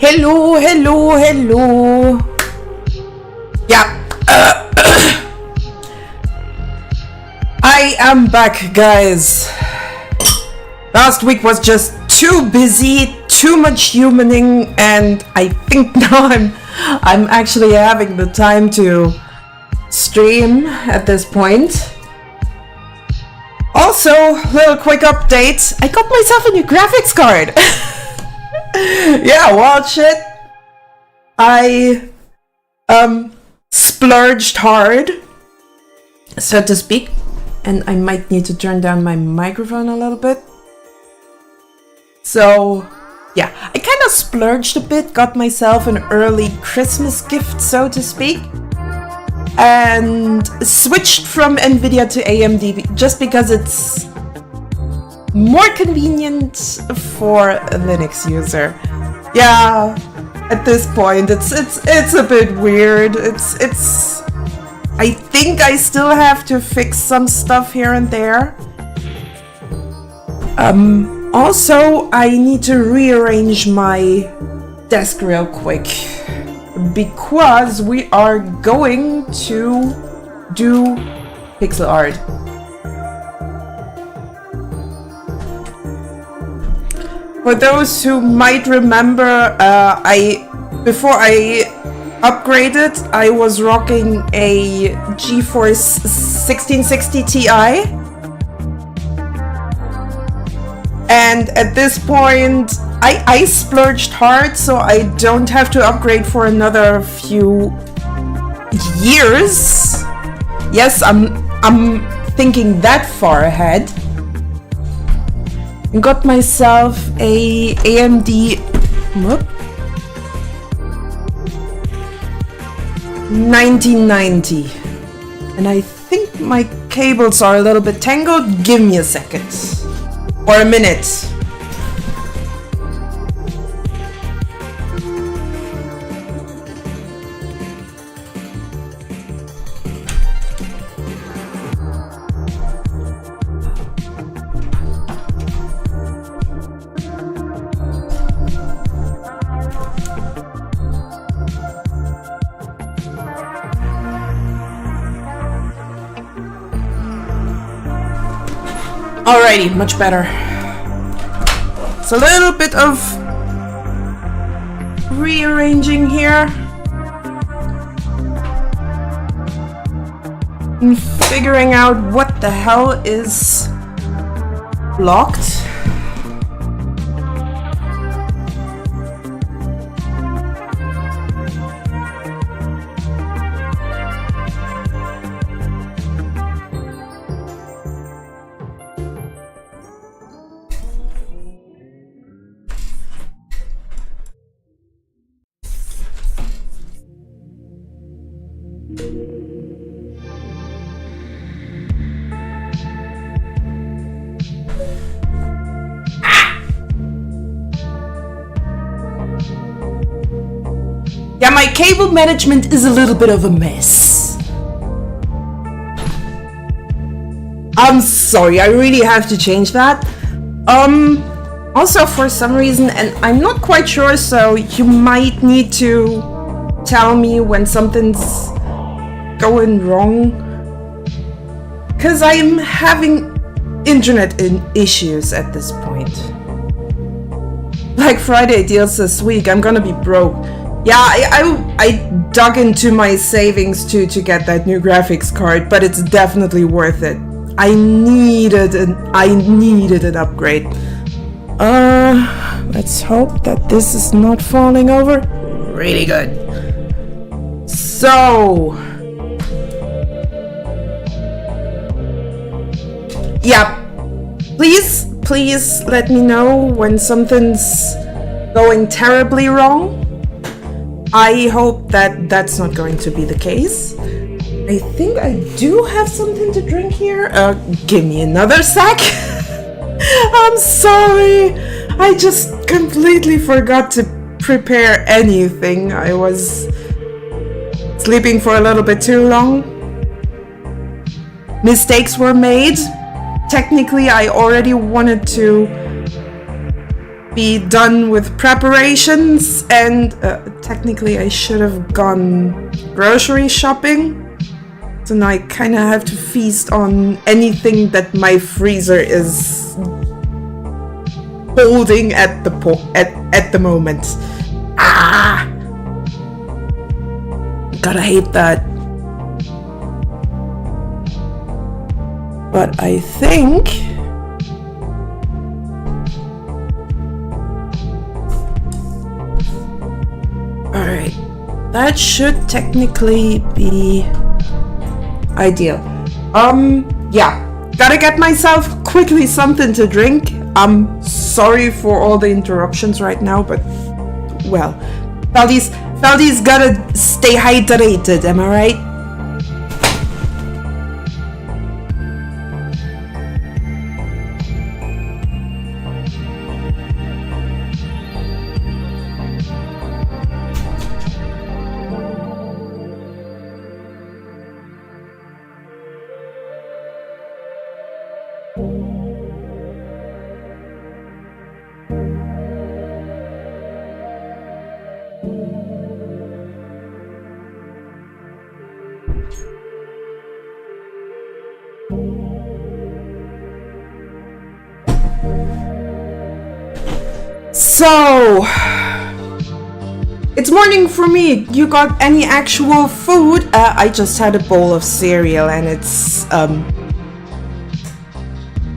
Hello, hello, hello. Yeah. I am back, guys. Last week was just too busy, too much humaning, and I think now I'm actually having the time to stream at this point. Also, little quick update. I got myself a new graphics card. Yeah, watch it. I splurged hard, so to speak, and I might need to turn down my microphone a little bit. So yeah, I kind of splurged a bit, got myself an early Christmas gift, so to speak, and switched from Nvidia to AMD just because it's more convenient for a Linux user. Yeah, at this point it's a bit weird. It's I think I still have to fix some stuff here and there. Also, I need to rearrange my desk real quick because we are going to do pixel art. For those who might remember, before I upgraded, I was rocking a GeForce 1660 Ti. And at this point, I splurged hard, so I don't have to upgrade for another few years. Yes, I'm thinking that far ahead. And got myself a AMD 1990. And I think my cables are a little bit tangled. Give me a second. Or a minute. Alrighty, much better. It's a little bit of rearranging here and figuring out what the hell is blocked. Yeah, my cable management is a little bit of a mess. I'm sorry, I really have to change that. Also for some reason, and I'm not quite sure, so you might need to tell me when something's going wrong. Cause I'm having internet issues at this point. Black Friday deals this week, I'm gonna be broke. Yeah, I dug into my savings to get that new graphics card, but it's definitely worth it. I needed an upgrade. Let's hope that this is not falling over. Really good. So, yeah, please let me know when something's going terribly wrong. I hope that that's not going to be the case. I think I do have something to drink here. Give me another sec. I'm sorry. I just completely forgot to prepare anything. I was sleeping for a little bit too long. Mistakes were made. Technically, I already wanted to be done with preparations, and technically I should have gone grocery shopping. So now I kind of have to feast on anything that my freezer is holding at the moment. Ah! Gotta hate that. But I think alright, that should technically be ideal. Yeah, gotta get myself quickly something to drink. I'm sorry for all the interruptions right now, but well, Feldy's gotta stay hydrated, am I right? So, it's morning for me. You got any actual food? I just had a bowl of cereal and it's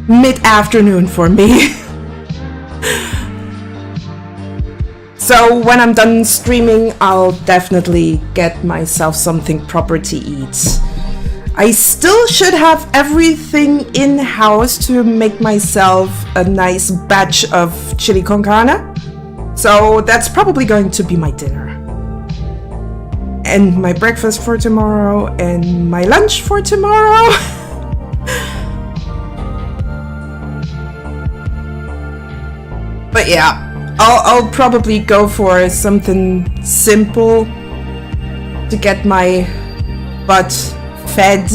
mid-afternoon for me. So when I'm done streaming, I'll definitely get myself something proper to eat. I still should have everything in-house to make myself a nice batch of chili con carne. So that's probably going to be my dinner. And my breakfast for tomorrow, and my lunch for tomorrow. But yeah, I'll probably go for something simple to get my butt fed.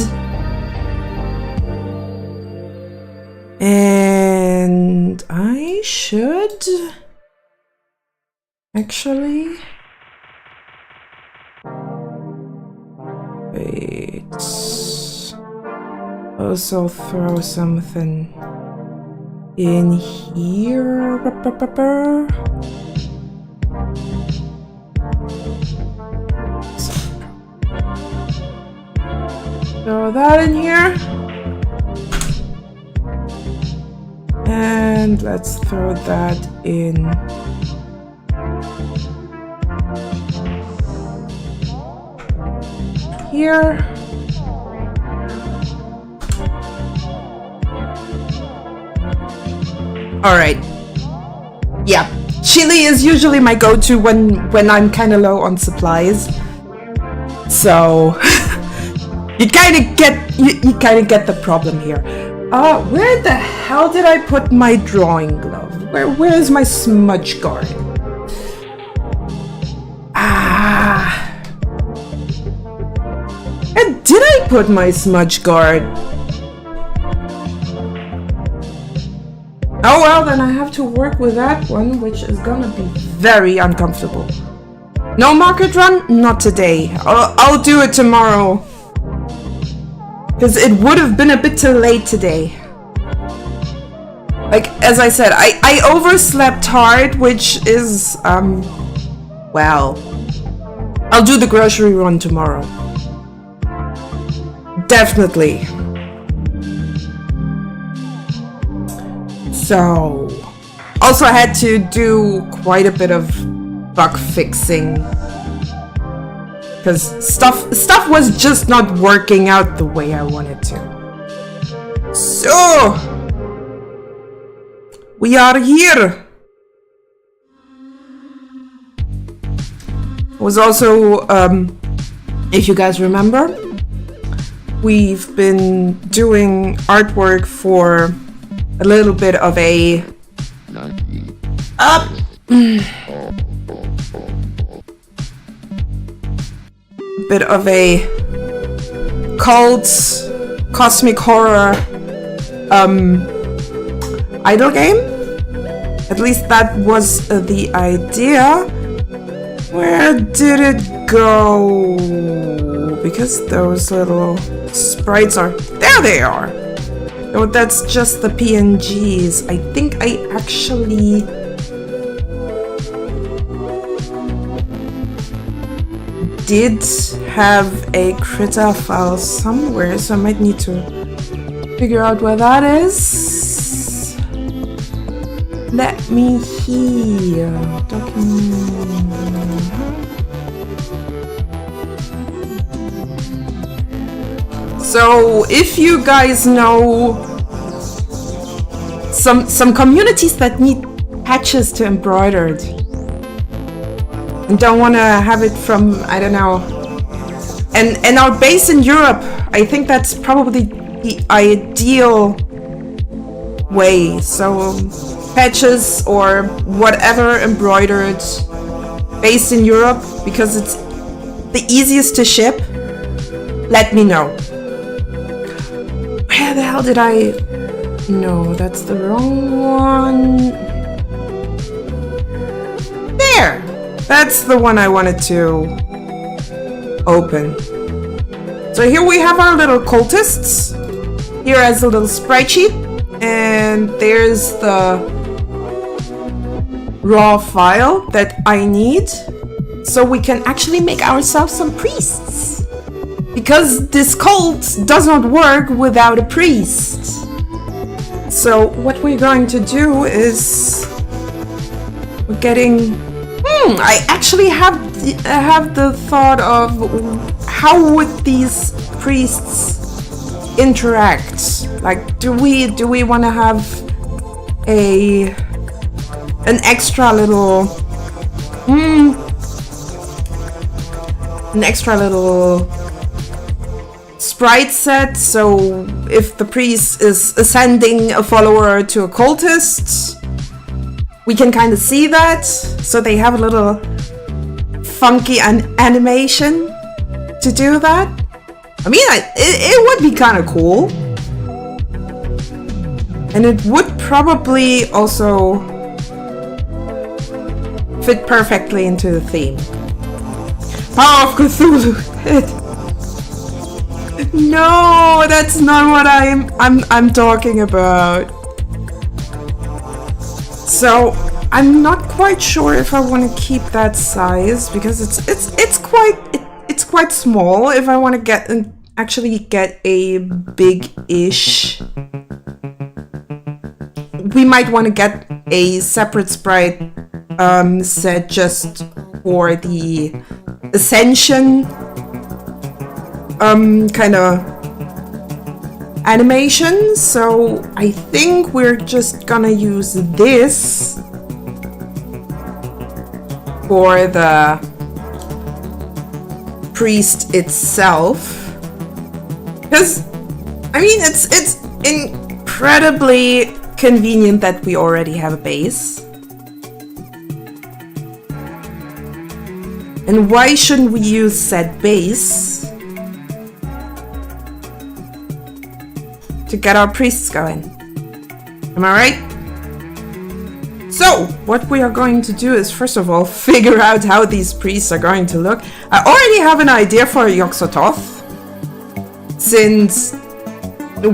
And I should actually wait. Also throw something in here. Throw that in here. And let's throw that in here. All right. Yeah, chili is usually my go-to when I'm kind of low on supplies. So you kind of get the problem here. Where the hell did I put my drawing glove? Where is my smudge guard? And did I put my smudge guard? Oh well, then I have to work with that one, which is gonna be very uncomfortable. No market run? Not today. I'll do it tomorrow. Because it would have been a bit too late today. Like, as I said, I overslept hard, which is, well, I'll do the grocery run tomorrow. Definitely. So, also I had to do quite a bit of bug fixing. Because stuff was just not working out the way I wanted to. So, we are here. Was also, if you guys remember, we've been doing artwork for a little bit of a cult cosmic horror idle game. At least that was the idea. Where did it go? Because those little sprites are... There they are! Oh, that's just the PNGs. I think I actually... did have a critter file somewhere, so I might need to figure out where that is. Let me hear. So if you guys know some communities that need patches to embroidered and don't want to have it from, I don't know, and are based in Europe, I think that's probably the ideal way. So patches or whatever embroidered based in Europe, because it's the easiest to ship. Let me know. Where the hell did I... No, that's the wrong one. There! That's the one I wanted to open. So here we have our little cultists. Here as a little sprite sheet. And there's the raw file that I need. So we can actually make ourselves some priests. Because this cult does not work without a priest. So what we're going to do is... We're getting... I actually have the thought of how would these priests interact? Like, do we want to have an extra little sprite set? So if the priest is ascending a follower to a cultist, we can kind of see that, so they have a little funky animation to do that. I mean, it would be kind of cool. And it would probably also fit perfectly into the theme. Power of Cthulhu! No, that's not what I'm talking about. So I'm not quite sure if I want to keep that size, because it's quite small. If I want to actually get a big-ish, we might want to get a separate sprite set just for the Ascension kind of animation. So I think we're just gonna use this for the priest itself, because I mean it's incredibly convenient that we already have a base. And why shouldn't we use said base to get our priests going? Am I right? So, what we are going to do is, first of all, figure out how these priests are going to look. I already have an idea for a Yog-Sothoth, since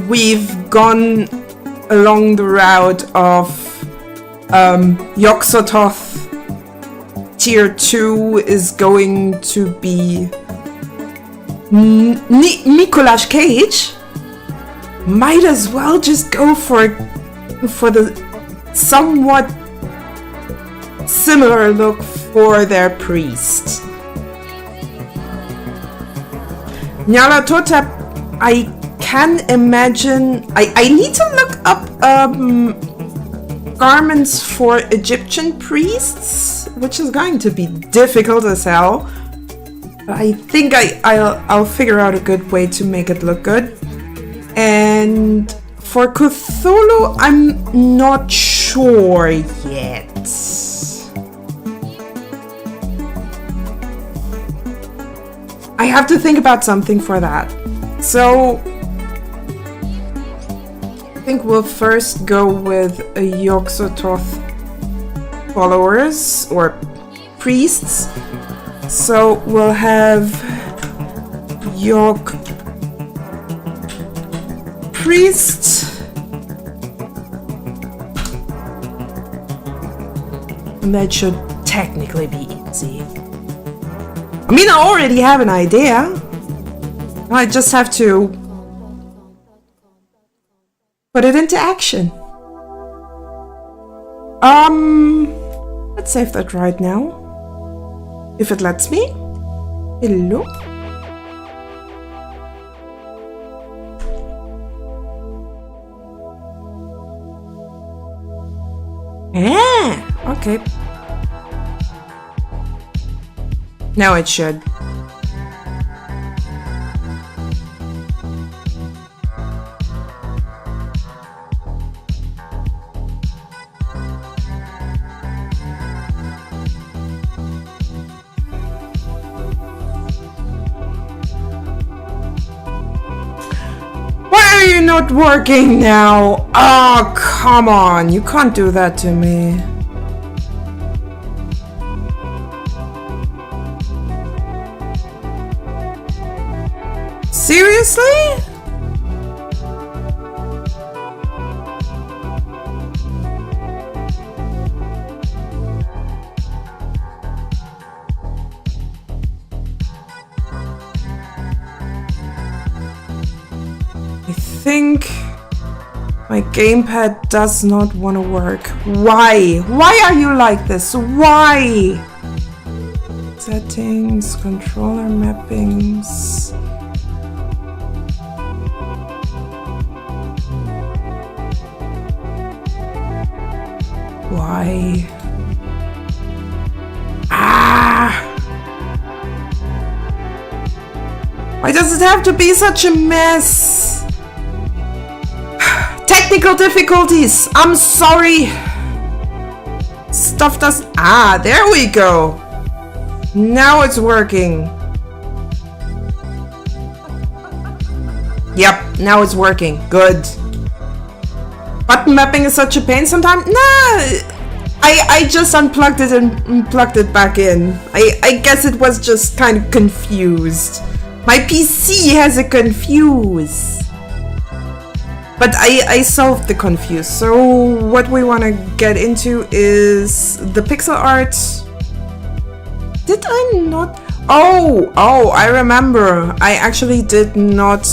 we've gone along the route of Yog-Sothoth Tier 2 is going to be Nicolas Cage. Might as well just go for the somewhat similar look for their priest. Nyarlathotep, I can imagine... I need to look up garments for Egyptian priests, which is going to be difficult as hell. But I think I'll figure out a good way to make it look good. And for Cthulhu, I'm not sure yet. I have to think about something for that. So I think we'll first go with a Yog-Sothoth followers or priests. So we'll have York priest. And that should technically be easy. I mean, I already have an idea. I just have to put it into action. Let's save that right now. If it lets me. Hello? Ah, okay. Now it should. Why are you not working now? Oh, come on. You can't do that to me. Seriously? I think my gamepad does not want to work. Why? Why are you like this? Why? Settings, controller mappings. Why? Ah! Why does it have to be such a mess? Technical difficulties! I'm sorry! Stuff does... Ah, there we go! Now it's working. Yep, now it's working. Good. Button mapping is such a pain sometimes. Nah, I just unplugged it and plugged it back in. I guess it was just kind of confused. My PC has a confuse. But I solved the confuse. So what we want to get into is the pixel art. Did I not? Oh, I remember. I actually did not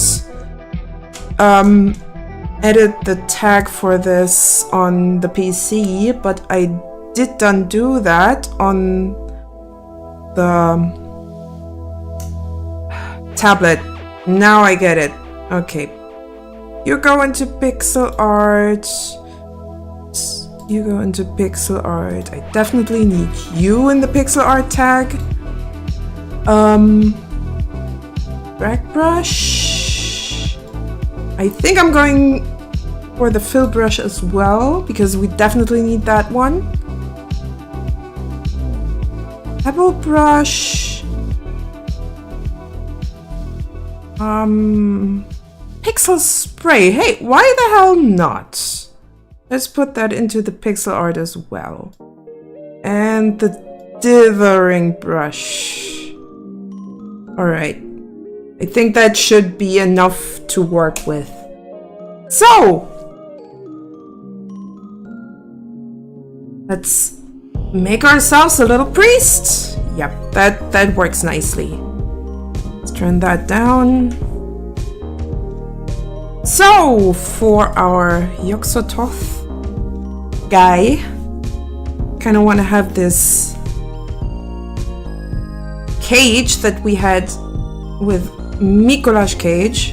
edit the tag for this on the PC, but I did undo that on the tablet. Now I get it. Okay. You go into pixel art. You go into pixel art. I definitely need you in the pixel art tag. Drag brush. I think I'm going for the fill brush as well, because we definitely need that one. Pebble brush. Pixel spray. Hey, why the hell not? Let's put that into the pixel art as well. And the dithering brush. Alright. I think that should be enough to work with. So! Let's make ourselves a little priest. Yep, that works nicely. Let's turn that down. So, for our Yog-Sothoth guy, kind of want to have this cage that we had with Mikolash cage.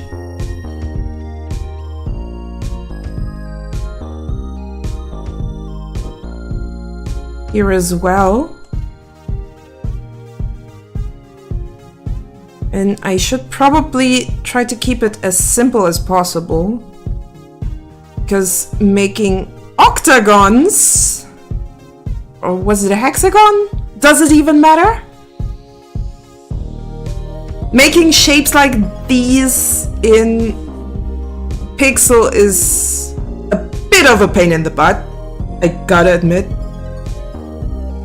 Here as well. And I should probably try to keep it as simple as possible, because making octagons, or was it a hexagon? Does it even matter? Making shapes like these in Pixel is a bit of a pain in the butt, I gotta admit.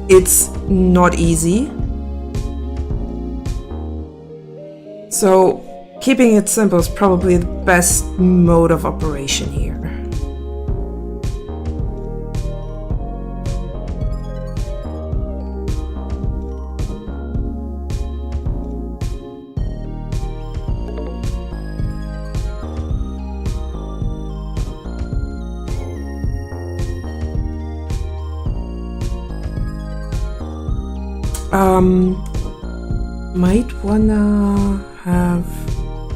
it's not easy. So keeping it simple is probably the best mode of operation here. Might wanna have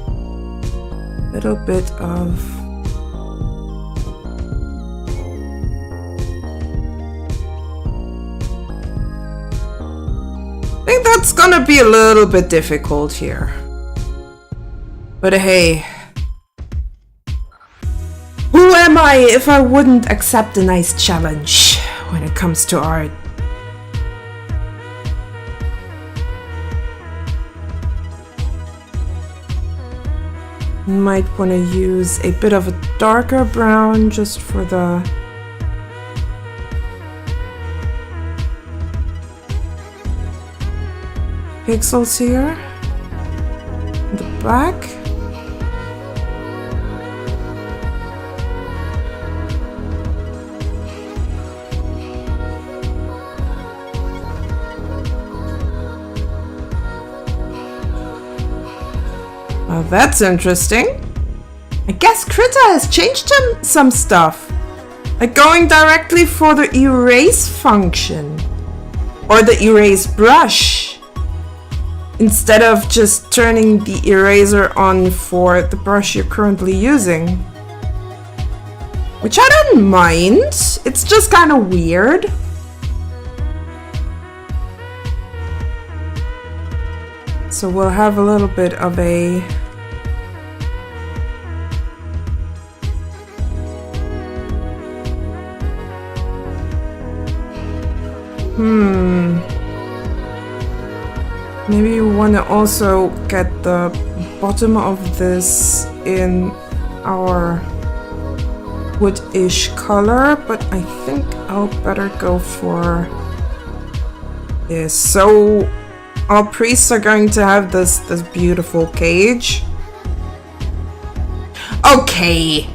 a little bit of I think that's gonna be a little bit difficult here. But hey, who am I if I wouldn't accept a nice challenge when it comes to art? Might want to use a bit of a darker brown just for the pixels here in the back. Well, that's interesting. I guess Krita has changed some stuff. Like going directly for the erase function. Or the erase brush. Instead of just turning the eraser on for the brush you're currently using. Which I don't mind. It's just kind of weird. So we'll have a little bit of a maybe you want to also get the bottom of this in our wood-ish color, but I think I'll better go for this. So our priests are going to have this beautiful cage. Okay,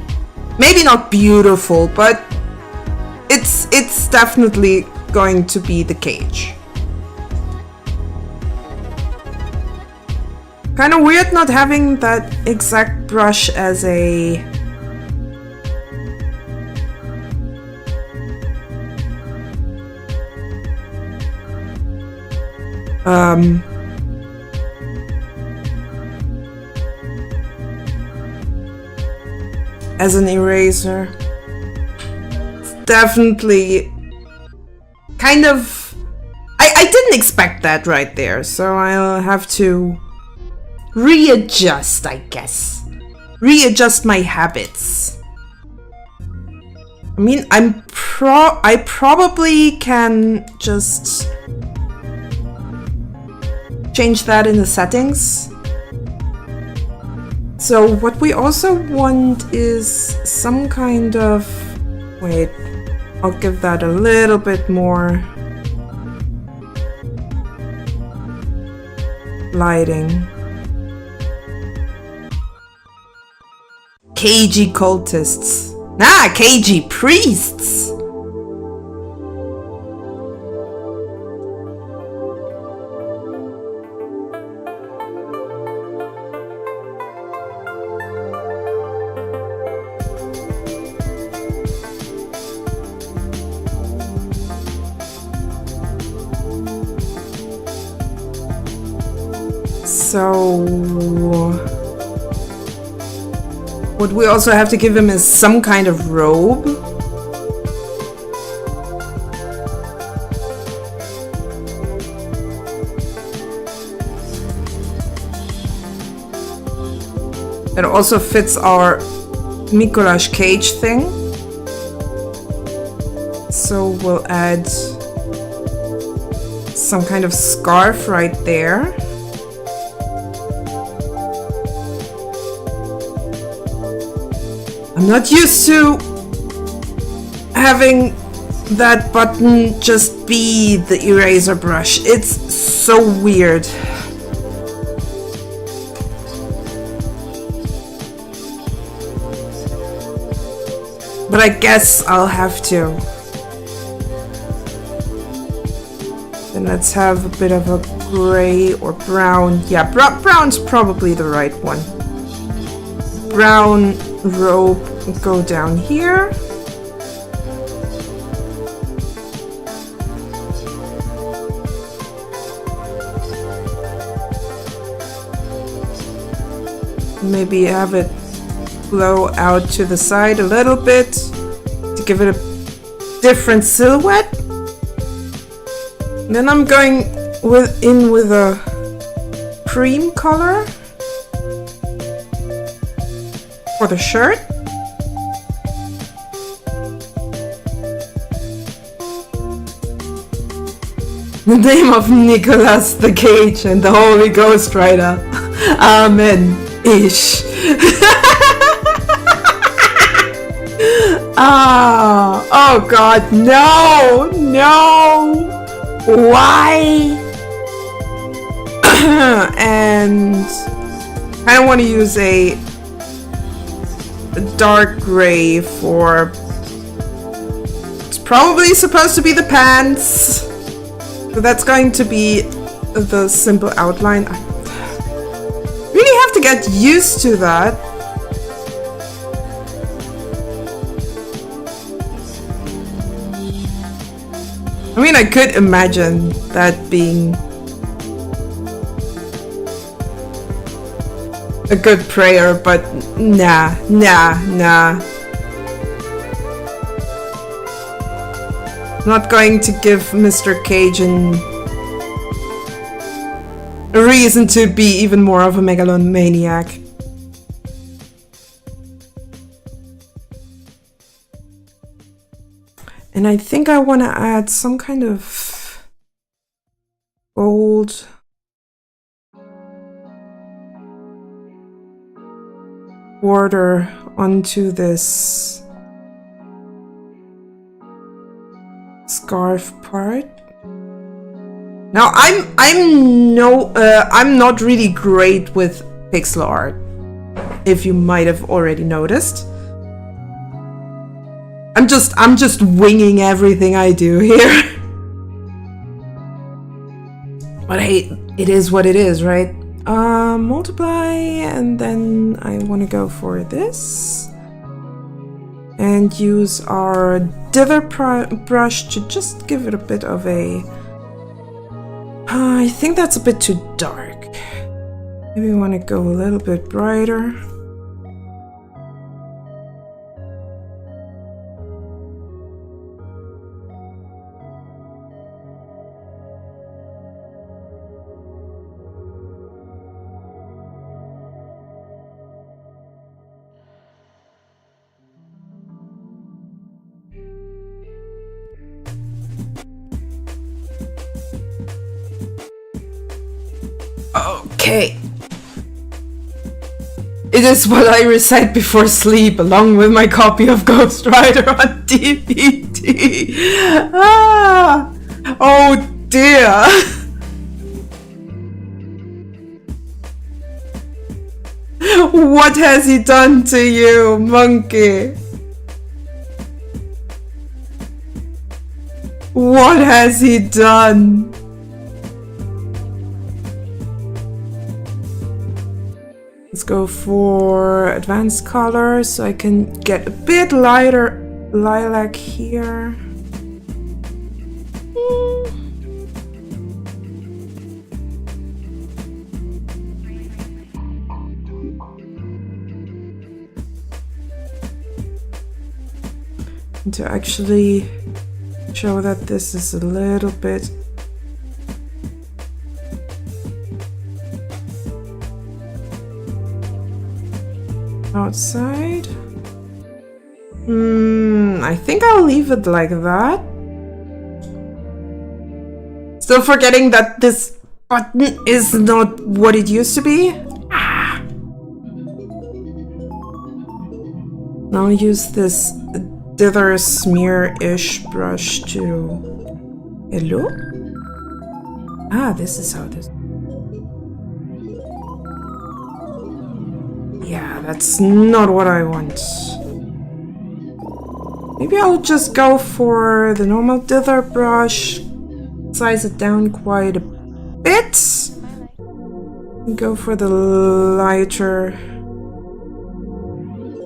maybe not beautiful, but it's definitely going to be the cage. Kind of weird not having that exact brush as a as an eraser. It's definitely kind of I didn't expect that right there, so I'll have to readjust, I guess. Readjust my habits. I mean, I probably can just change that in the settings. So what we also want is some kind of, wait, I'll give that a little bit more lighting. Cagey cultists. Nah, cagey priests. So what we also have to give him is some kind of robe. It also fits our Mikolash cage thing. So we'll add some kind of scarf right there. I'm not used to having that button just be the eraser brush. It's so weird. But I guess I'll have to. Then let's have a bit of a gray or brown. Yeah, brown's probably the right one. Brown rope go down here. Maybe have it blow out to the side a little bit to give it a different silhouette. Then I'm going with a cream color for the shirt. The name of Nicholas the Cage and the Holy Ghost Rider. Amen. Ish. Oh God, no, no. Why? And I don't want to use a dark gray for. It's probably supposed to be the pants. So that's going to be the simple outline. I really have to get used to that. I mean, I could imagine that being a good prayer, but nah. Not going to give Mr. Cajun a reason to be even more of a megalomaniac. And I think I want to add some kind of gold border onto this scarf part. Now I'm not really great with pixel art, if you might have already noticed. I'm just winging everything I do here. But hey, it is what it is, right? Multiply, and then I want to go for this. And use our dither brush to just give it a bit of a... I think that's a bit too dark. Maybe we want to go a little bit brighter. Okay. It is what I recite before sleep, along with my copy of Ghost Rider on DVD. Ah! Oh dear! What has he done to you, monkey? What has he done? Let's go for advanced color so I can get a bit lighter lilac here. And to actually show that this is a little bit outside. I think I'll leave it like that. Still forgetting that this button is not what it used to be. Now I'll use this dither smear-ish brush to... Hello? Ah, this is how this... Yeah, that's not what I want. Maybe I'll just go for the normal dither brush, size it down quite a bit, and go for the lighter.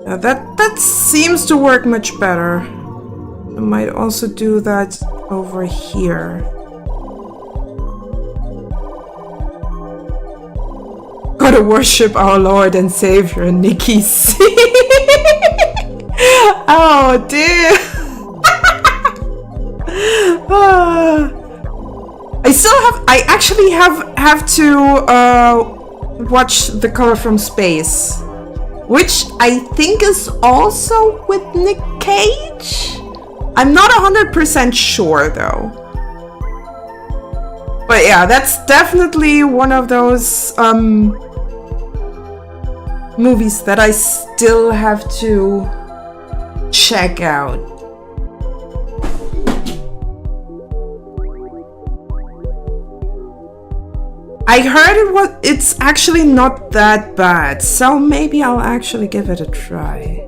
That seems to work much better. I might also do that over here. Gotta worship our Lord and Savior, Nikki C. Oh dear. I actually have to watch The Color from Space, which I think is also with Nick Cage. I'm not 100% sure though. But yeah, that's definitely one of those movies that I still have to check out. I heard it's actually not that bad, so maybe I'll actually give it a try.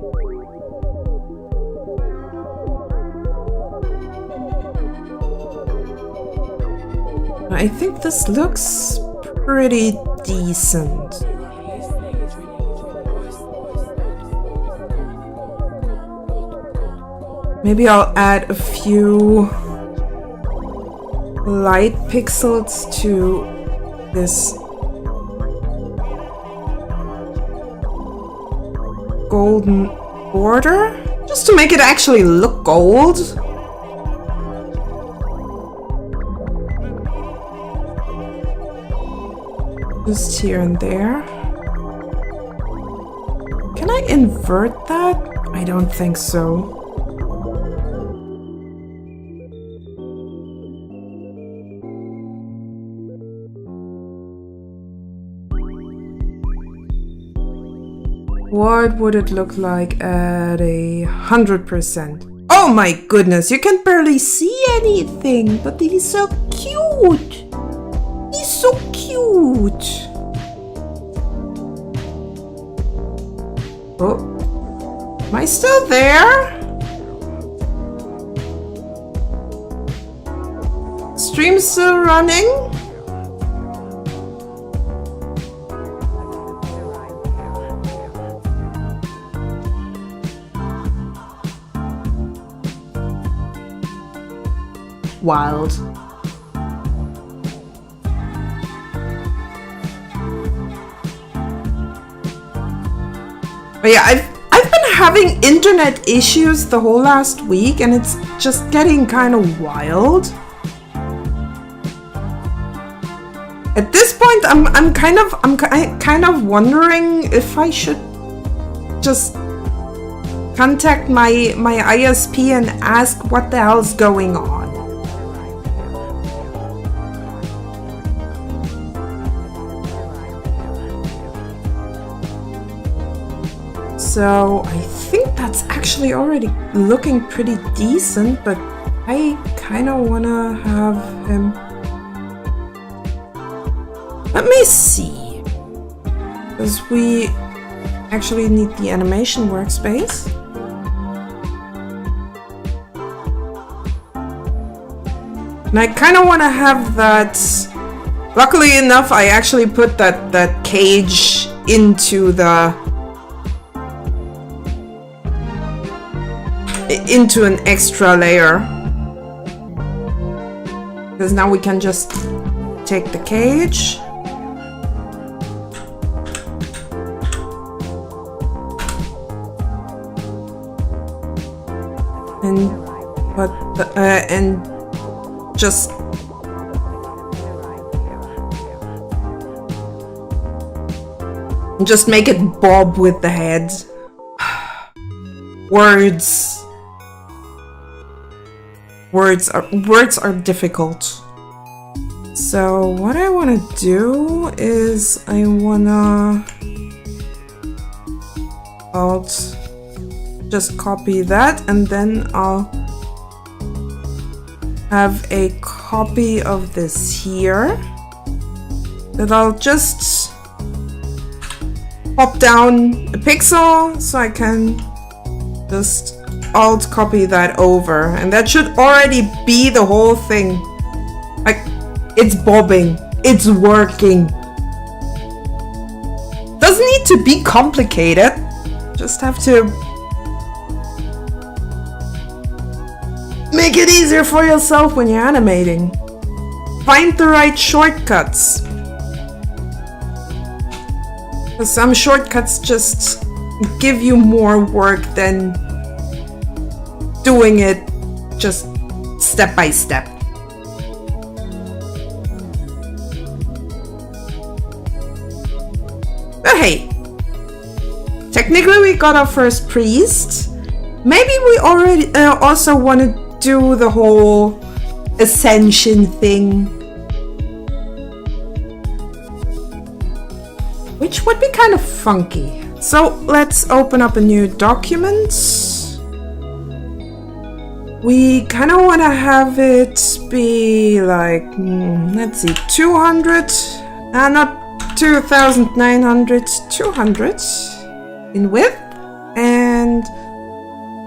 I think this looks pretty decent. Maybe I'll add a few light pixels to this golden border, just to make it actually look gold. Just here and there. Can I invert that? I don't think so. What would it look like at 100%? Oh my goodness, you can barely see anything, but he's so cute. He's so cute. Oh, am I still there? Stream's still running? Wild. But yeah, I've been having internet issues the whole last week, and it's just getting kind of wild. At this point, I'm kind of wondering if I should just contact my ISP and ask what the hell's going on. So I think that's actually already looking pretty decent, but I kind of want to have him... Let me see. Because we actually need the animation workspace. And I kind of want to have that... Luckily enough, I actually put that cage into an extra layer, because now we can just take the cage and put and just make it bob with the head. Words are difficult. So what I want to do is I want to Alt just copy that, and then I'll have a copy of this here that I'll just pop down a pixel so I can just alt copy that over, and that should already be the whole thing. Like, it's bobbing, it's working. Doesn't need to be complicated, just have to make it easier for yourself when you're animating. Find the right shortcuts. Some shortcuts just give you more work than doing it just step by step. But hey, technically we got our first priest. Maybe we already also want to do the whole ascension thing, which would be kind of funky. So let's open up a new document. We kind of want to have it be like, let's see, 200, not 2,900, 200 in width. And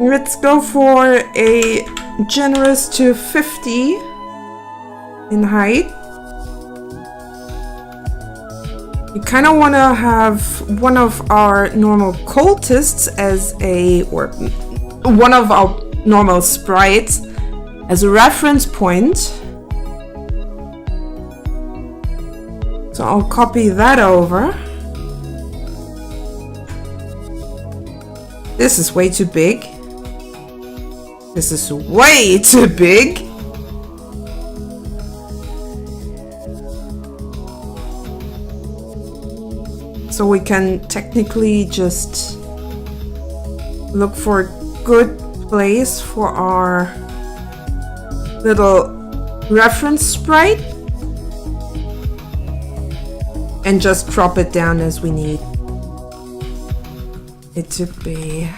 let's go for a generous 250 in height. We kind of want to have one of our normal cultists as a, or one of our normal sprites as a reference point. So I'll copy that over. This is way too big. This is way too big. So we can technically just look for a good place for our little reference sprite and just drop it down as we need it to be.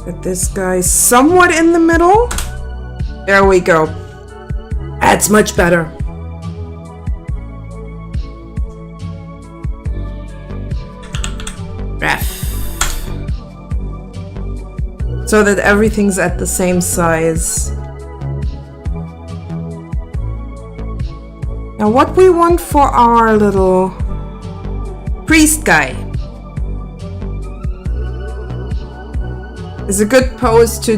Get this guy somewhat in the middle. There we go. That's much better. So that everything's at the same size. Now what we want for our little priest guy is a good pose to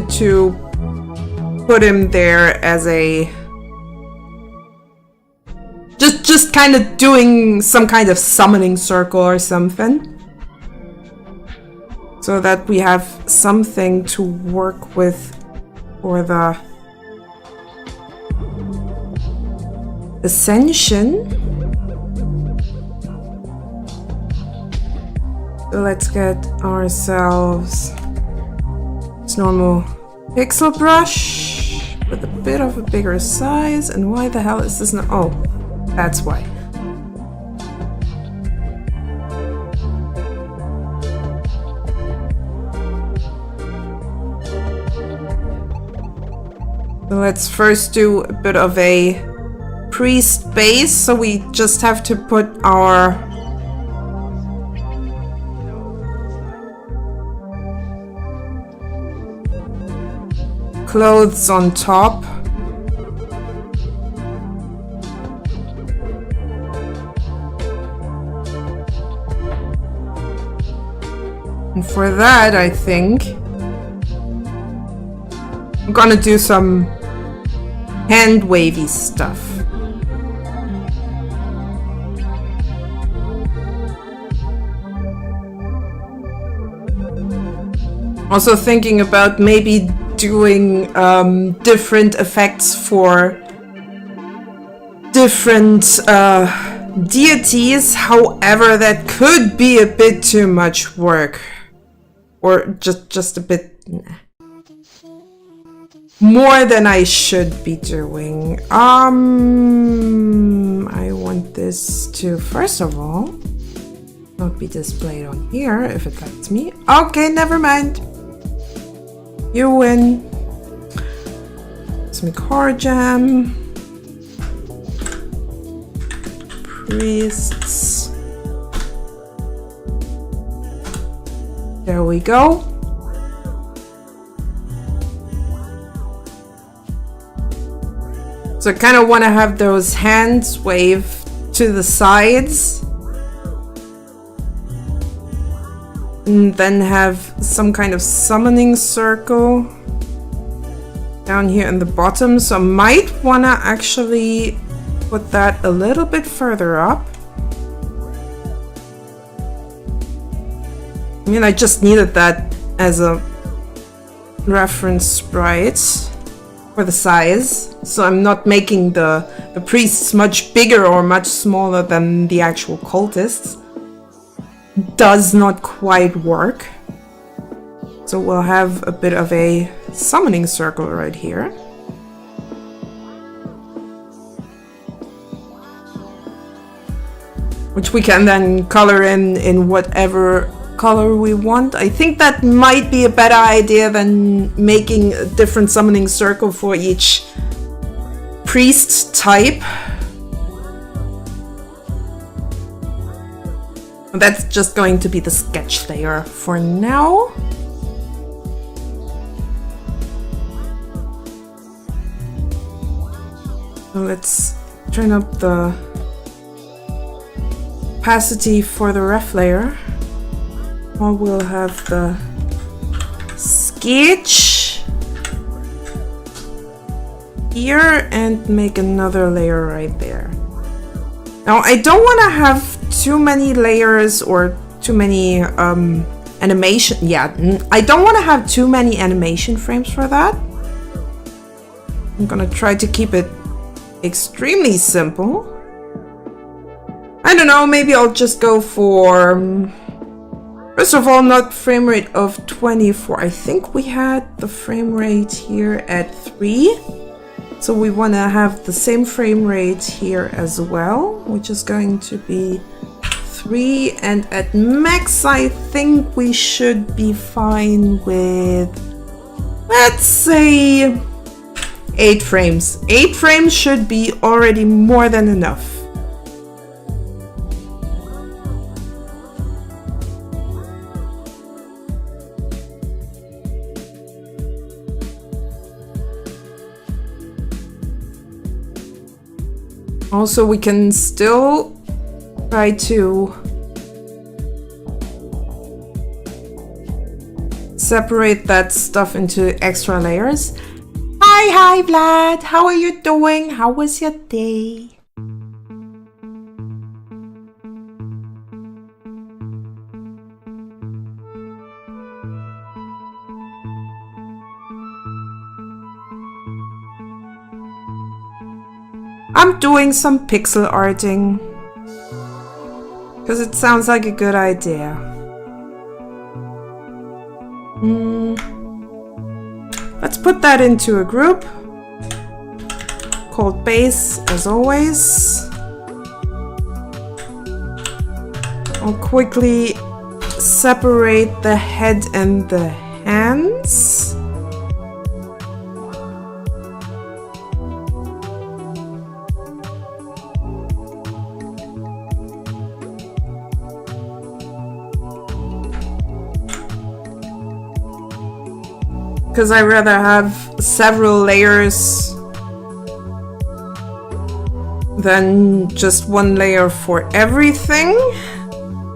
put him there as a just kind of doing some kind of summoning circle or something, so that we have something to work with for the ascension. So let's get ourselves this normal pixel brush with a bit of a bigger size. And why the hell is this not? Oh, that's why. So let's first do a bit of a priest base. So we just have to put our clothes on top. And for that, I think I'm gonna do some hand wavy stuff. Also thinking about maybe doing different effects for different deities. However, that could be a bit too much work, or just a bit more than I should be doing. I want this to, first of all, not be displayed on here if it lets me. Okay, never mind. You win. Some car jam. Priests. There we go. So I kind of want to have those hands wave to the sides. And then have some kind of summoning circle down here in the bottom. So I might want to actually put that a little bit further up. I mean, I just needed that as a reference sprite for the size. So I'm not making the priests much bigger or much smaller than the actual cultists. Does not quite work. So we'll have a bit of a summoning circle right here. Which we can then color in whatever color we want. I think that might be a better idea than making a different summoning circle for each priest type. That's just going to be the sketch layer for now. So let's turn up the opacity for the ref layer. Or we'll have the sketch here and make another layer right there. Now I don't want to have too many layers or too many animation. Yeah, I don't want to have too many animation frames for that. I'm gonna try to keep it extremely simple. I don't know, maybe I'll just go for first of all, not frame rate of 24. I think we had the frame rate here at 3. So we want to have the same frame rate here as well, which is going to be 3. And at max, I think we should be fine with, let's say, 8 frames. 8 frames should be already more than enough. Also, we can still try to separate that stuff into extra layers. Hi Vlad, how are you doing? How was your day? I'm doing some pixel arting because it sounds like a good idea. Let's put that into a group called base, as always. I'll quickly separate the head and the hands. Because I rather have several layers than just one layer for everything.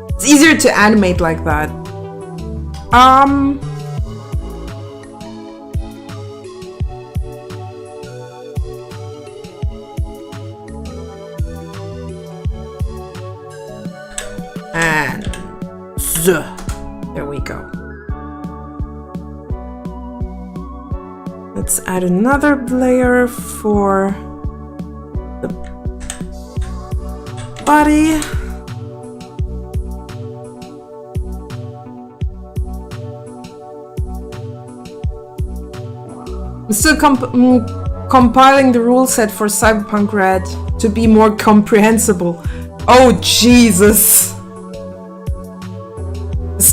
It's easier to animate like that. And there we go. Let's add another layer for the body. I'm still compiling the rule set for Cyberpunk Red to be more comprehensible. Oh, Jesus!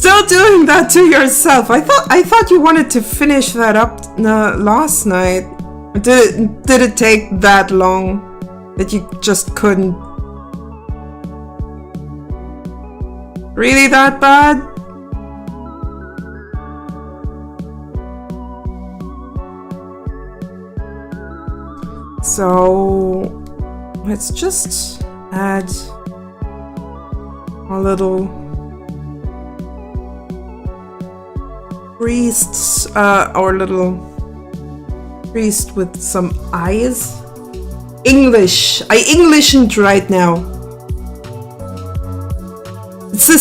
still doing that to yourself. I thought you wanted to finish that up last night. Did it take that long that you just couldn't? Really that bad? So let's just add a little priests, our little priest with some eyes. English. I Englishned right now. It's a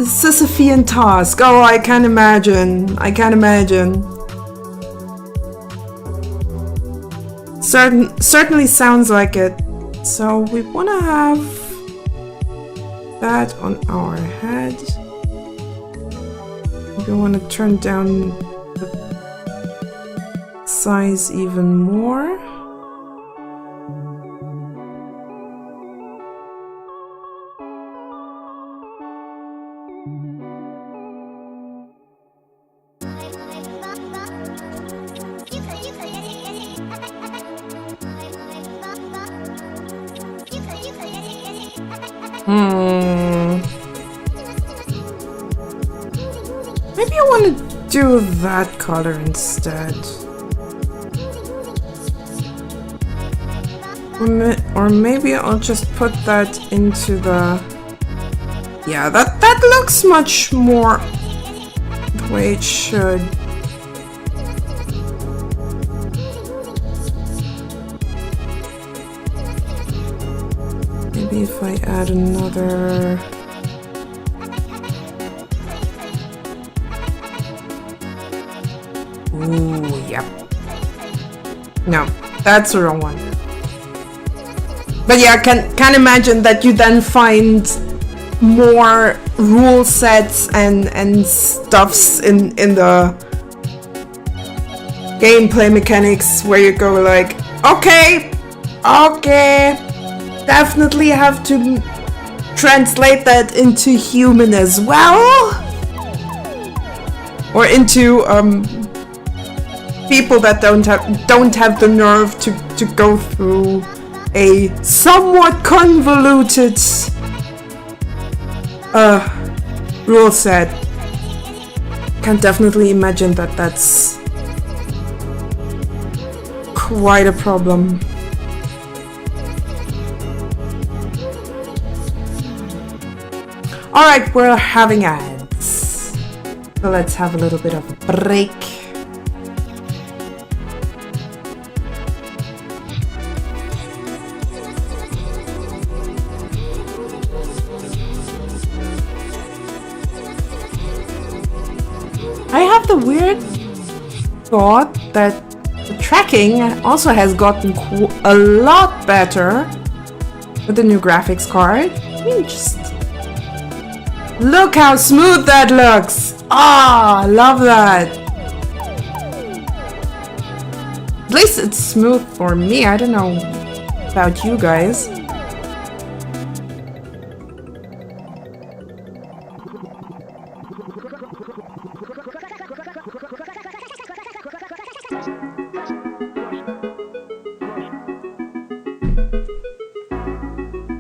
Sisyphean task. Oh, I can imagine. I can imagine. Certainly sounds like it. So we want to have that on our head. We want to turn down the size even more. Maybe I want to do that color instead. Or maybe I'll just put that into the... Yeah, that looks much more the way it should. Maybe if I add another... Ooh, yep. No, that's the wrong one. But yeah, can imagine that you then find more rule sets and stuffs in the gameplay mechanics where you go like, okay, definitely have to translate that into human as well, or into people that don't have the nerve to go through a somewhat convoluted rule set. Can definitely imagine that that's quite a problem. Alright, we're having ads. So let's have a little bit of a break. I have the weird thought that the tracking also has gotten a lot better with the new graphics card. I mean, just look how smooth that looks! Ah, I love that! At least it's smooth for me. I don't know about you guys.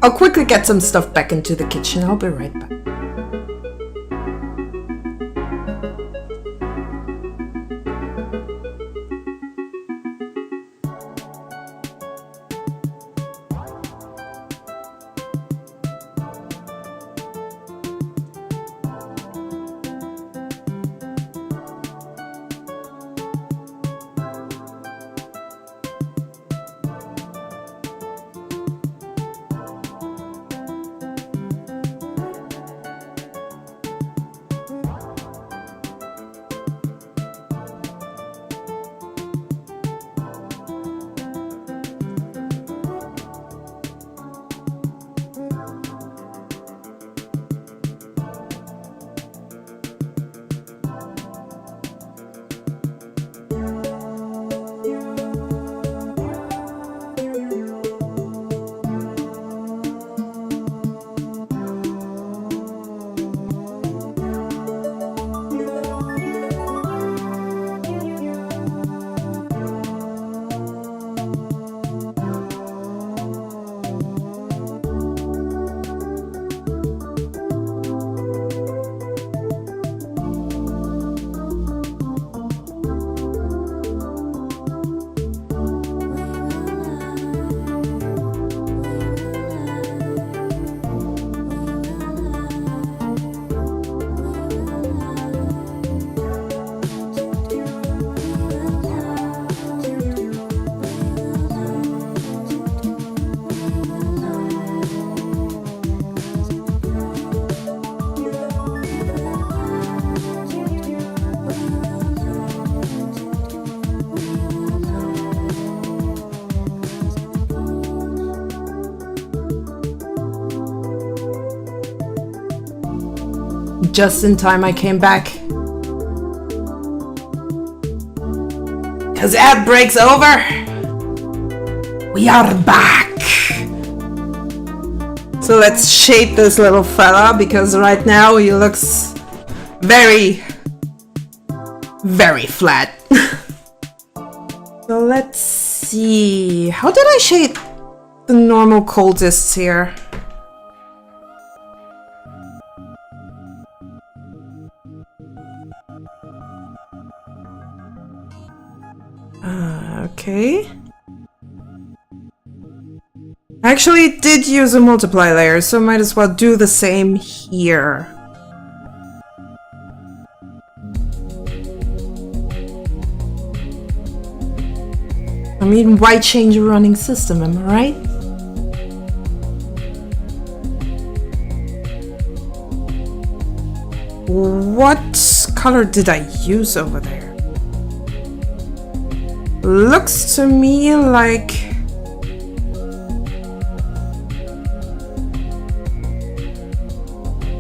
I'll quickly get some stuff back into the kitchen. I'll be right back. Just in time I came back. Cause ad break's over. We are back. So let's shade this little fella because right now he looks very, very flat. So let's see. How did I shade the normal cultists here? Okay. I actually did use a multiply layer, so might as well do the same here. I mean, why change a running system, am I right? What color did I use over there? Looks to me like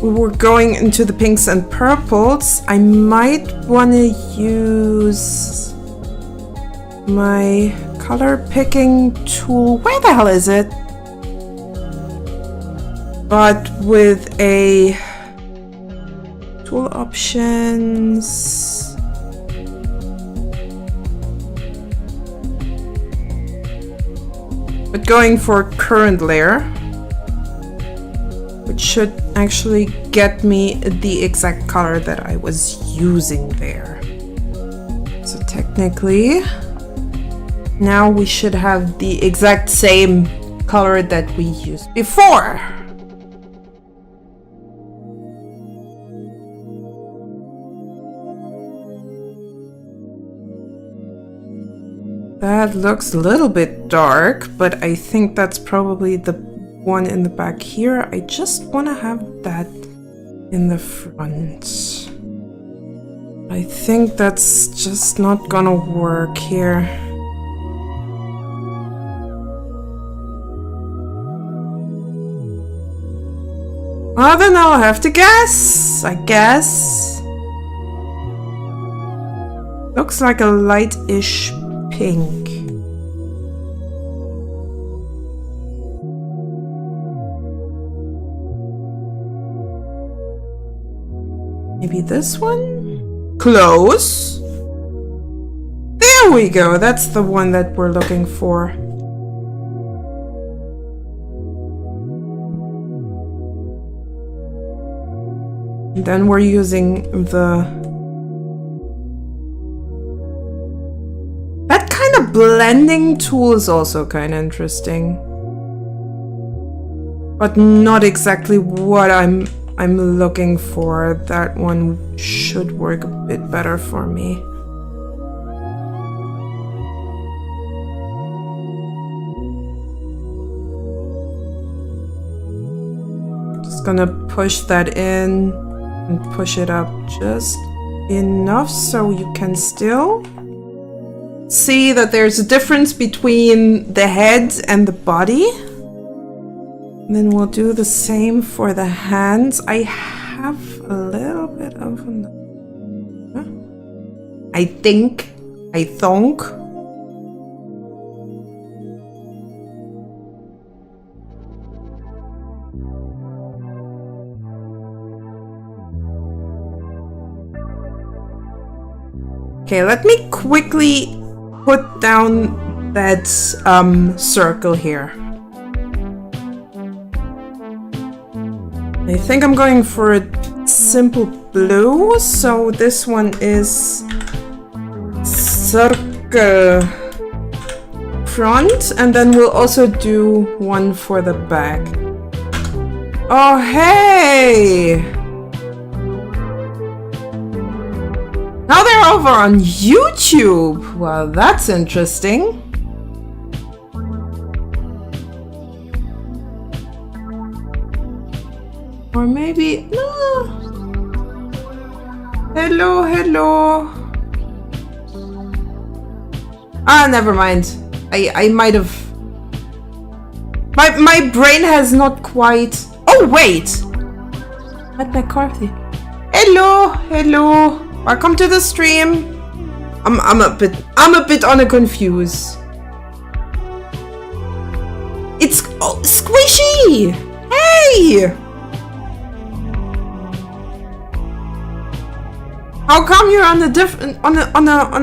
we're going into the pinks and purples. I might want to use my color picking tool. Where the hell is it? But with a tool options. But going for current layer, which should actually get me the exact color that I was using there. So technically, now we should have the exact same color that we used before. That looks a little bit dark, but I think that's probably the one in the back here. I just want to have that in the front. I think that's just not gonna work here. Well, then I'll have to guess, I guess. Looks like a light-ish pink. Maybe this one? Close. There we go. That's the one that we're looking for. And then we're using that kind of blending tool is also kind of interesting. But not exactly what I'm looking for. That one should work a bit better for me. Just gonna push that in and push it up just enough so you can still see that there's a difference between the head and the body. And then we'll do the same for the hands. I have a little bit of I think. Okay, let me quickly put down that circle here. I think I'm going for a simple blue, so this one is circle front, and then we'll also do one for the back. Oh, hey! Now they're over on YouTube! Well, that's interesting. Or maybe... no. Hello, hello. Ah, never mind. I might have... My brain has not quite... Oh, wait! Matt McCarthy. Hello, hello. Welcome to the stream. I'm a bit on a confused. It's Squishy. Hey. How come you're on a different on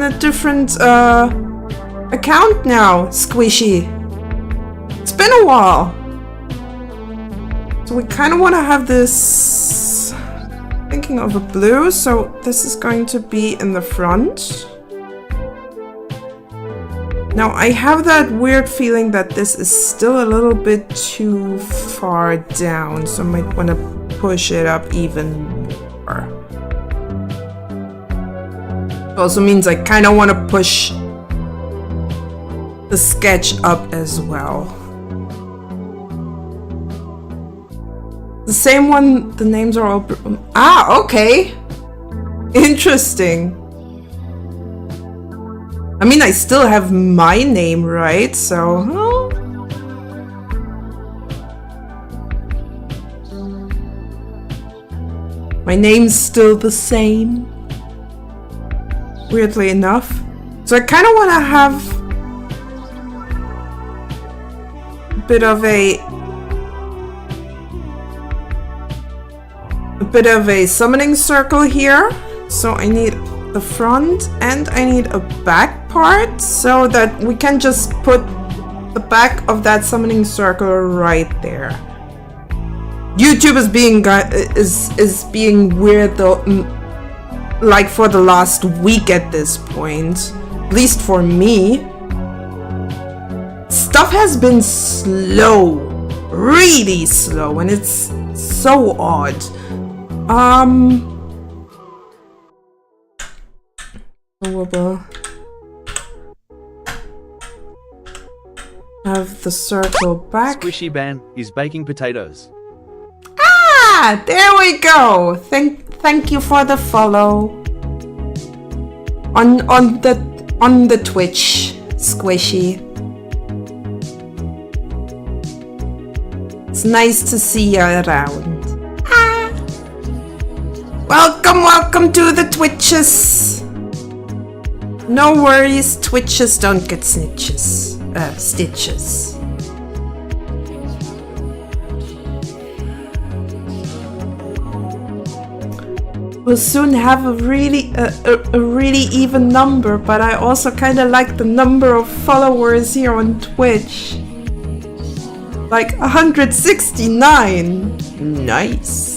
a different account now, Squishy? It's been a while. So we kind of want to have this. Thinking of a blue, so this is going to be in the front. Now I have that weird feeling that this is still a little bit too far down, so I might want to push it up even more. Also means I kind of want to push the sketch up as well. The same one, the names are all... Ah, okay. Interesting. I mean, I still have my name, right? So... My name's still the same. Weirdly enough. So I kind of want to have... a bit of a summoning circle here. So I need the front and I need a back part so that we can just put the back of that summoning circle right there. YouTube is being weird though, like for the last week at this point, at least for me. Stuff has been slow, really slow, and it's so odd. We'll have the circle back. Squishy Ban is baking potatoes. Ah, there we go. Thank you for the follow on the Twitch, Squishy. It's nice to see you around. Welcome to the Twitches. No worries, Twitches don't get stitches. We'll soon have a really even number, but I also kind of like the number of followers here on Twitch. Like 169. Nice.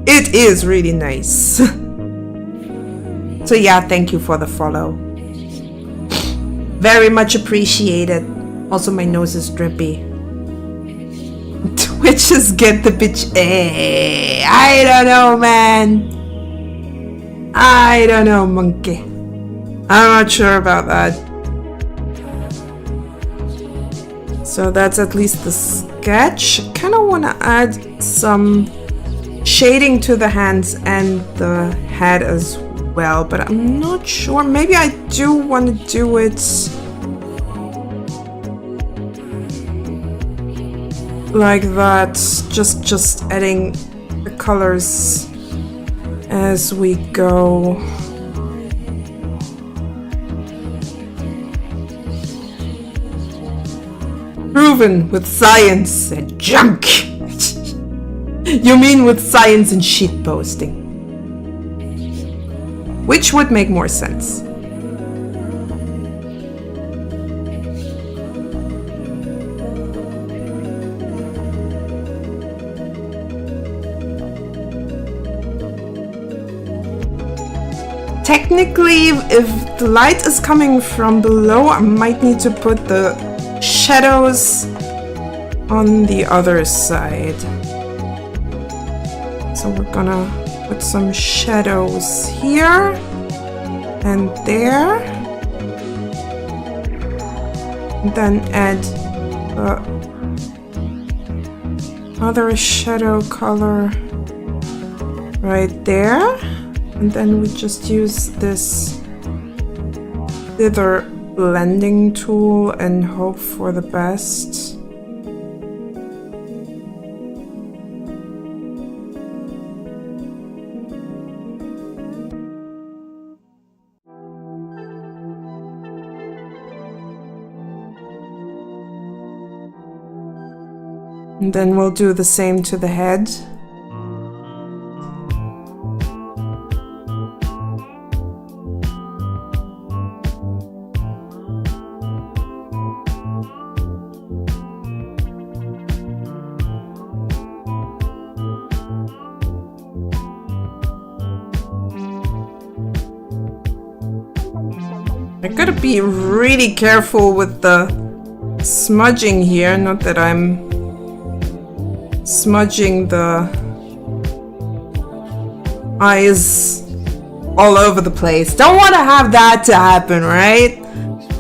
It is really nice. So yeah, thank you for the follow. Very much appreciated. Also, my nose is drippy. Twitches get the bitch. I don't know, man. I don't know, monkey. I'm not sure about that. So that's at least the sketch. I kind of want to add some shading to the hands and the head as well, but I'm not sure. Maybe I do want to do it like that, just adding the colors as we go. Proven with science and junk. You mean with science and shit posting? Which would make more sense? Technically, if the light is coming from below, I might need to put the shadows on the other side. So we're gonna put some shadows here and there. And then add the other shadow color right there. And then we just use this Slither blending tool and hope for the best. And then we'll do the same to the head. I gotta be really careful with the smudging here, not that I'm smudging the eyes all over the place. Don't want to have that to happen, right?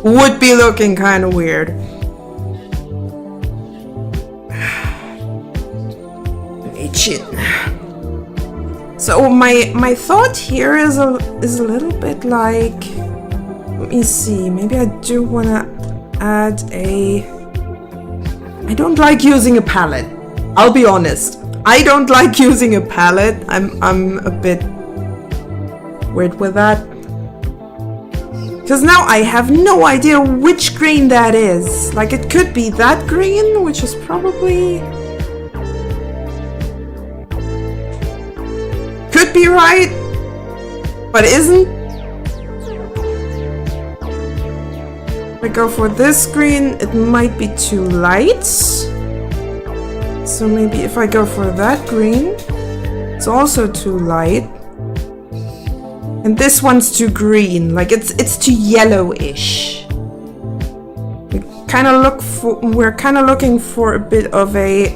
Would be looking kind of weird. Itching. So my thought here is a little bit like, let me see, maybe I do want to add a, I don't like using a palette. I'll be honest. I don't like using a palette. I'm a bit weird with that. Because now I have no idea which green that is. Like, it could be that green, which is probably... could be right, but isn't. If I go for this green, it might be too light. So maybe if I go for that green, it's also too light. And this one's too green, like it's too yellowish. We're kind of looking for a bit of a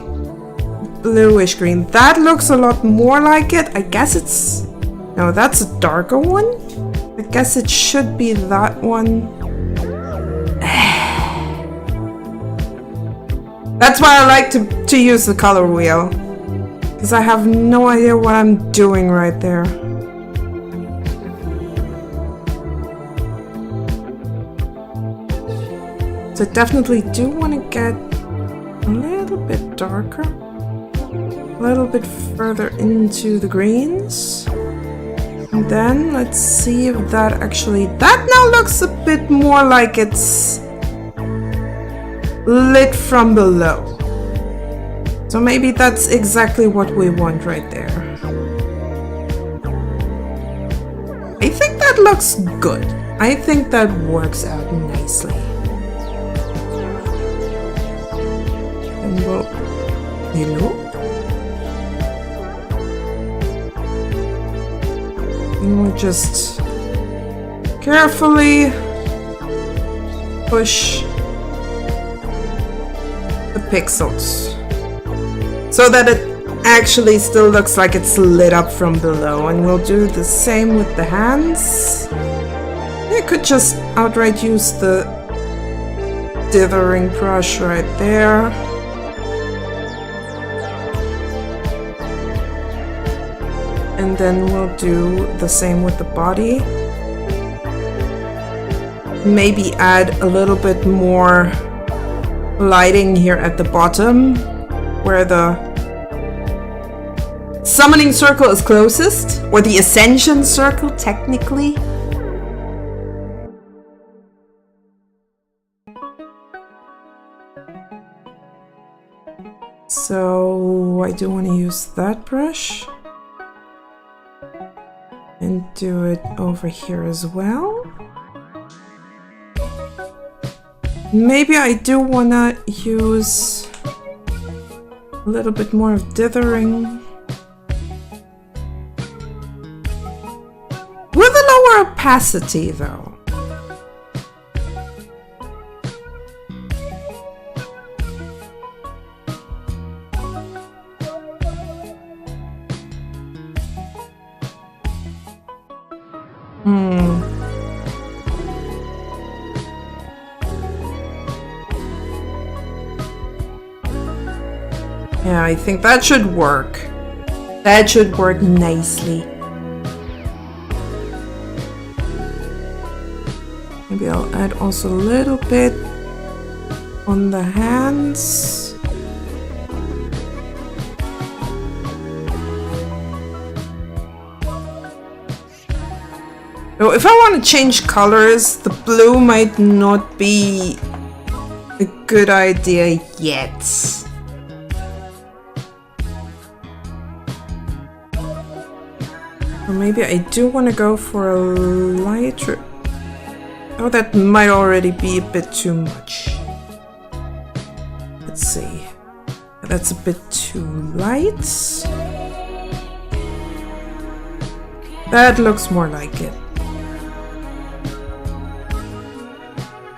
bluish green. That looks a lot more like it. I guess it's, no, that's a darker one. I guess it should be that one. That's why I like to use the color wheel, because I have no idea what I'm doing right there. So I definitely do want to get a little bit darker, a little bit further into the greens. And then let's see if that actually, that now looks a bit more like it's lit from below. So maybe that's exactly what we want right there. I think that looks good. I think that works out nicely. And we'll, hello? And we'll just carefully push the pixels so that it actually still looks like it's lit up from below. And we'll do the same with the hands. You could just outright use the dithering brush right there. And then we'll do the same with the body. Maybe add a little bit more lighting here at the bottom, where the summoning circle is closest, or the ascension circle technically. So I do want to use that brush and do it over here as well. Maybe I do want to use a little bit more of dithering with a lower opacity though. Yeah, I think that should work. That should work nicely. Maybe I'll add also a little bit on the hands. So if I want to change colors, the blue might not be a good idea yet. Or maybe I do want to go for a lighter. Oh, that might already be a bit too much. Let's see. That's a bit too light. That looks more like it.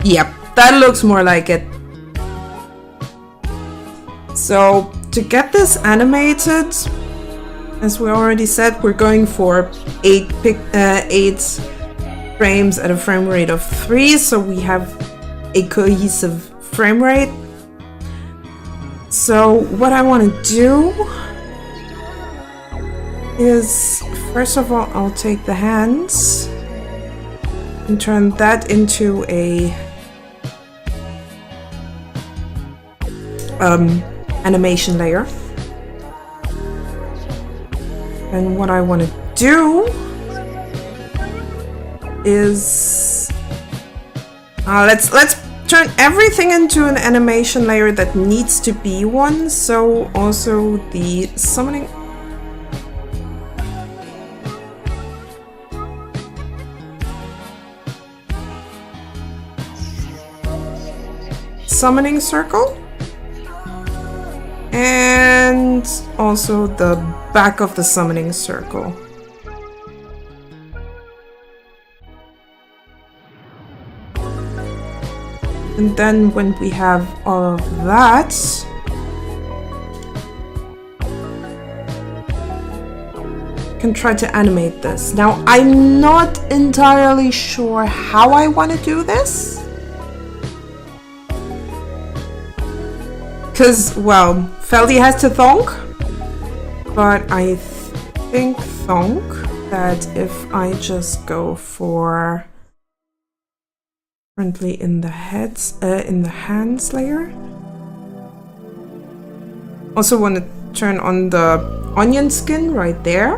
Yep, that looks more like it. So, to get this animated, as we already said, we're going for 8 frames at a frame rate of 3, so we have a cohesive frame rate. So what I want to do is, first of all, I'll take the hands and turn that into a animation layer. And what I want to do is let's turn everything into an animation layer that needs to be one. So also the summoning. Summoning circle. And also the back of the summoning circle. And then when we have all of that, can try to animate this. Now, I'm not entirely sure how I want to do this. Because, well, Feldy has to thonk, but I think thonk that if I just go for currently in the hands layer. Also want to turn on the onion skin right there.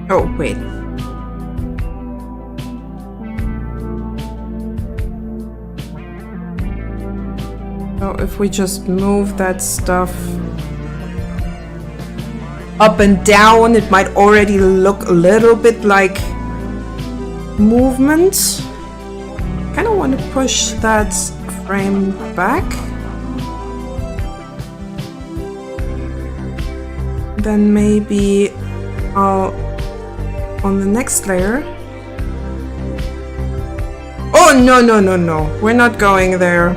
Oh, wait. So if we just move that stuff up and down, it might already look a little bit like movement. Kind of want to push that frame back. Then maybe I'll, on the next layer. Oh, no, no, no, no. We're not going there.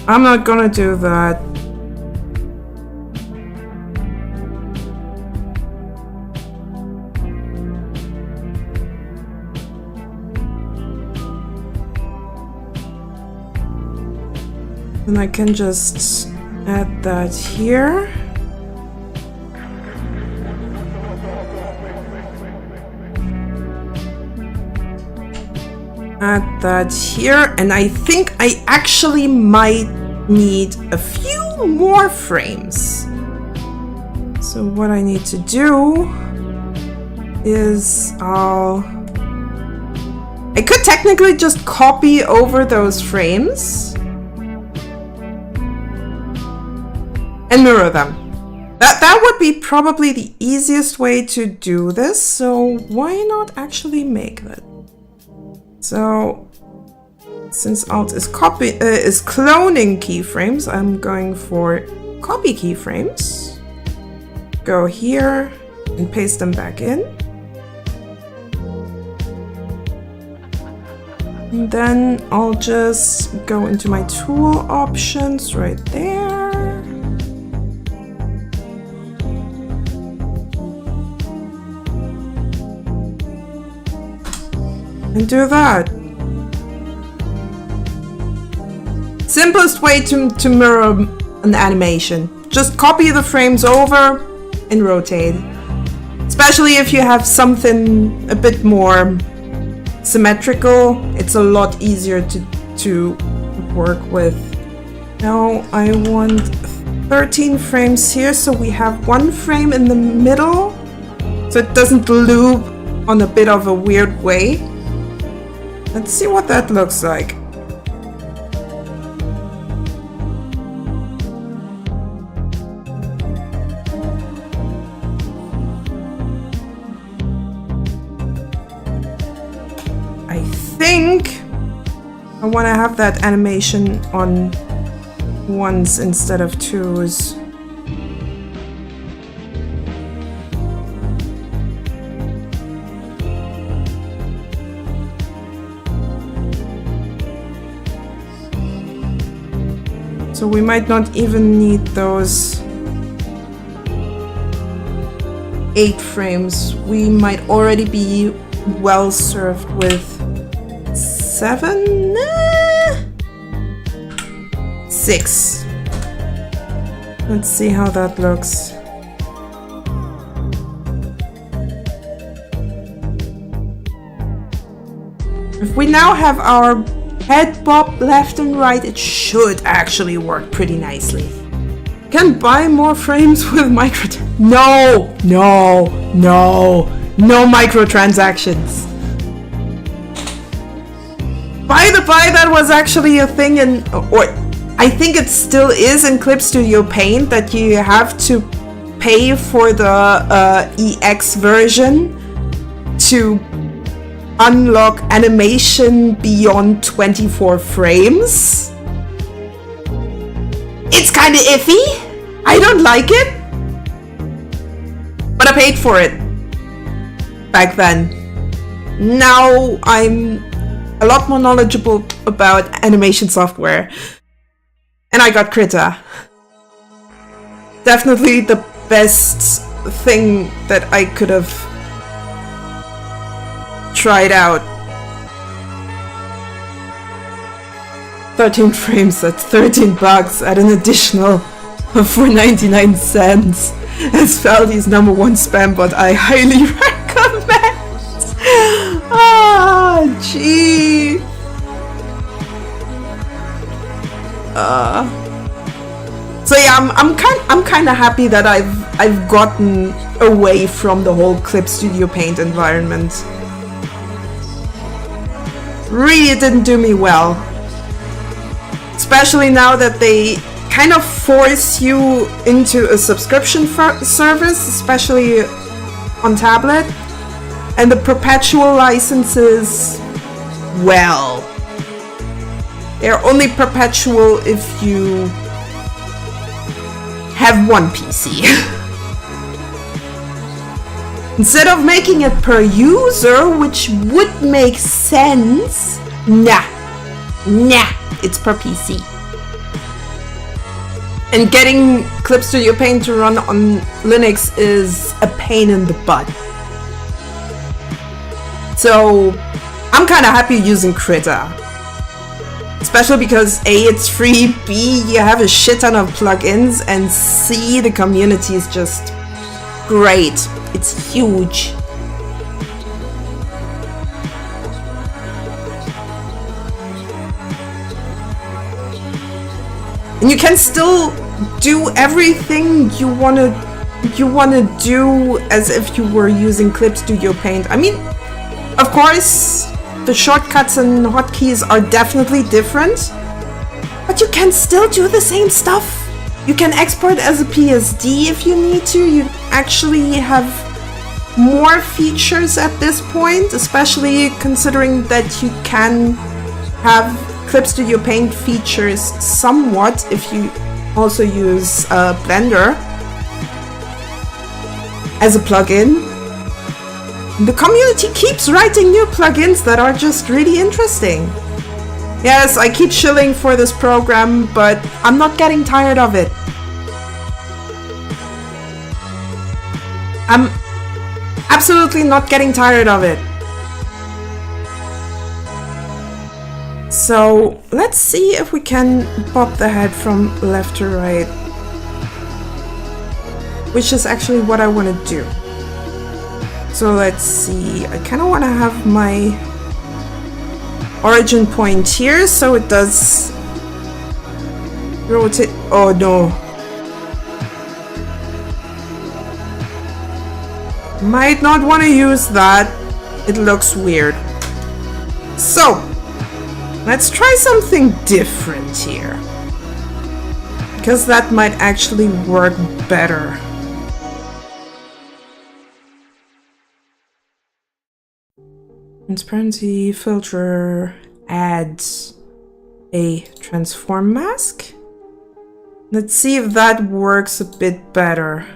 I'm not gonna do that. And I can just add that here. Add that here, and I think I actually might need a few more frames. So what I need to do is I could technically just copy over those frames and mirror them. That would be probably the easiest way to do this, so why not actually make that? So since Alt is cloning keyframes, I'm going for copy keyframes. Go here and paste them back in. And then I'll just go into my tool options right there. And do that. Simplest way to mirror an animation. Just copy the frames over and rotate. Especially if you have something a bit more symmetrical, it's a lot easier to work with. Now I want 13 frames here, so we have one frame in the middle, so it doesn't loop on a bit of a weird way. Let's see what that looks like. I think I want to have that animation on ones instead of twos. So we might not even need those 8 frames. We might already be well served with 7? 6. Let's see how that looks. If we now have our head bob left and right, it should actually work pretty nicely. Can buy more frames with No microtransactions. By the by, that was actually a thing or I think it still is in Clip Studio Paint, that you have to pay for the EX version to unlock animation beyond 24 frames. It's kind of iffy. I don't like it. But I paid for it back then. Now I'm a lot more knowledgeable about animation software. And I got Krita. Definitely the best thing that I could have tried out. 13 frames, that's $13 at an additional for 99 cents. As Faldy's #1 spam bot, I highly recommend. Ah, gee. So yeah, I'm kind of happy that I've gotten away from the whole Clip Studio Paint environment. Really, it didn't do me well. Especially now that they kind of force you into a subscription service, especially on tablet. And the perpetual licenses, well, they're only perpetual if you have one PC. Instead of making it per user, which would make sense, nah, it's per PC. And getting Clip Studio Paint to run on Linux is a pain in the butt. So I'm kind of happy using Krita. Especially because A, it's free, B, you have a shit ton of plugins, and C, the community is just great. It's huge. And you can still do everything you wanna do as if you were using Clip Studio Paint. I mean, of course, the shortcuts and hotkeys are definitely different, but you can still do the same stuff. You can export as a PSD if you need to. You actually have more features at this point, especially considering that you can have Clip Studio Paint features somewhat if you also use Blender as a plugin. The community keeps writing new plugins that are just really interesting. Yes, I keep shilling for this program, but I'm not getting tired of it. I'm absolutely not getting tired of it. So let's see if we can pop the head from left to right. which is actually what I want to do. So let's see, I kind of want to have my origin point here so it does rotate. Oh no. Might not want to use that. It looks weird. So, let's try something different here. Because that might actually work better. Transparency filter adds a transform mask. Let's see if that works a bit better.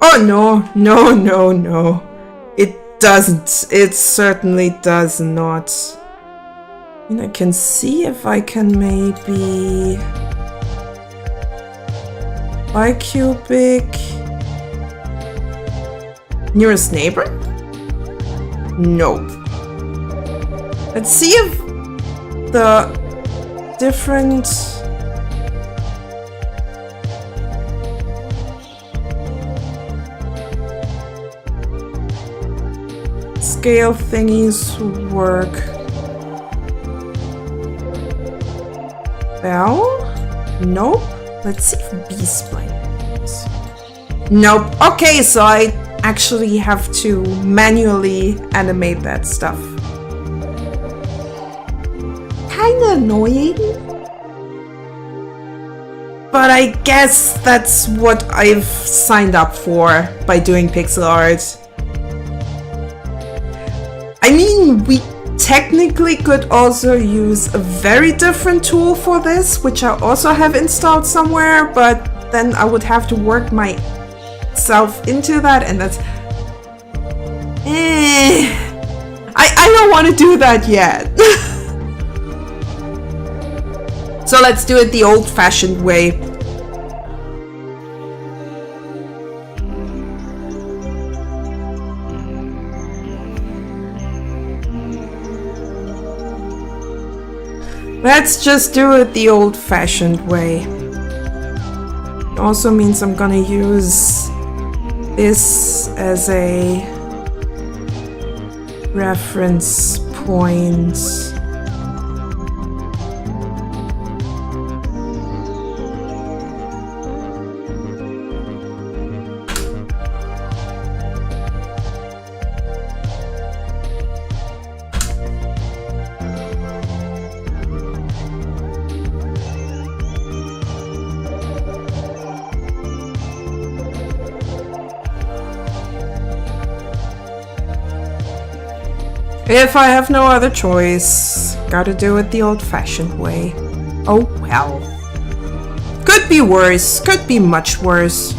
Oh no, no, no, no. It doesn't. It certainly does not. And I can see if I can maybe bicubic nearest neighbor? Nope. Let's see if the different scale thingies work. Well, nope. Let's see if B-spline works. Nope. Okay, so I actually have to manually animate that stuff. Kinda annoying. But I guess that's what I've signed up for by doing pixel art. I mean, we technically could also use a very different tool for this, which I also have installed somewhere, but then I would have to work myself into that, and that's... I don't want to do that yet. So let's do it the old-fashioned way. Let's just do it the old-fashioned way. It also means I'm gonna use this as a reference point. If I have no other choice, gotta do it the old-fashioned way. Oh well. Could be worse, could be much worse.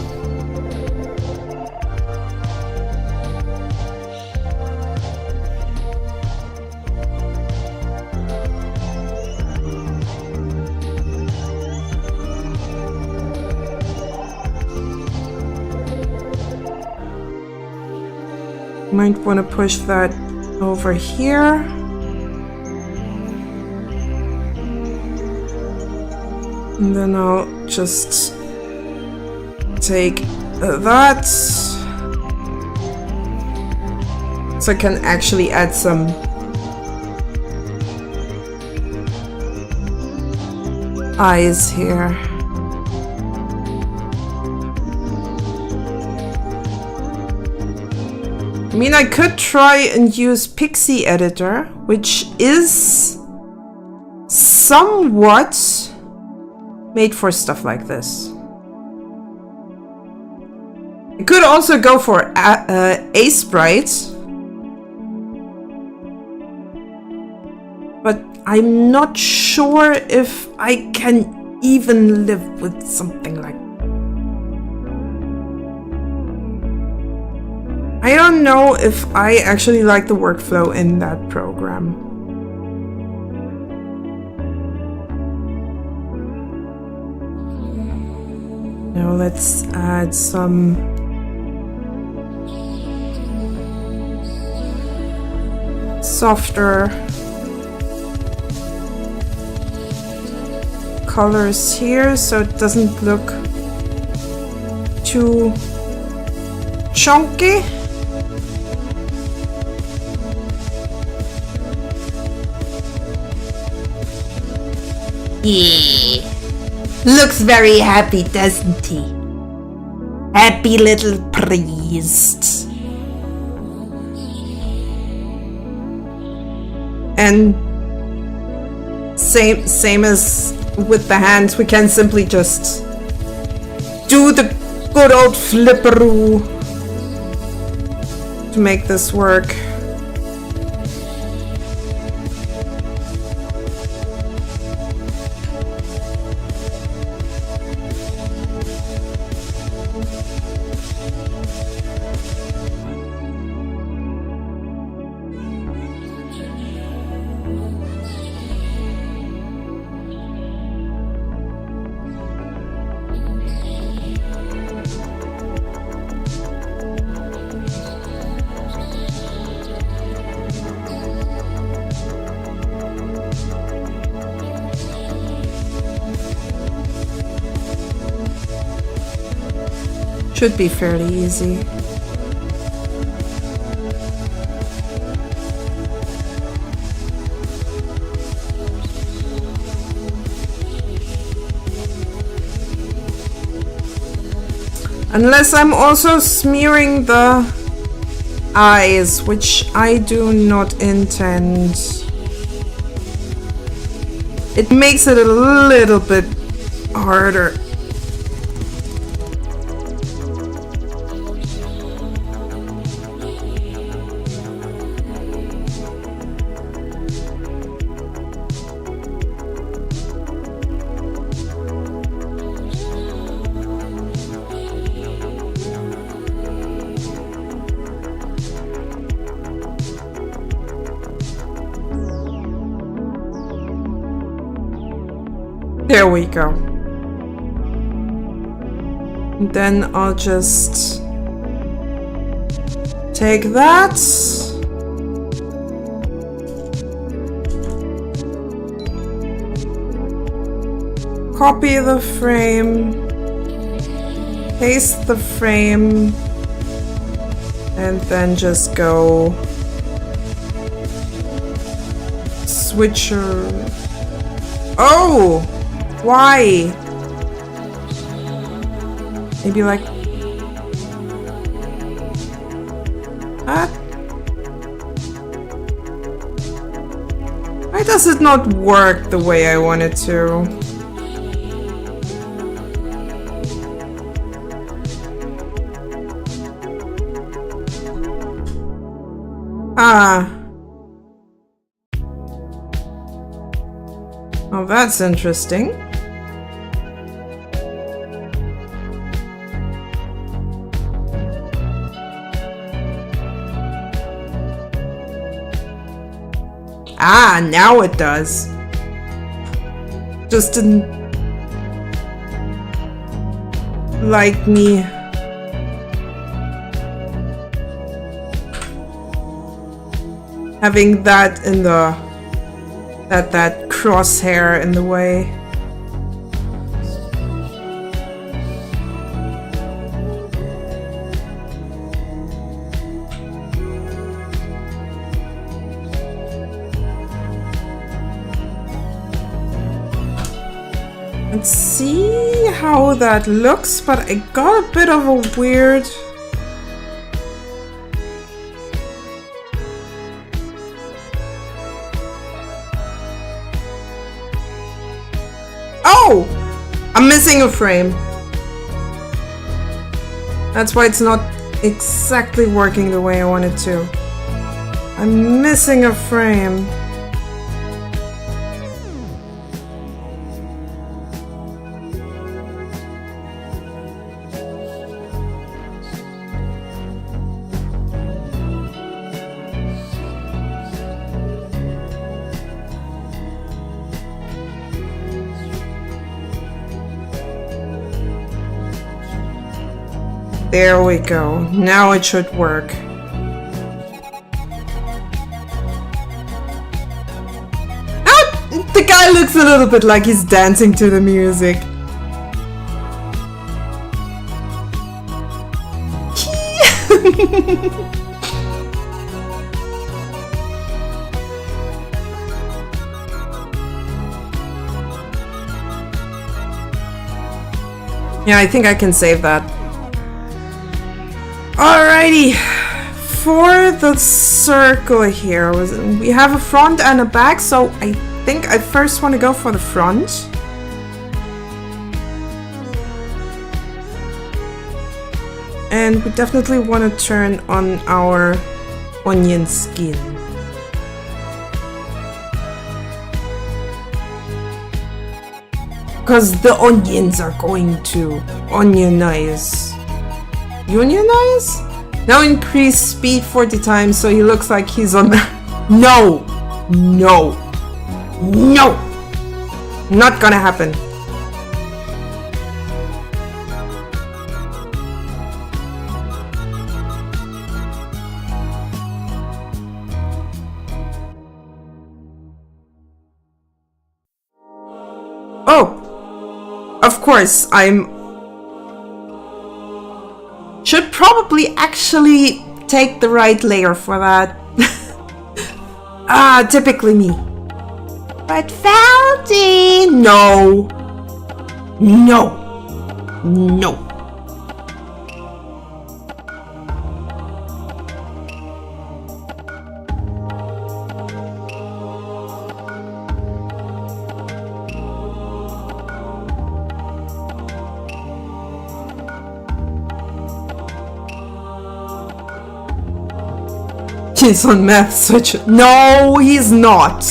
Might want to push that over here. And then I'll just take that. So I can actually add some eyes here. I mean, I could try and use Pixie Editor, which is somewhat made for stuff like this. I could also go for a sprite, but I'm not sure if I can even live with something like that. I don't know if I actually like the workflow in that program. Now let's add some softer colors here so it doesn't look too chunky. Yeah. Looks very happy, doesn't he? Happy little priest. And same as with the hands, we can simply just do the good old flipperoo to make this work. Should be fairly easy. Unless I'm also smearing the eyes, which I do not intend. It makes it a little bit harder. There we go. And then I'll just take that. Copy the frame. Paste the frame. And then just go switcher. Oh! Why? Maybe like that? Why does it not work the way I want it to? Ah. Oh, that's interesting. Ah, now it does. Just didn't like me. Having that in the that crosshair in the way. Let's see how that looks, but I got a bit of a weird... Oh! I'm missing a frame. That's why it's not exactly working the way I want it to. I'm missing a frame. There we go. Now it should work. Ah! The guy looks a little bit like he's dancing to the music. Yeah, I think I can save that. Alrighty. For the circle here, we have a front and a back, so I think I first want to go for the front. And we definitely want to turn on our onion skin. Because the onions are going to onionize. Unionize? Now increase speed 40 times so he looks like he's on the... No! No! No! Not gonna happen. Oh! Of course, should probably actually take the right layer for that. Typically me. But Valdi! No! No! No! He's on math switch. No, he's not.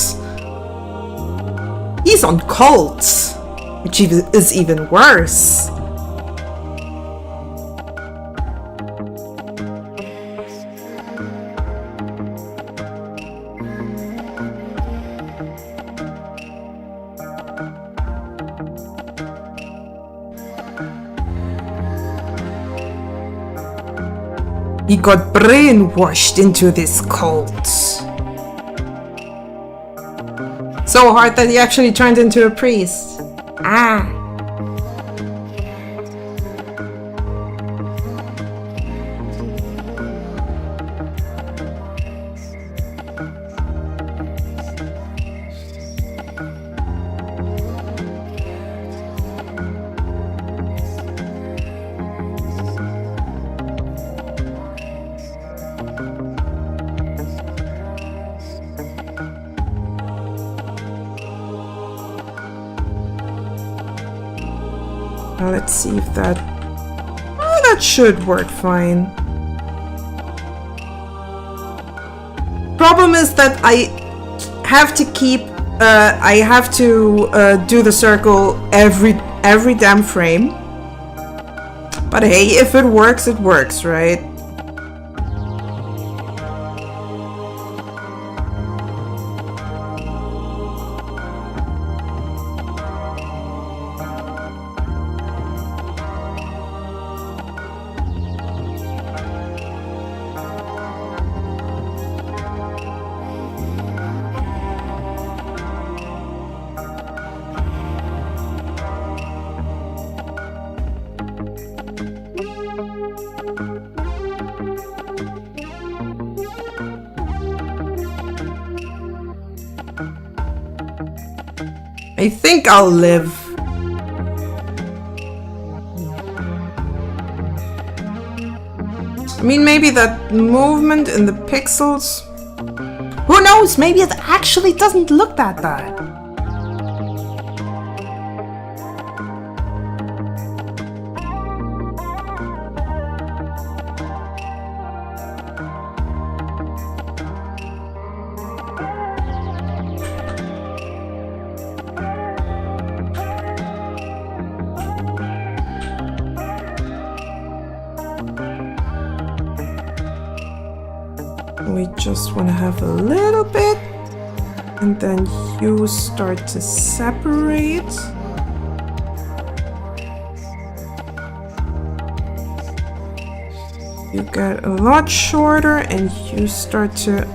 He's on cults, which is even worse. He got brainwashed into this cult. So hard that he actually turned into a priest. Ah. Now let's see if that... Oh, that should work fine. Problem is that I have to keep... I have to do the circle every damn frame. But hey, if it works, right? I think I'll live. I mean, maybe that movement in the pixels... Who knows? Maybe it actually doesn't look that bad. We just want to have a little bit, and then you start to separate. You get a lot shorter and you start to...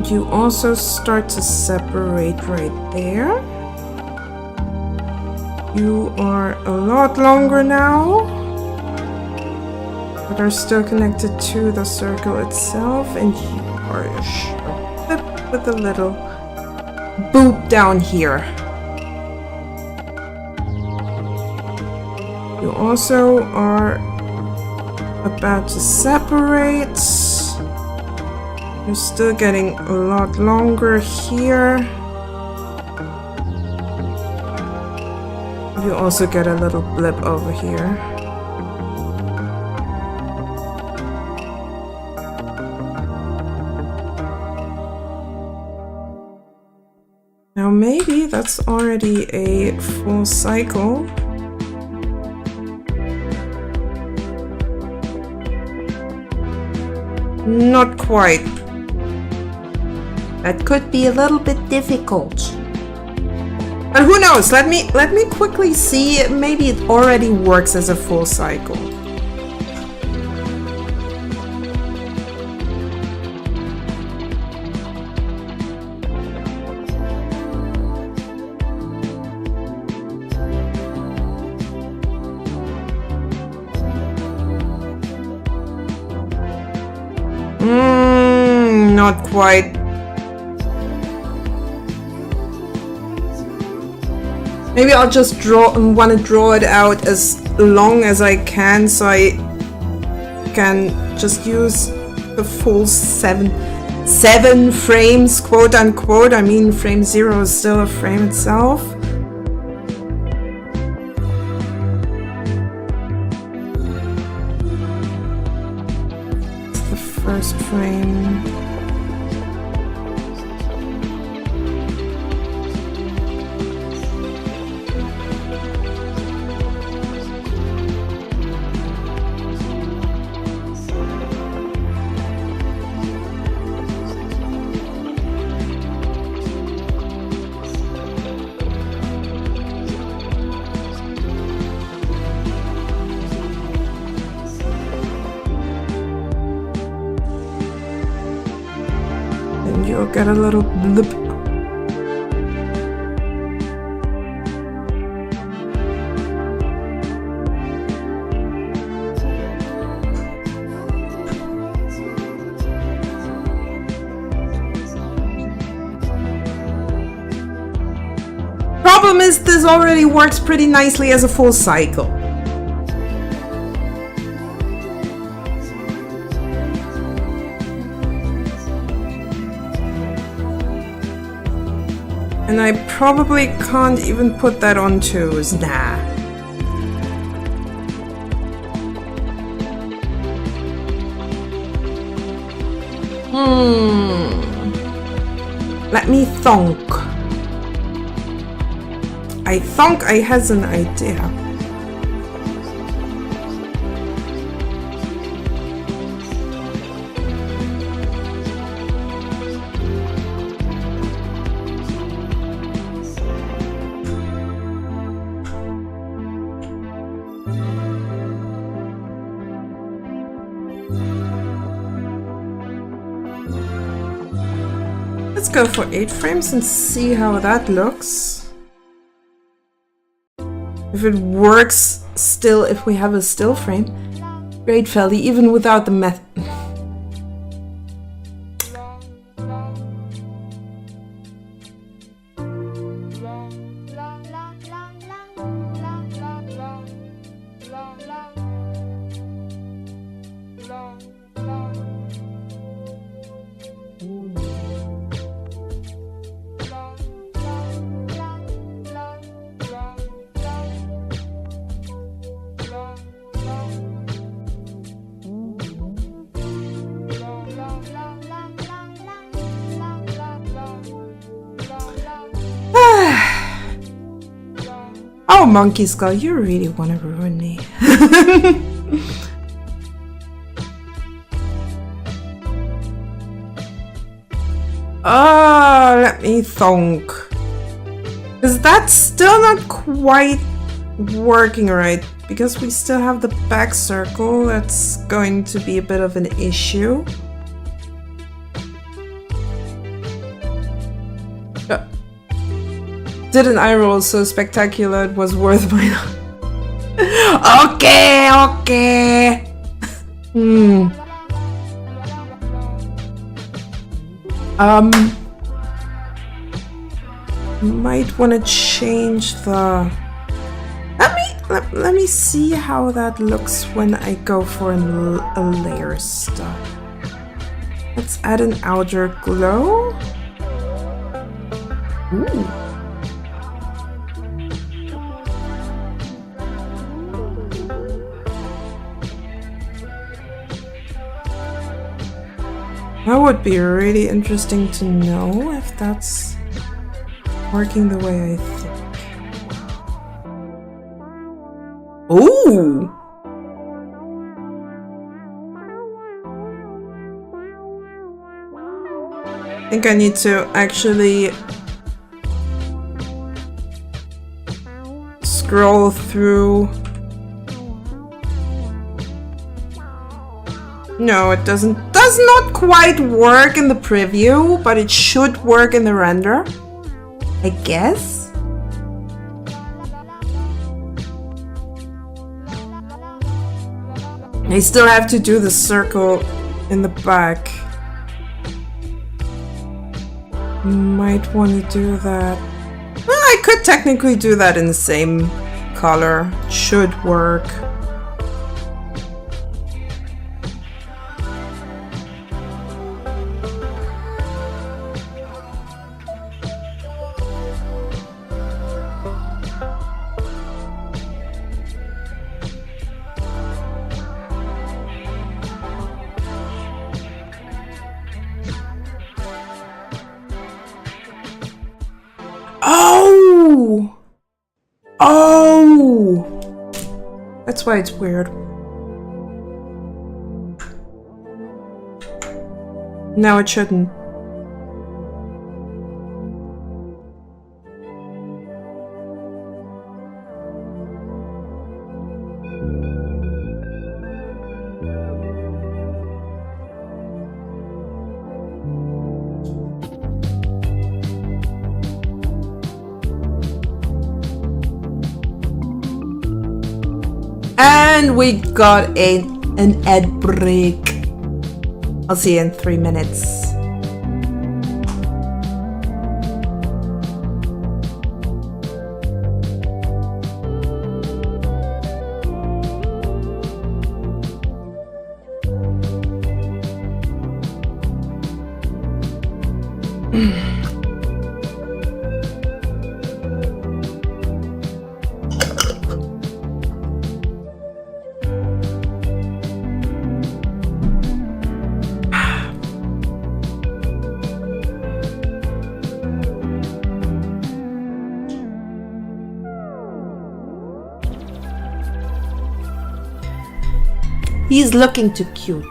And you also start to separate right there. You are a lot longer now, but are still connected to the circle itself, and you are a sharp lip with a little boop down here. You also are about to separate. You're still getting a lot longer here. You also get a little blip over here. Now maybe that's already a full cycle. Not quite. That could be a little bit difficult. But who knows? Let me quickly see. Maybe it already works as a full cycle. Not quite. Maybe I'll just want to draw it out as long as I can, so I can just use the full seven frames, quote unquote. I mean, frame 0 is still a frame itself. It's the first frame. You'll get a little blip. Problem is, this already works pretty nicely as a full cycle. And I probably can't even put that on twos. Nah. Let me think. I think I has an idea. Let's go for 8 frames and see how that looks. If it works still, if we have a still frame. Great, Feldy, even without the method. Oh, Monkey Skull, you really want to ruin me. Oh, let me think. Because that's still not quite working right. Because we still have the back circle. That's going to be a bit of an issue. Didn't I roll so spectacular it was worth my... Okay, okay. Might want to change the... Let me see how that looks when I go for a layer stuff. Let's add an outer glow. Ooh. That would be really interesting to know if that's working the way I think. Ooh! I think I need to actually scroll through. No, it does not quite work in the preview, but it should work in the render, I guess. I still have to do the circle in the back. Might want to do that. Well, I could technically do that in the same color. Should work. Oh! Oh! That's why it's weird. No, it shouldn't. And we got an ad break. I'll see you in 3 minutes. He's looking too cute.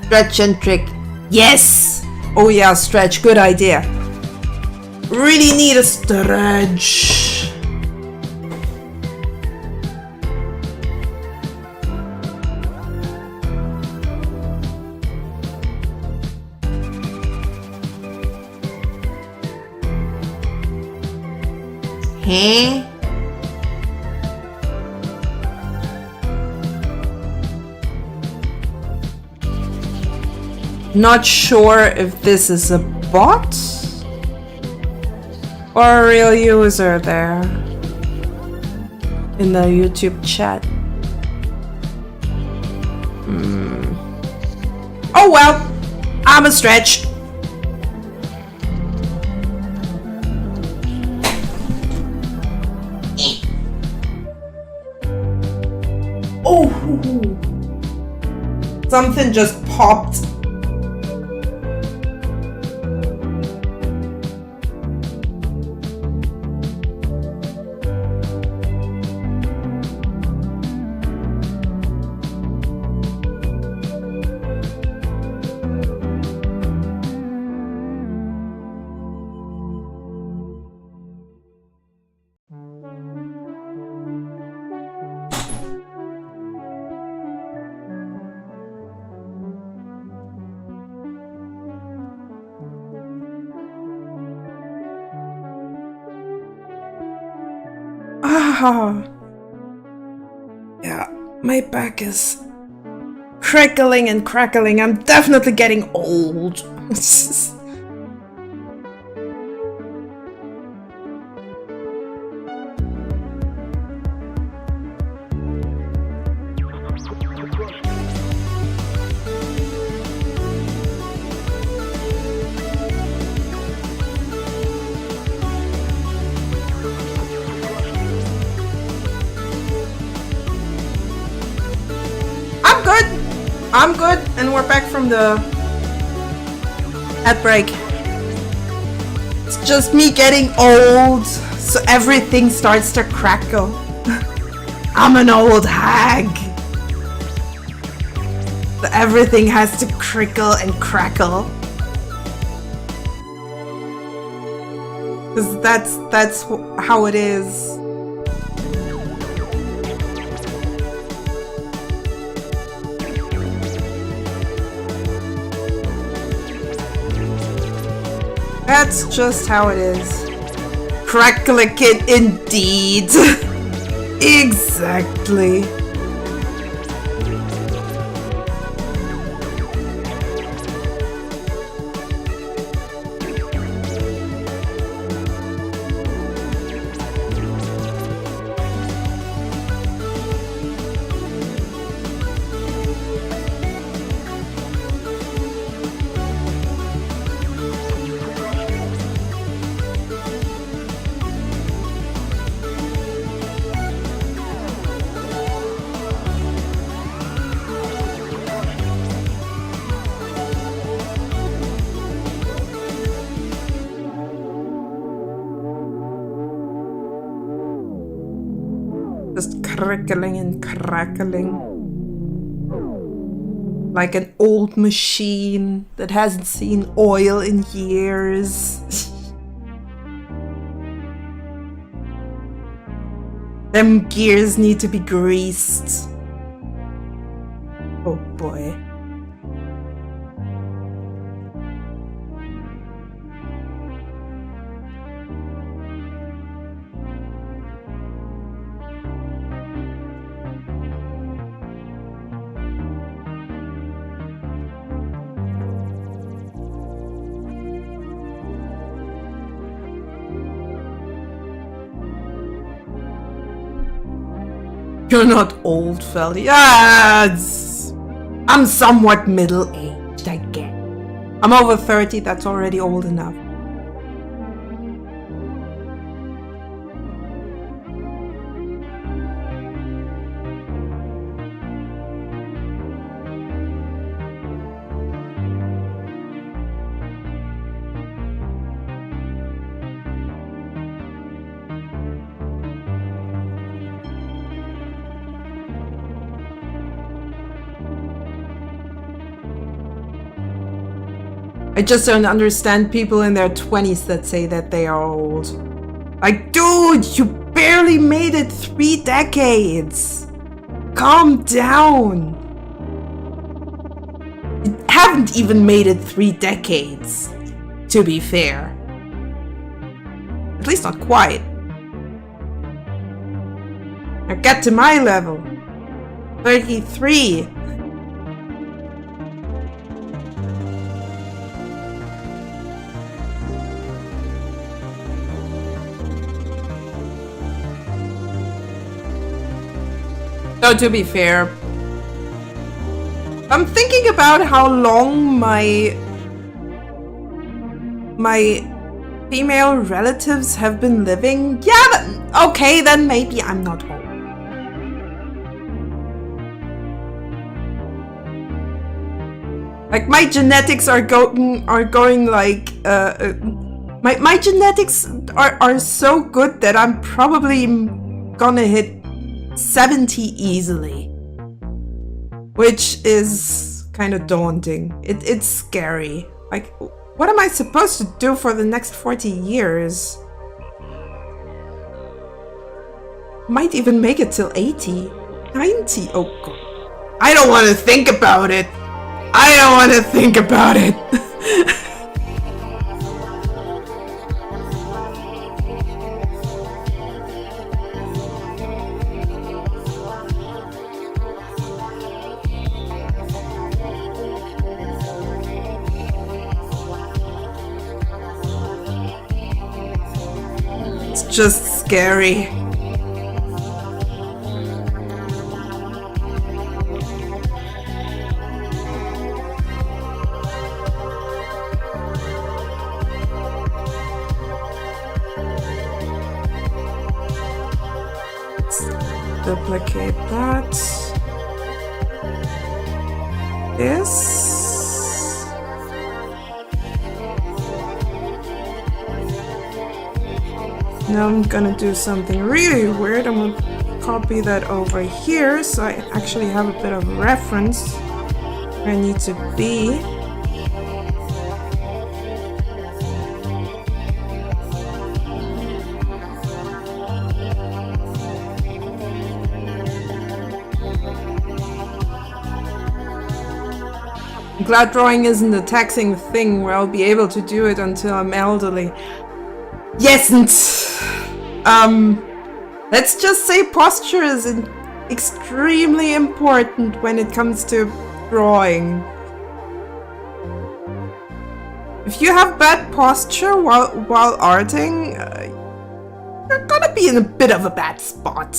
Stretch and trick. Yes! Oh yeah, stretch. Good idea. Really need a stretch. Huh? Not sure if this is a bot or a real user there in the YouTube chat. Oh well, I'm a stretch. Oh, something just popped. Yeah, my back is crackling and crackling. I'm definitely getting old. I'm good, and we're back from the ad break. It's just me getting old, so everything starts to crackle. I'm an old hag. So everything has to crickle and crackle. Because that's how it is. That's just how it is. Crackling it indeed. Exactly. Just crackling and crackling. Like an old machine that hasn't seen oil in years. Them gears need to be greased. Oh boy. You're not old, fella. Yeah, I'm somewhat middle-aged, I guess. I'm over 30, that's already old enough. I just don't understand people in their 20s that say that they are old. Like, dude, you barely made it 3 decades. Calm down. You haven't even made it 3 decades, to be fair. At least not quite. Now get to my level. 33. So to be fair, I'm thinking about how long my female relatives have been living. Yeah, okay, then maybe I'm not old. Like my genetics are going like my genetics are so good that I'm probably gonna hit 70 easily, which is kind of daunting. It's scary. Like, what am I supposed to do for the next 40 years? Might even make it till 80, 90. Oh god. I don't want to think about it. I don't want to think about it. just scary. Duplicate that. This. Now I'm gonna do something really weird. I'm gonna copy that over here so I actually have a bit of reference where I need to be. Glad drawing isn't a taxing thing where I'll be able to do it until I'm elderly. Yes, and let's just say posture is extremely important when it comes to drawing. If you have bad posture while arting, you're gonna be in a bit of a bad spot.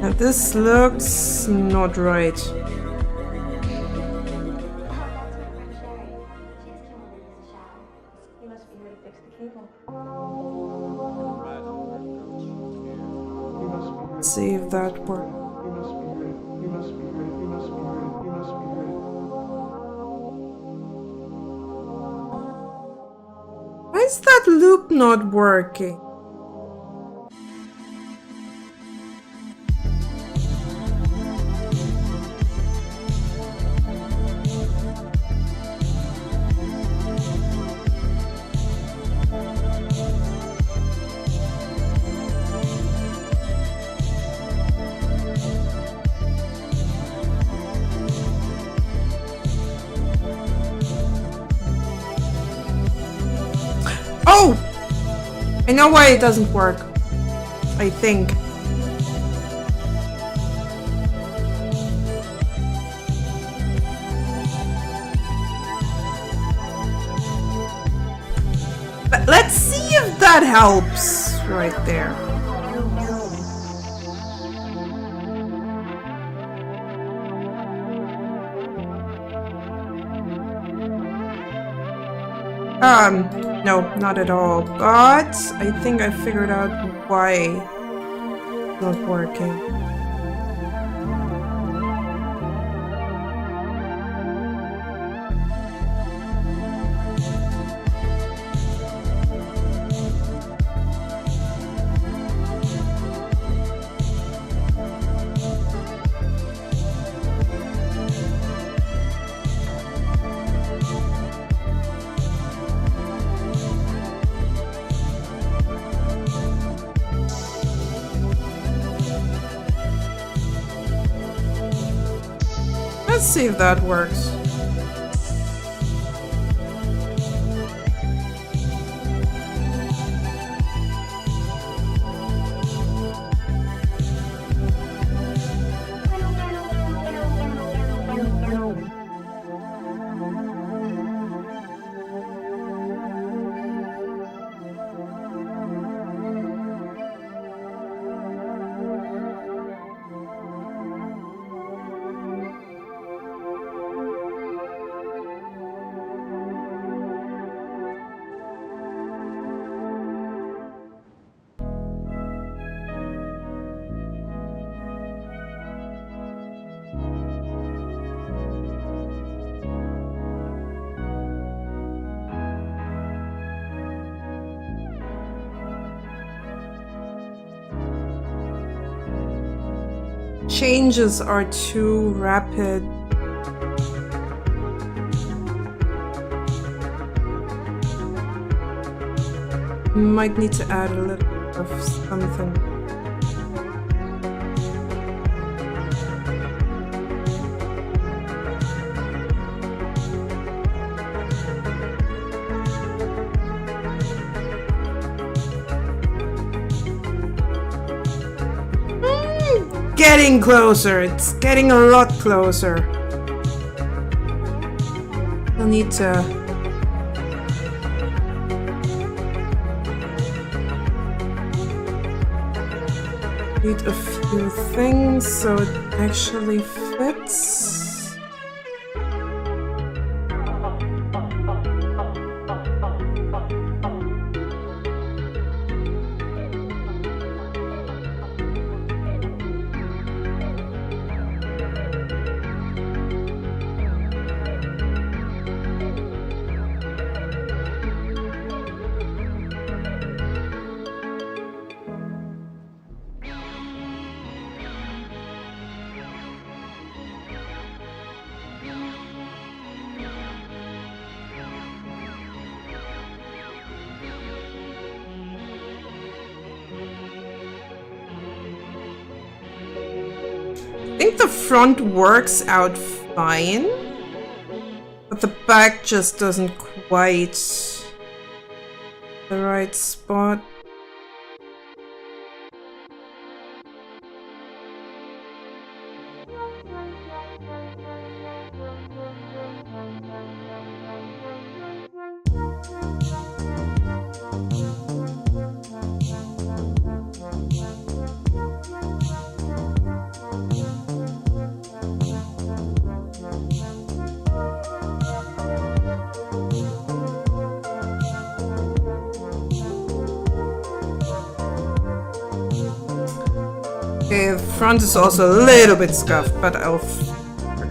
Now this looks not right. See if that works. Why is that loop not working? Oh! I know why it doesn't work. I think. But let's see if that helps right there. No, not at all. But I think I figured out why it's not working. Let's see if that works. Changes are too rapid. Might need to add a little bit of something. Getting closer. It's getting a lot closer. I'll need to read a few things so it actually fits. I think the front works out fine, but the back just doesn't quite the right spot. Okay, the front is also a little bit scuffed, but I'll figure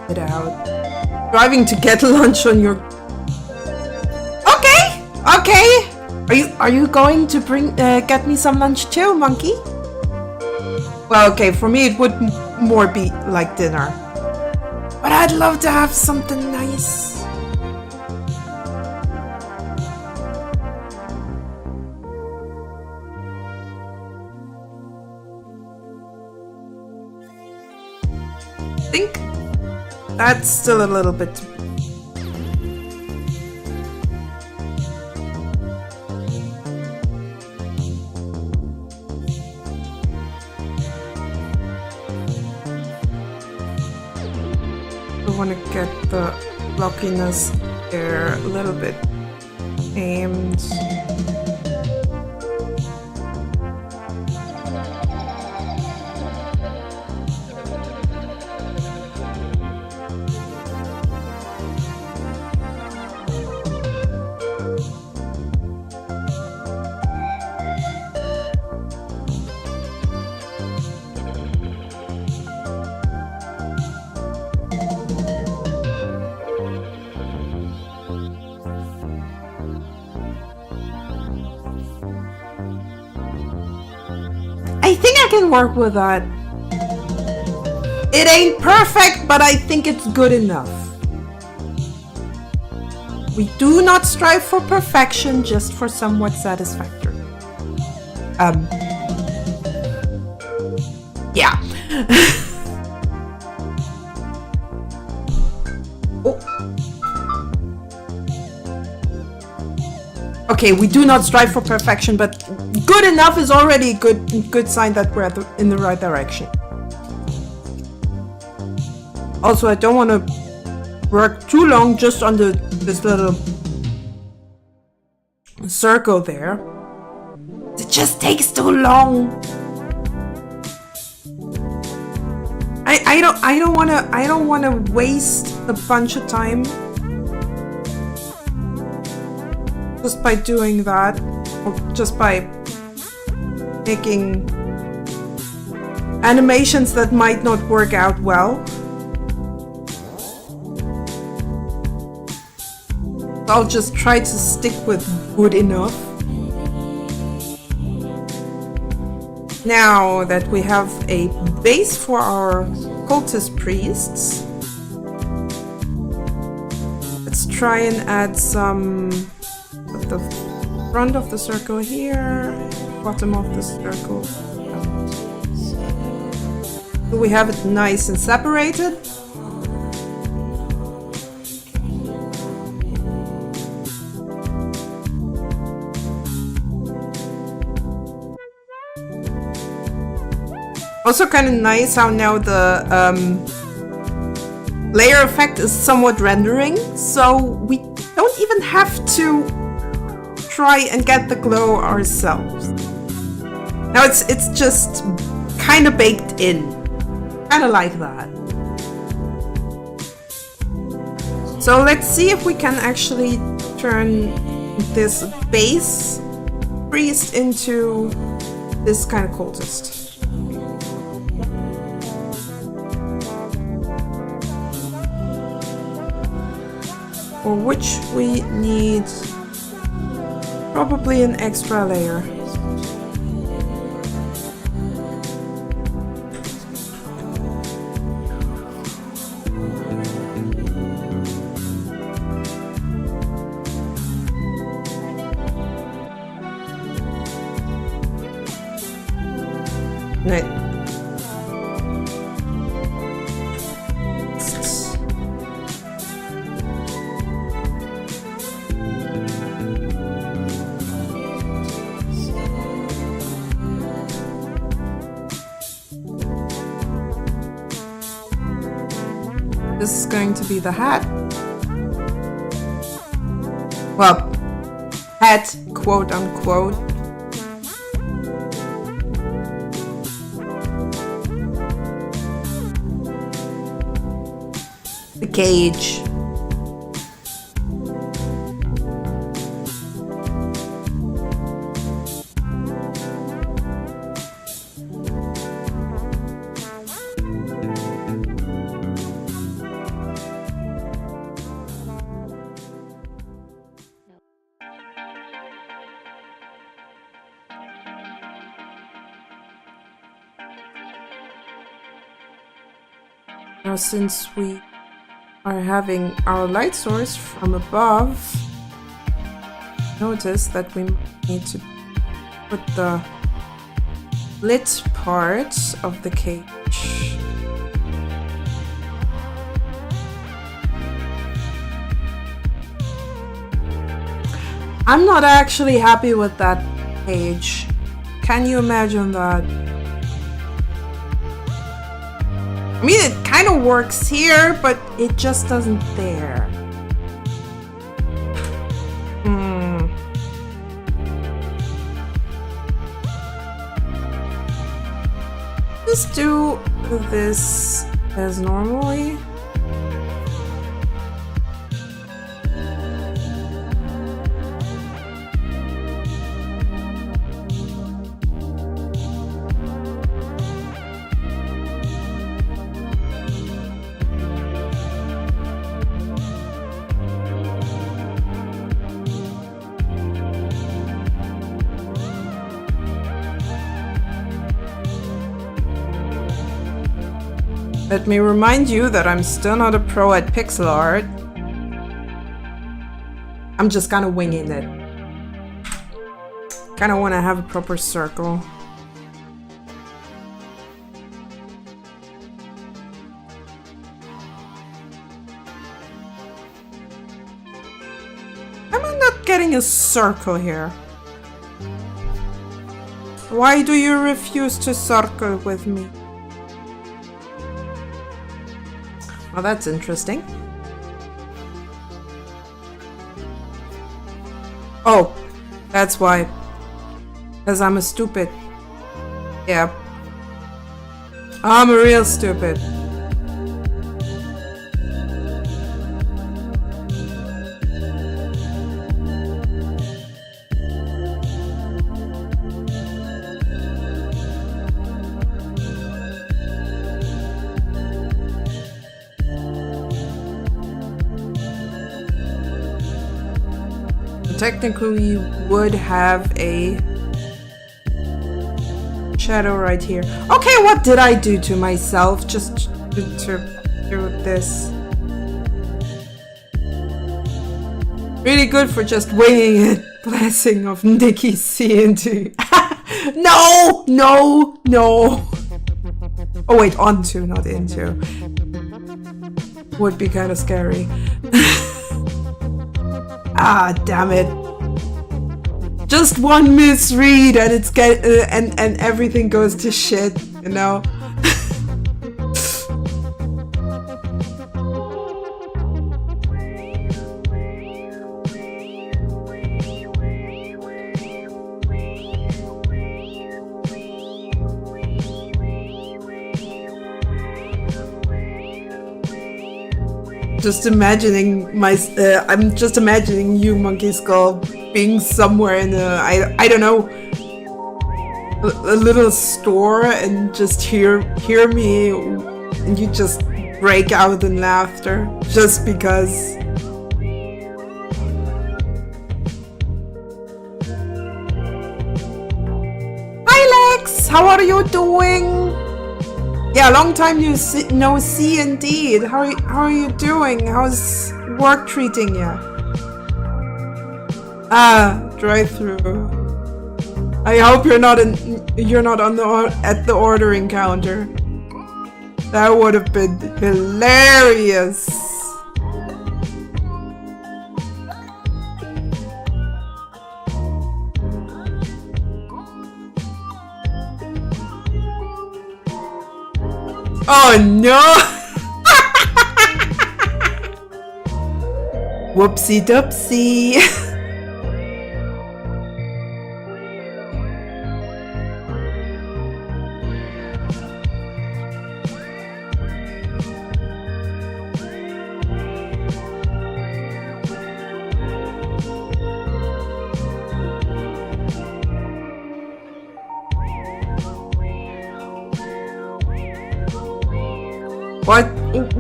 it out. Driving to get lunch on your... Okay! Okay! Are you going to bring get me some lunch too, monkey? Well, okay, for me it would more be like dinner. But I'd love to have something nice. I think that's still a little bit. I want to get the blockiness there a little bit aimed. I think I can work with that. It ain't perfect, but I think it's good enough. We do not strive for perfection, just for somewhat satisfactory. Yeah. Oh. Okay, we do not strive for perfection, but good enough is already a good sign that we're in the right direction. Also, I don't want to work too long just on this little circle there. It just takes too long. I don't wanna waste a bunch of time just by doing that, or just by making animations that might not work out well. I'll just try to stick with good enough. Now that we have a base for our cultist priests, let's try and add some of the front of the circle here, bottom of the circle. So we have it nice and separated. Also kind of nice how now the layer effect is somewhat rendering, so we don't even have to try and get the glow ourselves. Now it's just kind of baked in. Kind of like that. So let's see if we can actually turn this base priest into this kind of cultist. For which we need probably an extra layer. This is going to be the hat. Well, hat, quote unquote. The cage. Now, since we are having our light source from above, notice that we need to put the lit part of the cage. I'm not actually happy with that cage. Can you imagine that? I mean, it kind of works here, but it just doesn't there. Just do this as normally. Let me remind you that I'm still not a pro at pixel art. I'm just kind of winging it. Kind of want to have a proper circle. Am I not getting a circle here? Why do you refuse to circle with me? Well, that's interesting. Oh, that's why. Because I'm a stupid. Yeah. I'm a real stupid. Technically, we would have a shadow right here. Okay, what did I do to myself just to do this? Really good for just winging it. Blessing of Nikki C&D. No, no, no. Oh wait, onto, not into. Would be kind of scary. Ah, damn it. Just one misread and it's and everything goes to shit, you know. Just imagining I'm just imagining you, Monkey Skull, being somewhere in a, I don't know, a little store and just hear me and you just break out in laughter just because. Hi Lex, how are you doing? Yeah, long time no see indeed. How are you doing? How's work treating you? Ah, drive-through. I hope you're not on at the ordering counter. That would have been hilarious. Oh no! Whoopsie doopsie.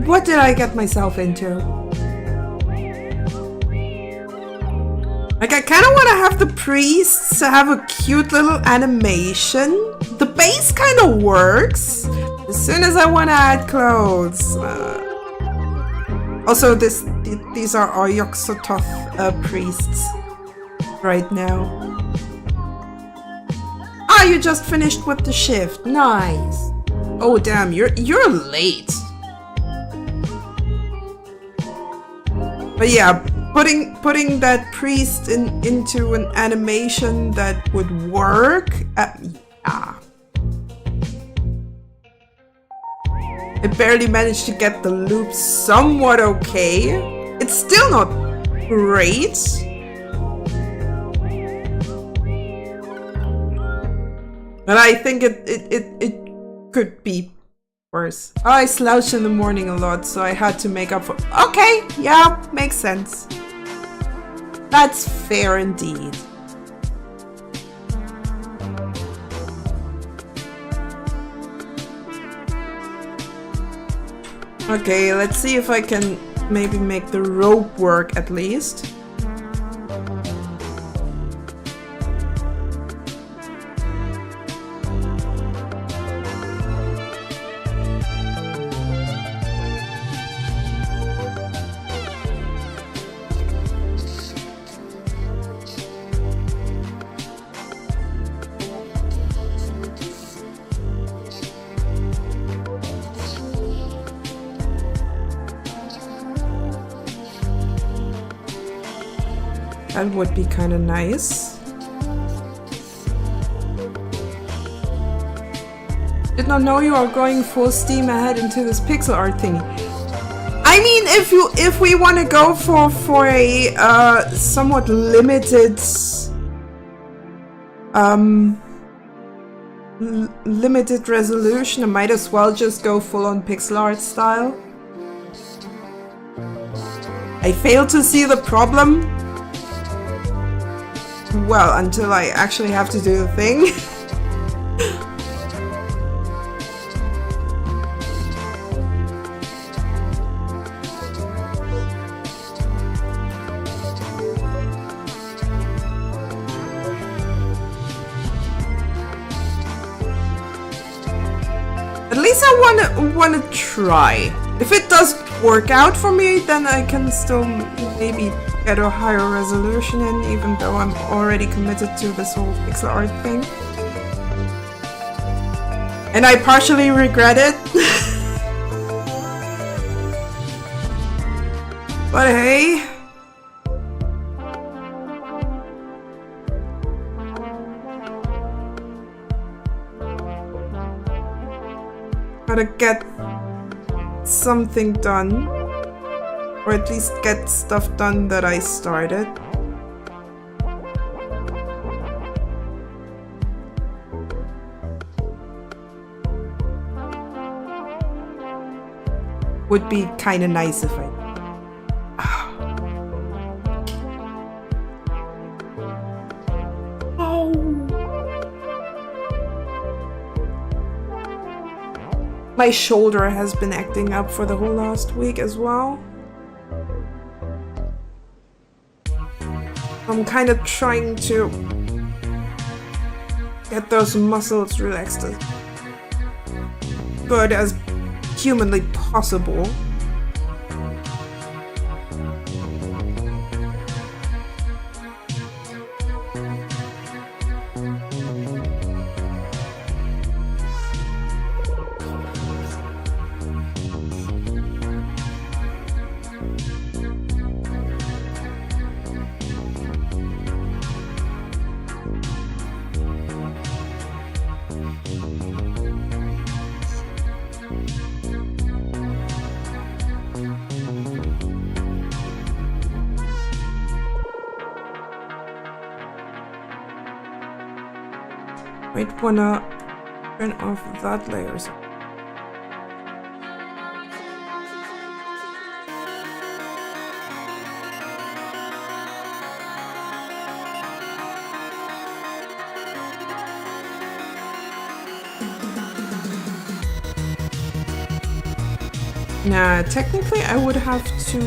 What did I get myself into? Like, I kind of want to have the priests have a cute little animation. The base kind of works. As soon as I want to add clothes. Also, these are our Yog-Sothoth priests right now. Ah, you just finished with the shift. Nice. Oh damn, you're late. But yeah, putting that priest into an animation that would work. Yeah. I barely managed to get the loop somewhat okay. It's still not great. But I think it could be worse. I slouch in the morning a lot, so I had to make up for. Okay, yeah, makes sense. That's fair indeed. Okay, let's see if I can maybe make the rope work at least. That would be kind of nice. Did not know you are going full steam ahead into this pixel art thingy. I mean, if we want to go for a somewhat limited limited resolution, I might as well just go full on pixel art style. I fail to see the problem. Well, until I actually have to do the thing. At least I wanna try. If it does work out for me, then I can still maybe get a higher resolution in, even though I'm already committed to this whole pixel art thing. And I partially regret it. But hey. Gotta get something done. Or at least get stuff done that I started. Would be kinda nice if I... Oh. My shoulder has been acting up for the whole last week as well. I'm kind of trying to get those muscles relaxed as good as humanly possible. Might wanna turn off that layer. Nah, technically I would have to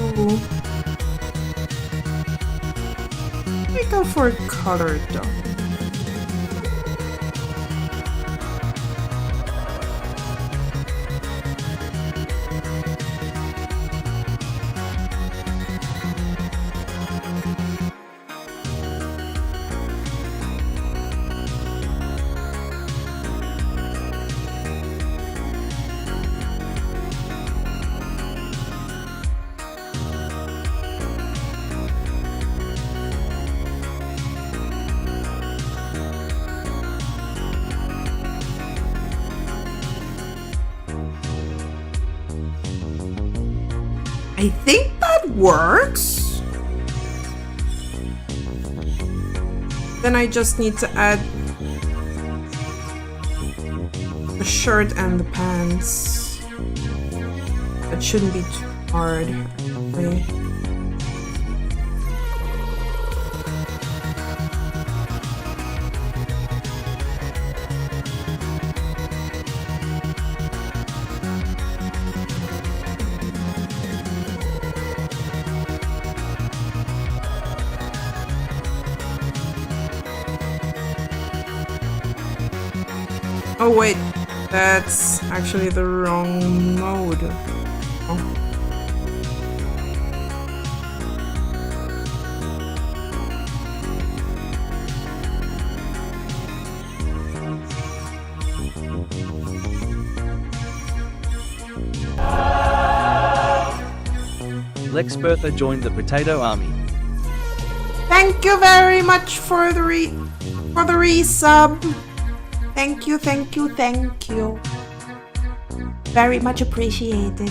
go for a color though. I think that works. Then I just need to add the shirt and the pants. That shouldn't be too hard, actually. Oh wait, that's actually the wrong mode. Oh. Lex Bertha joined the Potato Army. Thank you very much for the resub. Thank you, thank you, thank you. Very much appreciated.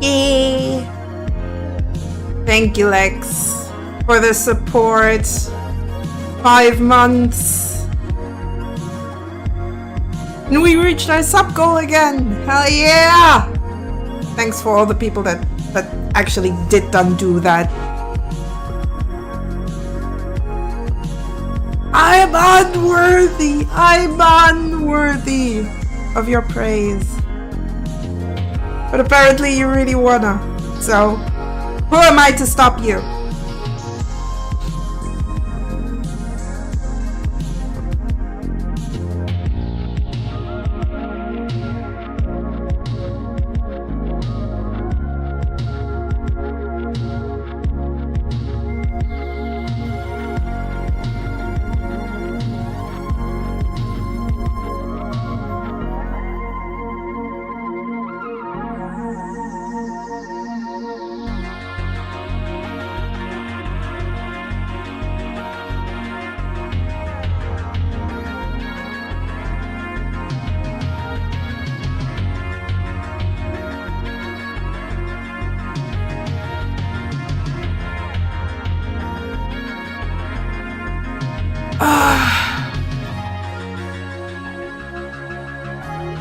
Yay! Thank you, Lex, for the support. 5 months. And we reached our sub goal again. Hell yeah! Thanks for all the people that actually did do that. I'm unworthy. I'm unworthy. of your praise. But apparently you really wanna. So, who am I to stop you?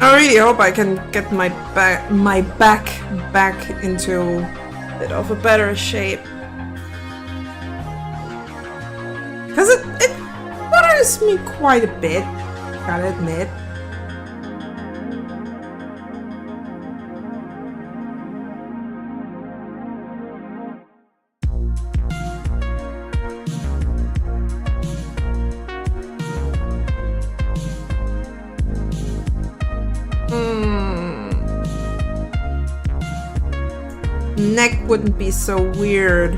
I really hope I can get my back into a bit of a better shape. Because it bothers me quite a bit, gotta admit. Neck wouldn't be so weird.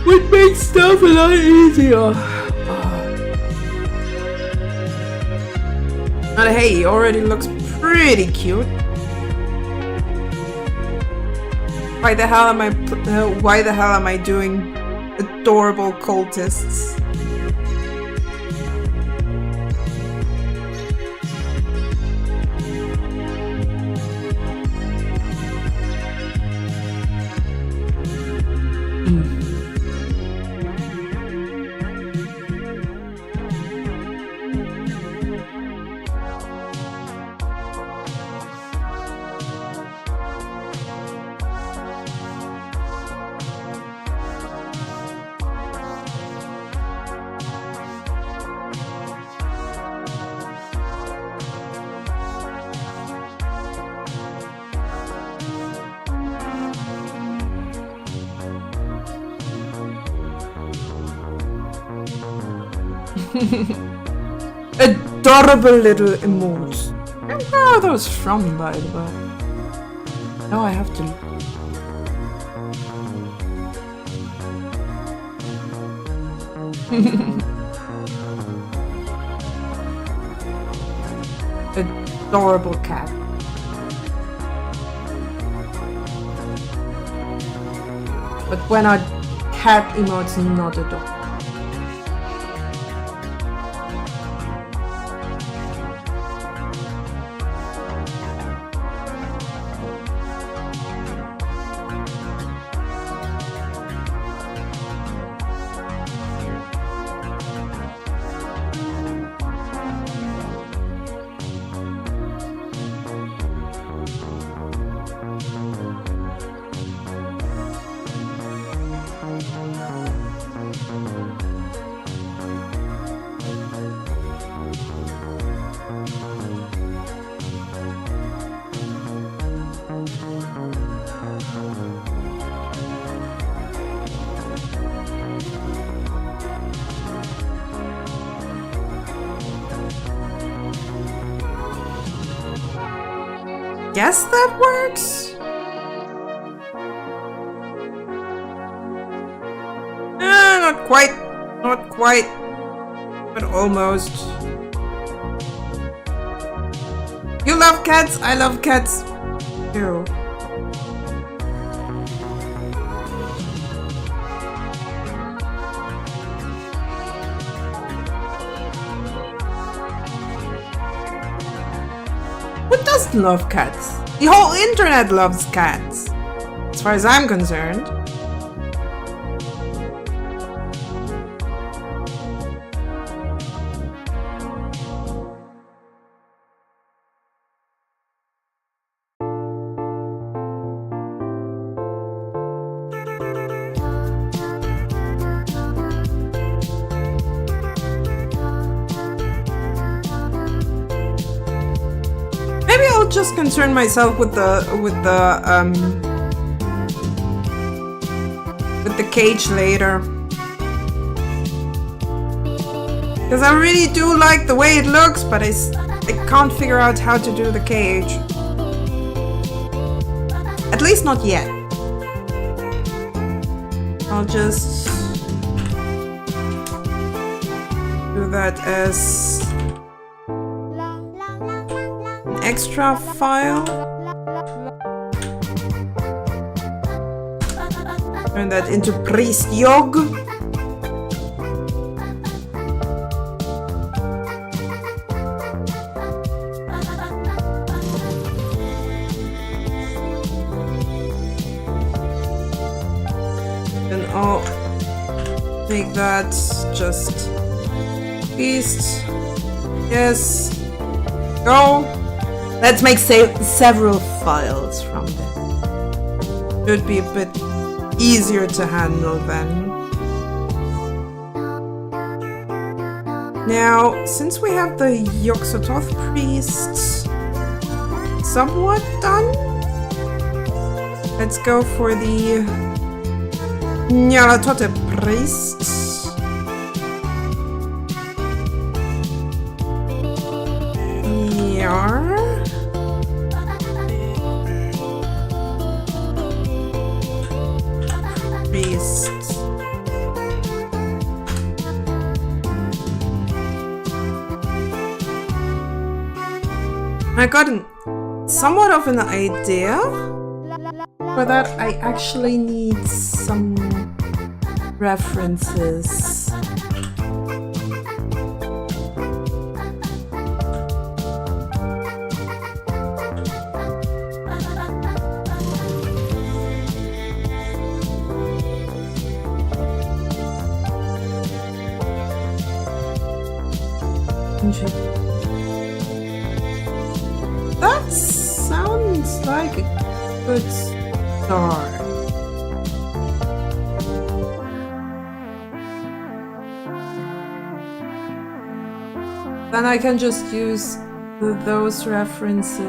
Would make stuff a lot easier. But hey, he already looks pretty cute. Why the hell am I doing adorable cultists? Adorable little emote. Where are those from, by the way? Now I have to. Adorable cat. But when are cat emotes not adorable? Guess that works? Not quite, but almost. You love cats, I love cats too. Who doesn't love cats? The whole internet loves cats, as far as I'm concerned. just concern myself with the cage later. Because I really do like the way it looks, but I can't figure out how to do the cage. At least not yet. I'll just do that as an extra file. Turn that into Priest Yog. Then I'll make that just Beast. Yes. Go. Let's make several files from this. Should be a bit easier to handle then. Now, since we have the Yog-Sothoth priest somewhat done, let's go for the Nyarlathotep priest. Priest. I got somewhat of an idea. For that, I actually need some references. That sounds like a good start. Then I can just use those references.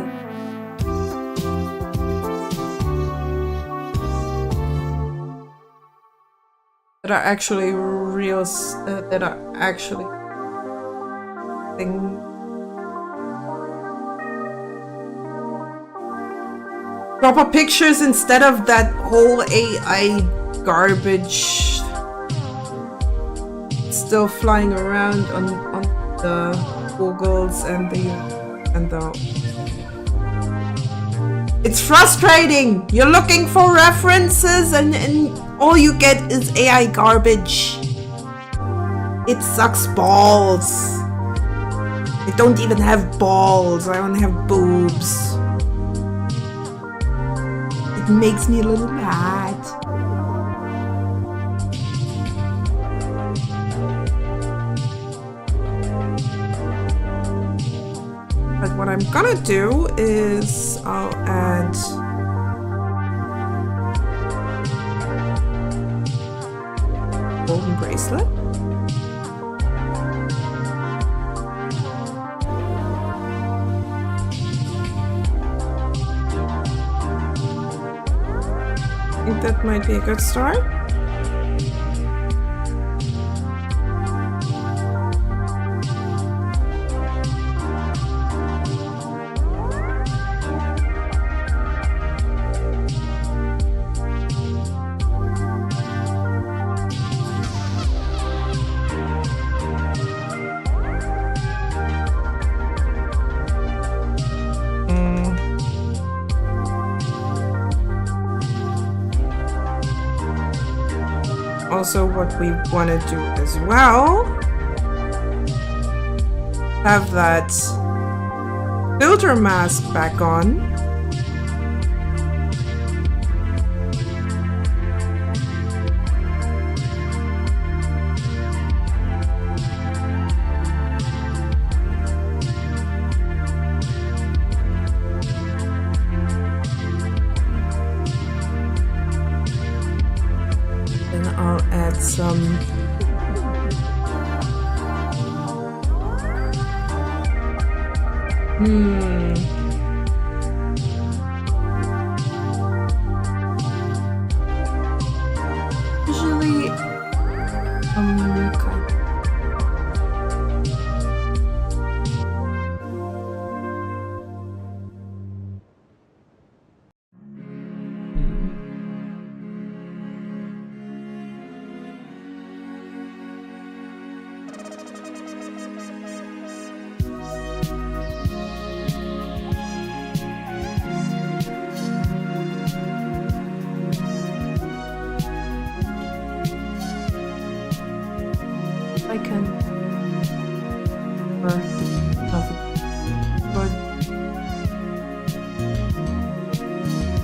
That are actually real, that are actually proper pictures instead of that whole AI garbage still flying around on the Googles and the It's frustrating! You're looking for references and all you get is AI garbage. It sucks balls. I don't even have balls, I only have boobs. It makes me a little mad. But what I'm gonna do is I'll add golden bracelet. I think that might be a good start. Also, what we want to do as well, have that filter mask back on. I'll add some Okay. I can.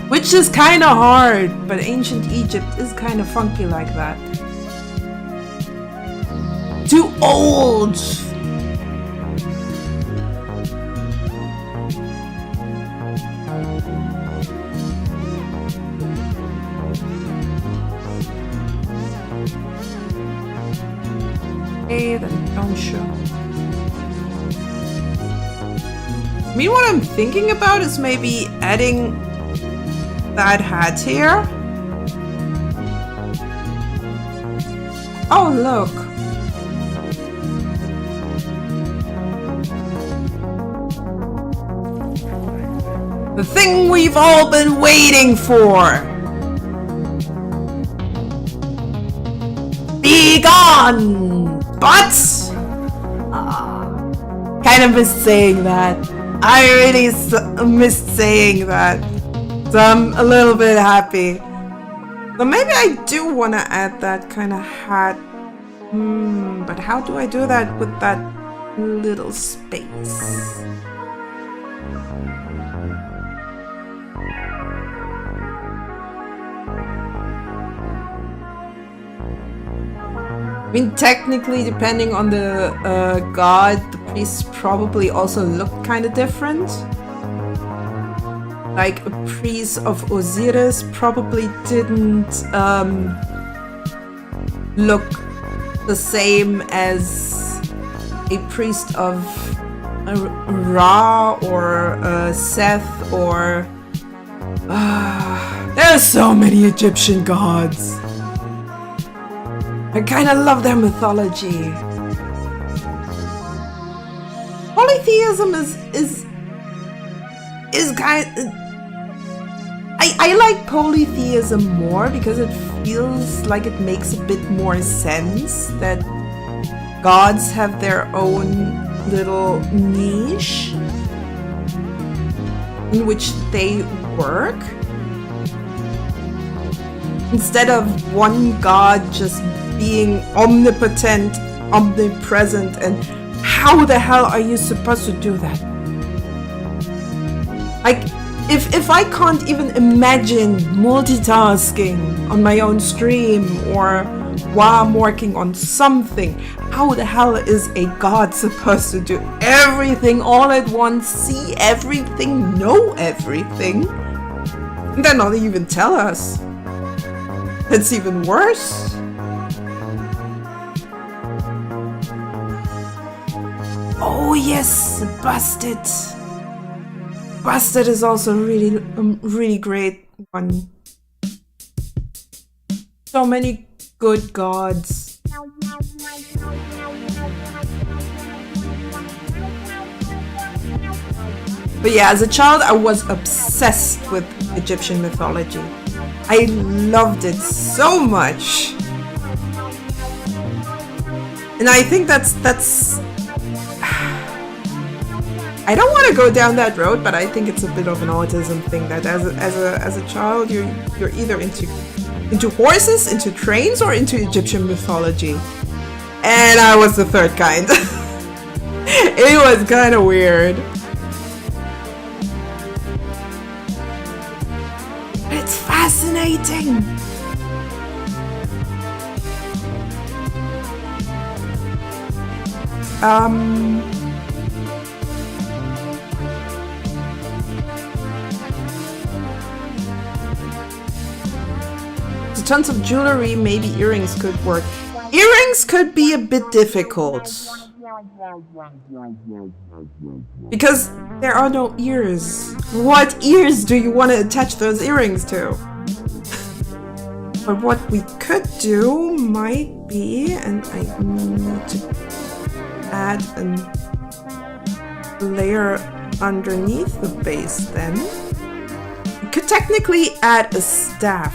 Which is kind of hard, but ancient Egypt is kind of funky like that. Too old! Okay, then don't show. I mean, what I'm thinking about is maybe adding that hat here. Oh, look. The thing we've all been waiting for. Be gone! But kind of missed saying that. I really missed saying that. So I'm a little bit happy. So maybe I do want to add that kind of hat. But how do I do that with that little space? I mean, technically, depending on the god, the priests probably also look kind of different. Like, a priest of Osiris probably didn't look the same as a priest of Ra or Seth or... there's so many Egyptian gods! I kind of love their mythology. Polytheism is kind of... I like polytheism more because it feels like it makes a bit more sense that gods have their own little niche in which they work. Instead of one god just being omnipotent, omnipresent, and how the hell are you supposed to do that? Like, if I can't even imagine multitasking on my own stream or while I'm working on something, how the hell is a god supposed to do everything all at once, see everything, know everything, and then not even tell us? That's even worse. Oh yes, Busted. Busted is also really great one. So many good gods. But yeah, as a child, I was obsessed with Egyptian mythology. I loved it so much. And I think that's I don't want to go down that road, but I think it's a bit of an autism thing that as a child you're either into horses, into trains, or into Egyptian mythology. And I was the third kind. It was kind of weird. But it's fascinating. Tons of jewelry, maybe earrings could work. Earrings could be a bit difficult because there are no ears. What ears do you want to attach those earrings to? But what we could do might be, and I need to add a layer underneath the base then. We could technically add a staff.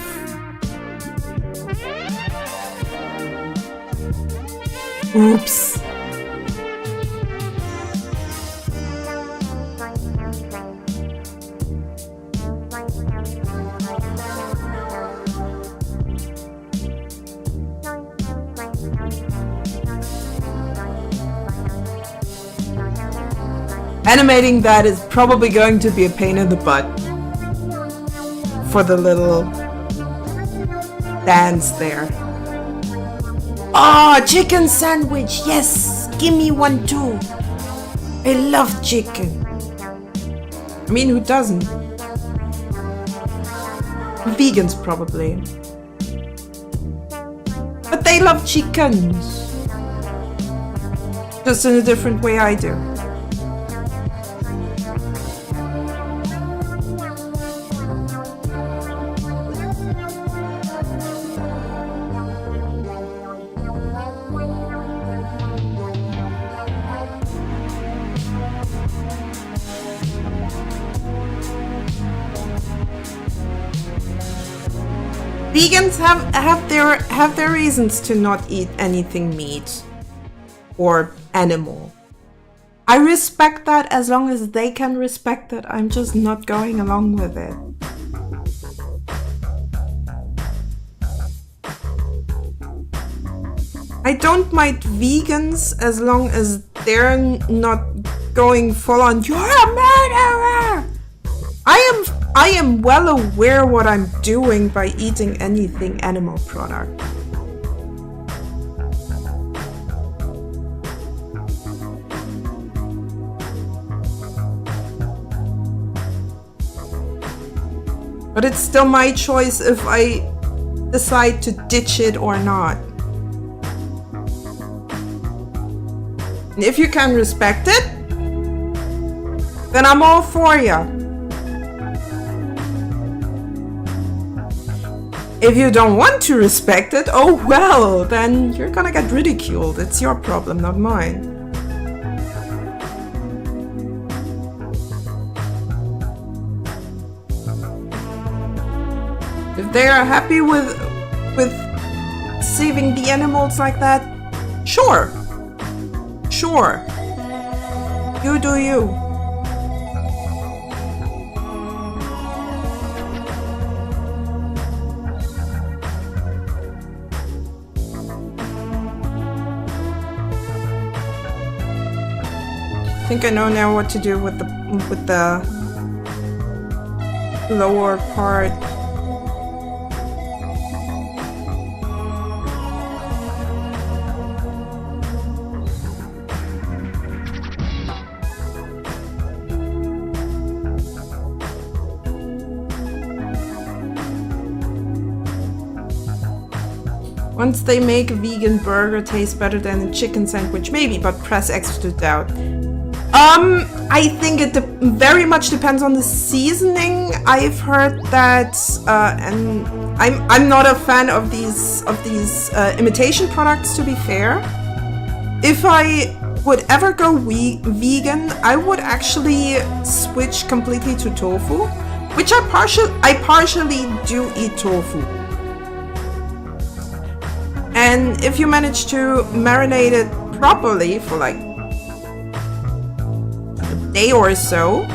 Oops. Animating that is probably going to be a pain in the butt for the little dance there. Oh, chicken sandwich. Yes, give me one too. I love chicken. I mean, who doesn't? Vegans probably. But they love chickens. Just in a different way I do. Vegans have their reasons to not eat anything meat or animal. I respect that as long as they can respect it. I'm just not going along with it. I don't mind vegans as long as they're not going full on, you're a murderer! I am well aware what I'm doing by eating anything animal product. But it's still my choice if I decide to ditch it or not. And if you can respect it, then I'm all for ya. If you don't want to respect it, oh well, then you're gonna get ridiculed. It's your problem, not mine. If they are happy with saving the animals like that, sure. Sure. You do you. I think I know now what to do with the lower part. Once they make a vegan burger taste better than a chicken sandwich, maybe, but press X to doubt. I think it very much depends on the seasoning. I've heard that, and I'm not a fan of these imitation products. To be fair, if I would ever go vegan, I would actually switch completely to tofu, which I partially do eat tofu. And if you manage to marinate it properly for like day or so,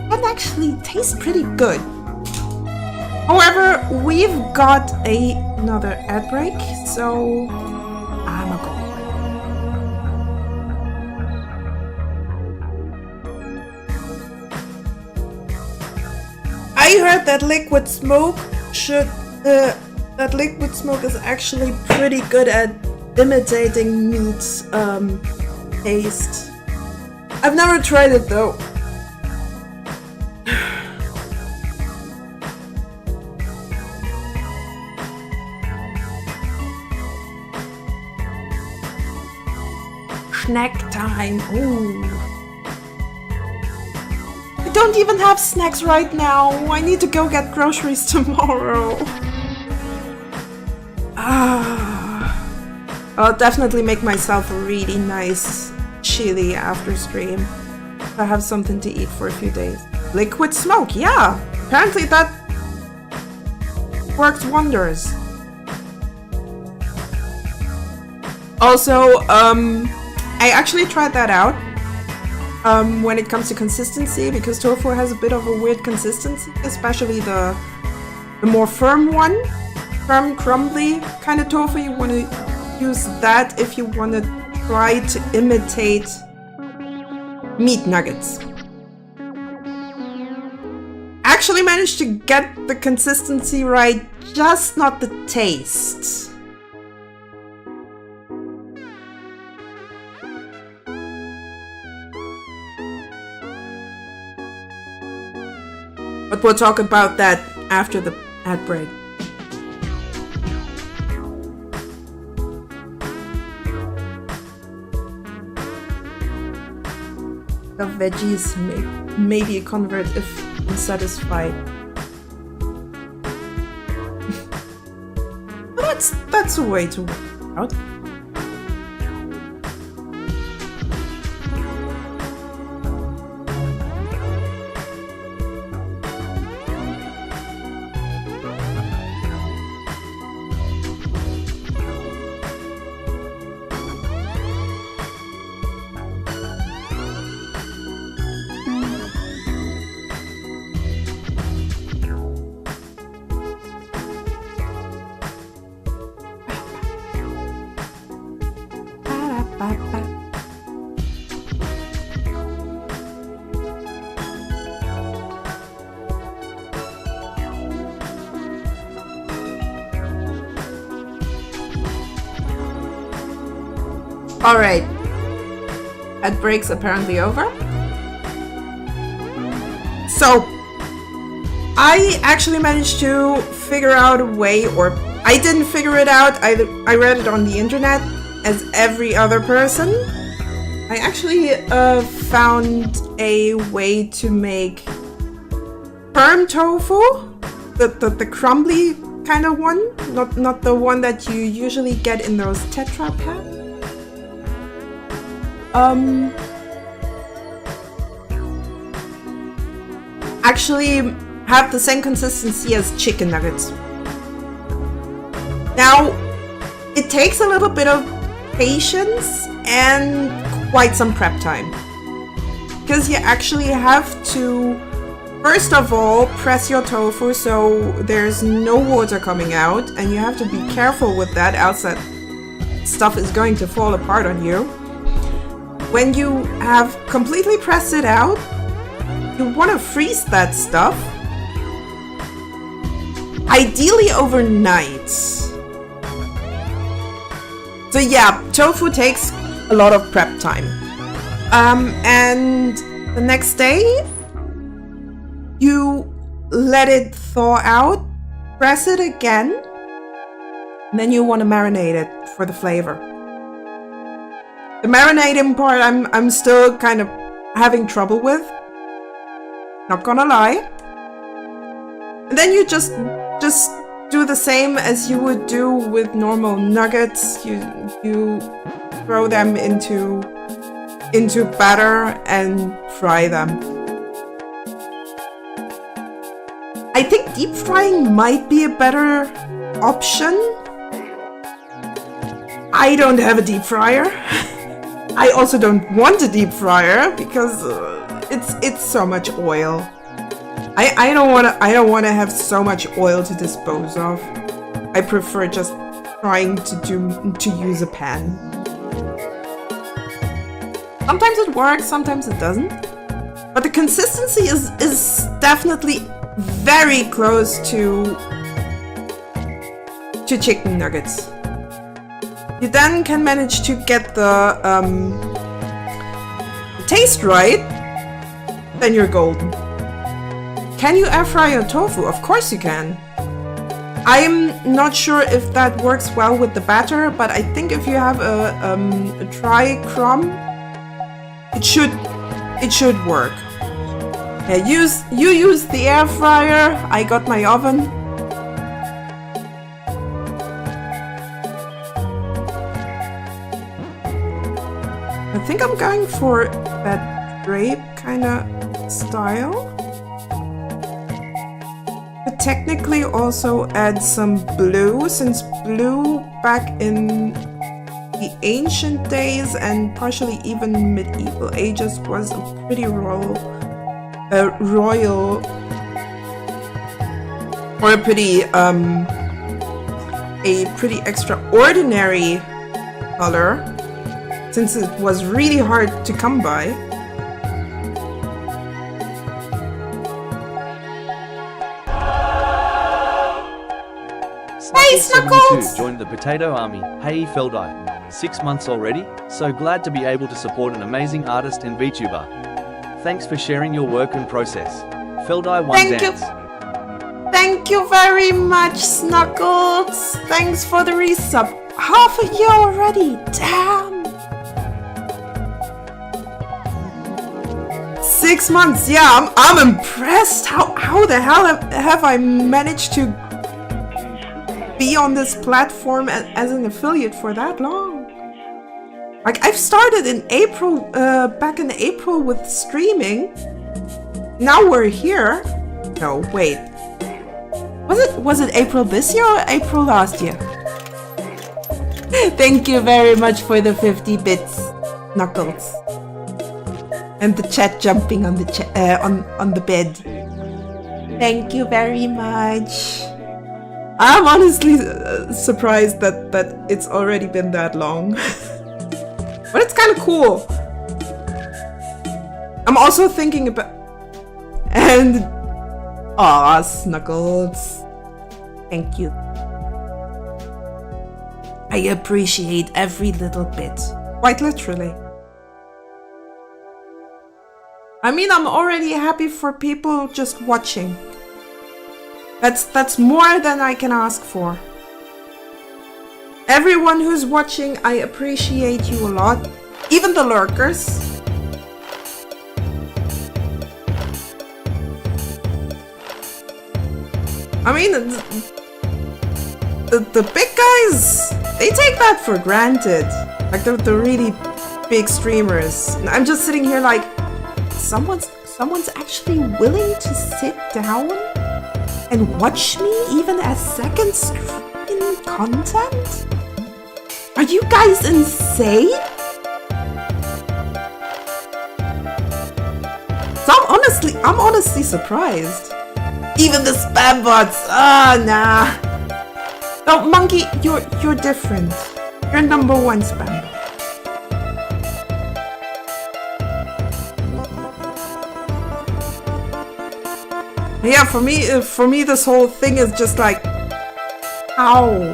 that actually tastes pretty good. However, we've got another ad break, so I'm a go. I heard that liquid smoke is actually pretty good at imitating meat taste. I've never tried it though. Snack time. Ooh. I don't even have snacks right now. I need to go get groceries tomorrow. I'll definitely make myself a really nice chili after stream. I have something to eat for a few days. Liquid smoke, yeah. Apparently that works wonders. Also, I actually tried that out when it comes to consistency, because tofu has a bit of a weird consistency, especially the more firm one, firm crumbly kind of tofu. You want to use that if you want to try to imitate meat nuggets. Actually managed to get the consistency right, just not the taste. But we'll talk about that after the ad break. The veggies may be a convert if unsatisfied. That's a way to work out. Alright. Ad break's apparently over. So, I actually managed to figure out a way, or I didn't figure it out, I read it on the internet, as every other person. I actually found a way to make firm tofu, the crumbly kind of one, not the one that you usually get in those Tetra packs. Actually have the same consistency as chicken nuggets. Now, it takes a little bit of patience and quite some prep time, because you actually have to, first of all, press your tofu so there's no water coming out, and you have to be careful with that, else that stuff is going to fall apart on you. When you have completely pressed it out, you want to freeze that stuff, ideally overnight. So yeah, tofu takes a lot of prep time. And the next day, you let it thaw out, press it again, and then you want to marinate it for the flavor. The marinating part I'm still kind of having trouble with, not gonna lie. And then you just do the same as you would do with normal nuggets. You throw them into batter and fry them. I think deep frying might be a better option. I don't have a deep fryer. I also don't want a deep fryer because it's so much oil. I don't want to have so much oil to dispose of. I prefer just trying to use a pan. Sometimes it works, sometimes it doesn't. But the consistency is definitely very close to chicken nuggets. You then can manage to get the taste right, then you're golden. Can you air fry your tofu? Of course you can. I'm not sure if that works well with the batter, but I think if you have a dry crumb, it should work. Yeah, you use the air fryer. I got my oven. I think I'm going for that drape kind of style. But technically also add some blue, since blue back in the ancient days and partially even medieval ages was a pretty royal or a pretty extraordinary color, since it was really hard to come by. Hey, Snuggles! Joined the Potato Army. Hey, Feldai. 6 months already? So glad to be able to support an amazing artist and VTuber. Thanks for sharing your work and process. Feldai one dance. Thank you very much, Snuggles. Thanks for the resub. Half a year already. Damn. 6 months. Yeah, I'm impressed. How the hell have I managed to be on this platform as an affiliate for that long? Like, I've started in April, back in April with streaming. Now we're here. No, wait. Was it April this year or April last year? Thank you very much for the 50 bits, Knuckles. And the chat jumping on the on the bed. Thank you very much. I'm honestly surprised that it's already been that long. But it's kind of cool. I'm also thinking about... And... Aw, Snuggles. Thank you. I appreciate every little bit. Quite literally. I mean, I'm already happy for people just watching. That's more than I can ask for. Everyone who's watching, I appreciate you a lot. Even the lurkers. I mean, the big guys, they take that for granted. Like the really big streamers. I'm just sitting here like, someone's actually willing to sit down and watch me even as second screen content? Are you guys insane? So I'm honestly surprised. Even the spam bots. Nah. No, Monkey, you're different. You're number one spam bot. Yeah, for me, this whole thing is just like, ow.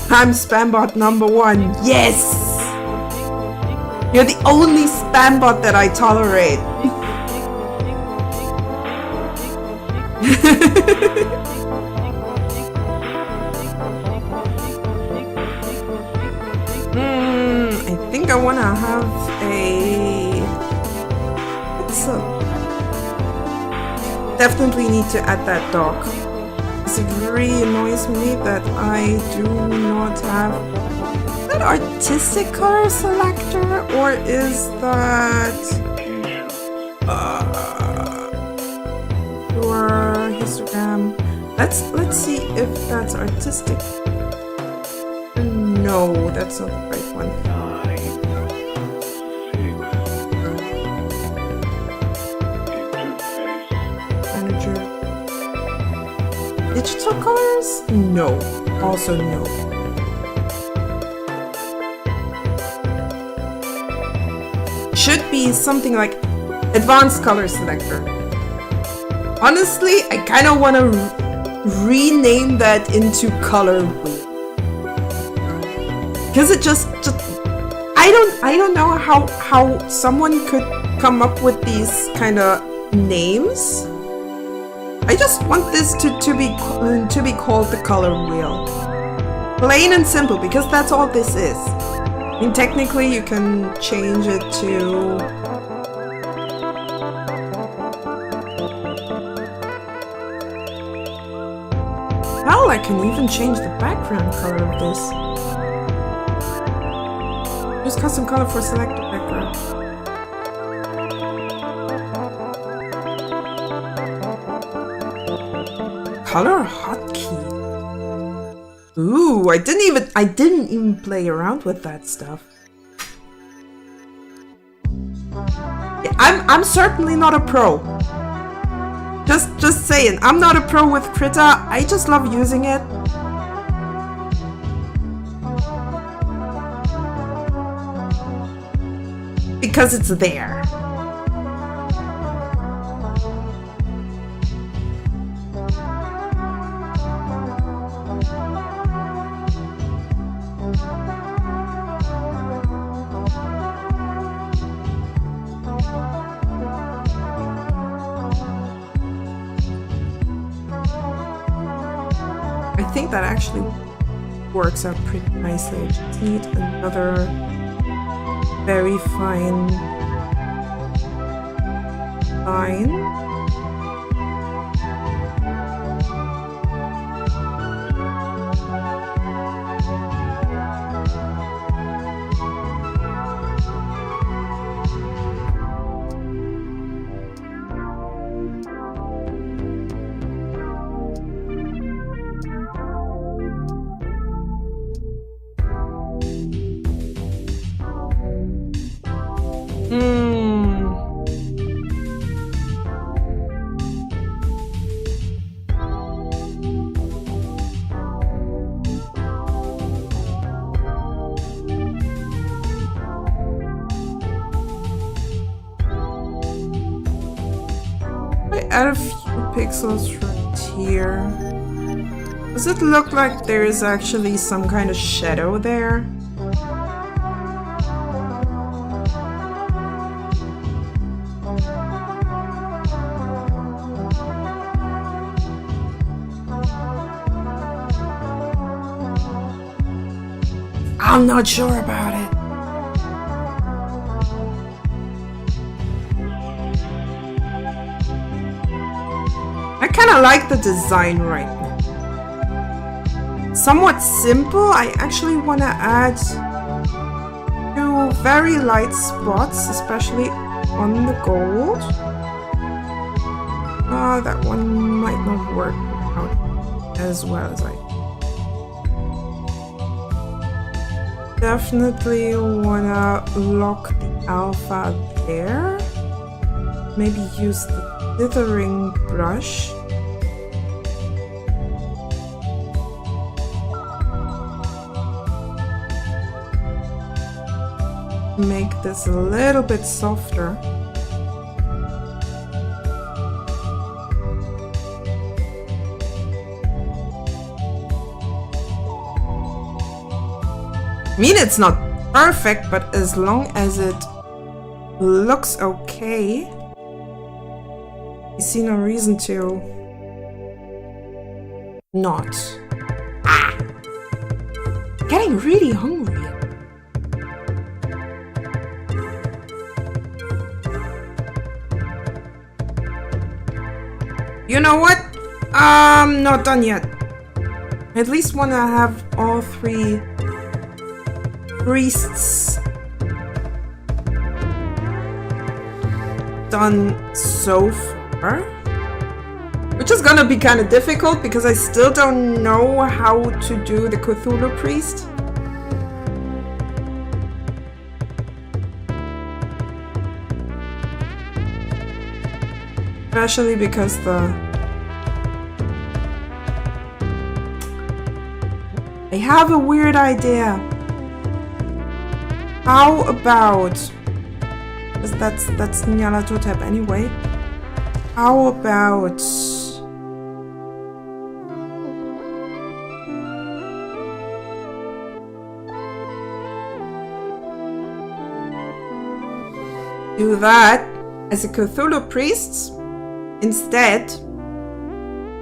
I'm spambot number one. Yes! You're the only spambot that I tolerate. I think I wanna have definitely need to add that dog. It really annoys me that I do not have that artistic color selector, or is that your histogram? Let's see if that's artistic. No, that's not the right one. Digital colors? No. Also no. Should be something like advanced color selector. Honestly, I kind of want to rename that into color wheel. Because it just I don't know how someone could come up with these kind of names. I just want this to be called the color wheel. Plain and simple, because that's all this is. I mean, technically you can change it to... Hell, I can even change the background color of this. Use custom color for selected background. Color hotkey. Ooh, I didn't even play around with that stuff. Yeah, I'm certainly not a pro. Just saying, I'm not a pro with Krita. I just love using it. Because it's there. I think that actually works out pretty nicely. I just need another very fine line. Add a few pixels right here. Does it look like there is actually some kind of shadow there? I'm not sure about it. I kind of like the design right now. Somewhat simple. I actually want to add two very light spots, especially on the gold. That one might not work out as well as I definitely want to lock the alpha there. Maybe use the slithering brush. Make this a little bit softer. I mean, it's not perfect, but as long as it looks okay, I see no reason to not. Getting really hungry. You know what? Not done yet. I at least want to have all three priests done so far. Which is gonna be kind of difficult because I still don't know how to do the Cthulhu priest. Especially because I have a weird idea. How about, because that's Nyarlathotep anyway. How about do that as a Cthulhu priest instead,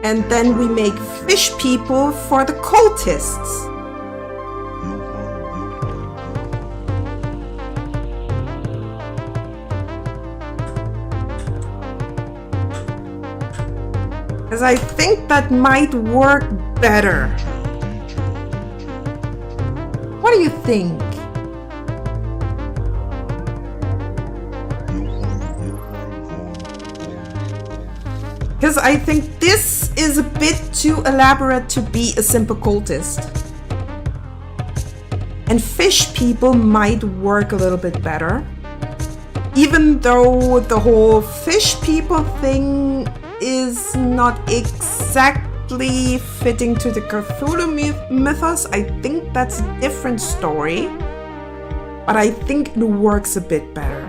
and then we make fish people for the cultists. Because I think that might work better. What do you think? Because I think this is a bit too elaborate to be a simple cultist. And fish people might work a little bit better. Even though the whole fish people thing is not exactly fitting to the Cthulhu mythos, I think that's a different story. But I think it works a bit better.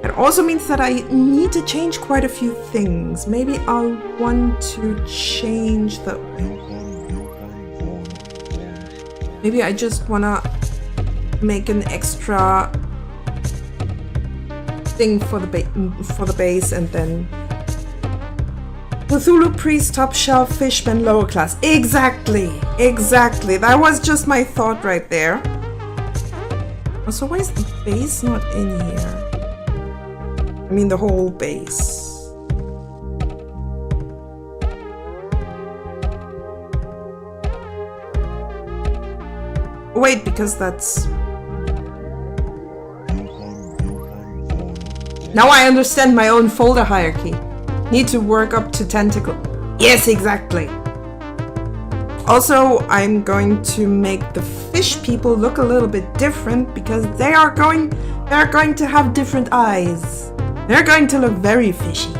It also means that I need to change quite a few things. Maybe I'll want to change the... Maybe I just wanna make an extra thing for the base and then... Cthulhu Priest, top shelf, fishman, lower class. Exactly! Exactly! That was just my thought right there. So why is the base not in here? I mean the whole base. Wait, because that's... Now I understand my own folder hierarchy. Need to work up to tentacle. Yes, exactly. Also, I'm going to make the fish people look a little bit different because they are going to have different eyes. They're going to look very fishy.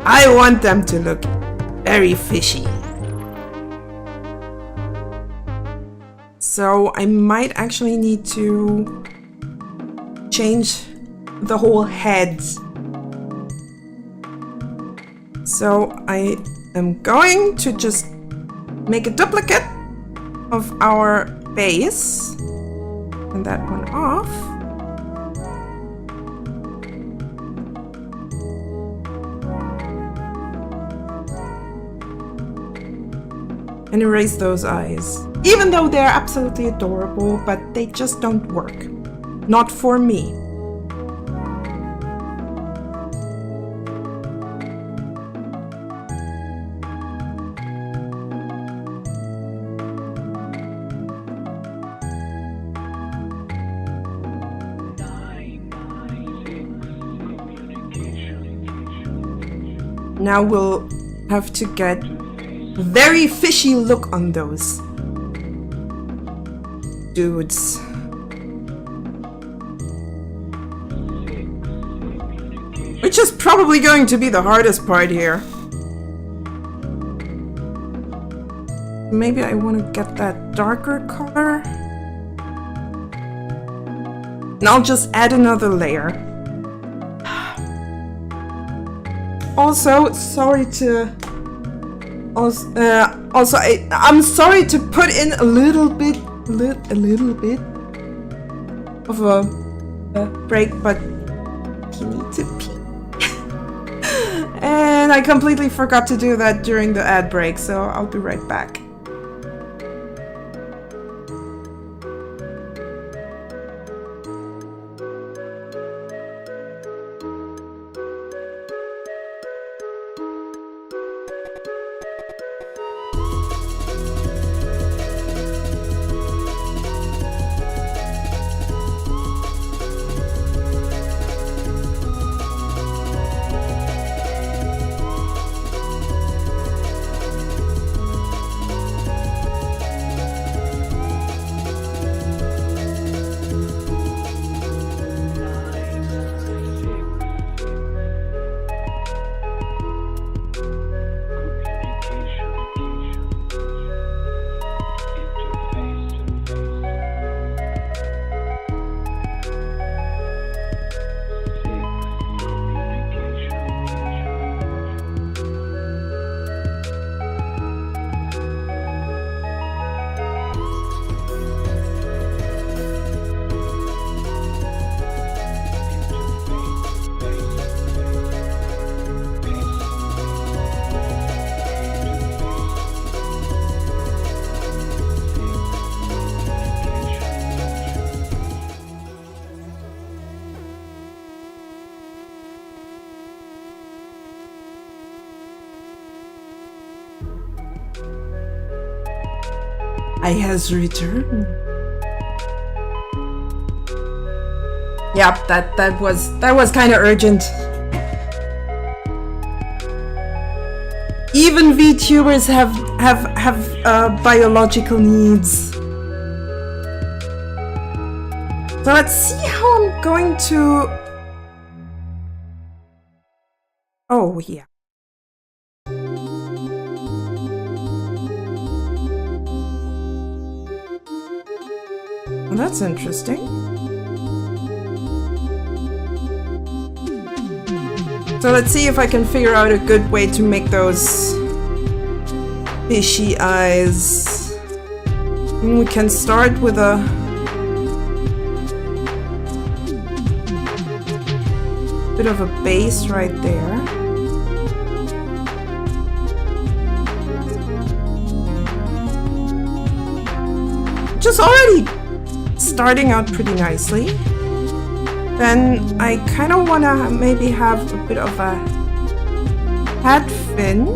I want them to look very fishy. So I might actually need to change the whole head. So I am going to just make a duplicate of our base and that one off. And erase those eyes. Even though they're absolutely adorable, but they just don't work. Not for me. Now we'll have to get a very fishy look on those dudes. Which is probably going to be the hardest part here. Maybe I want to get that darker color. And I'll just add another layer. Also, sorry to... I'm sorry to put in a little bit of a break, but you need to pee. And I completely forgot to do that during the ad break, so I'll be right back. I has returned. Yep, that was kind of urgent. Even VTubers have biological needs. So let's see how I'm going to... Oh, yeah. Well, that's interesting. So let's see if I can figure out a good way to make those fishy eyes. And we can start with a bit of a base right there. Just already starting out pretty nicely. Then I kind of want to maybe have a bit of a head fin.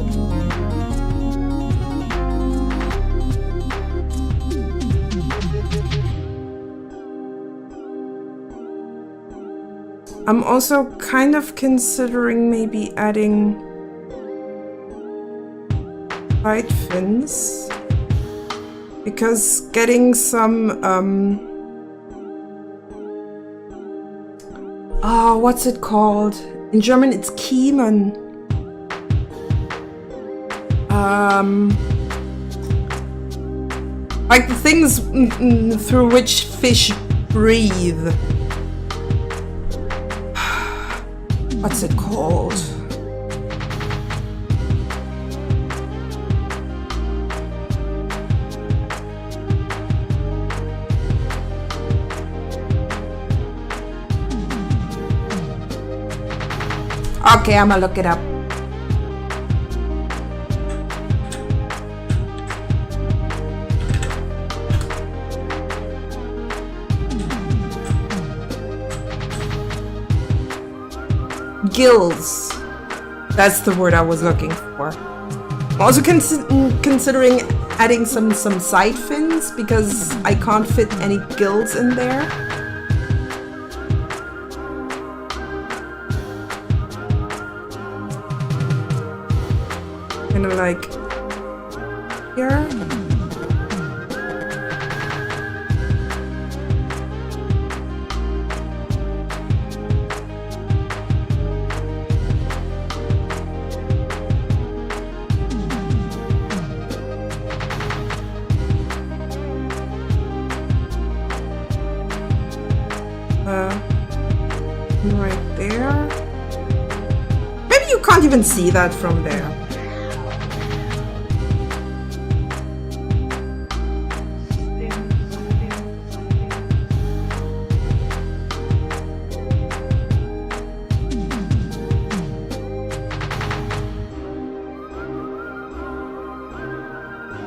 I'm also kind of considering maybe adding side fins, because getting some what's it called? In German it's Kiemen. Like the things through which fish breathe. What's it called? Okay, I'm gonna look it up. Gills. That's the word I was looking for. I'm also considering adding some side fins, because I can't fit any gills in there. Kind of like here. Right there. Maybe you can't even see that from there.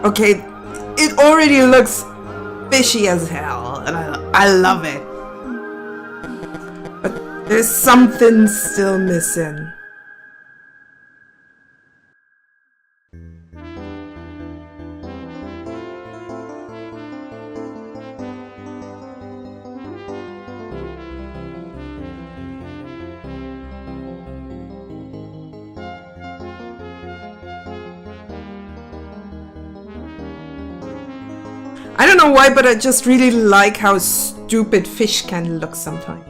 Okay, it already looks fishy as hell, and I love it. But there's something still missing. I don't know why, but I just really like how stupid fish can look sometimes.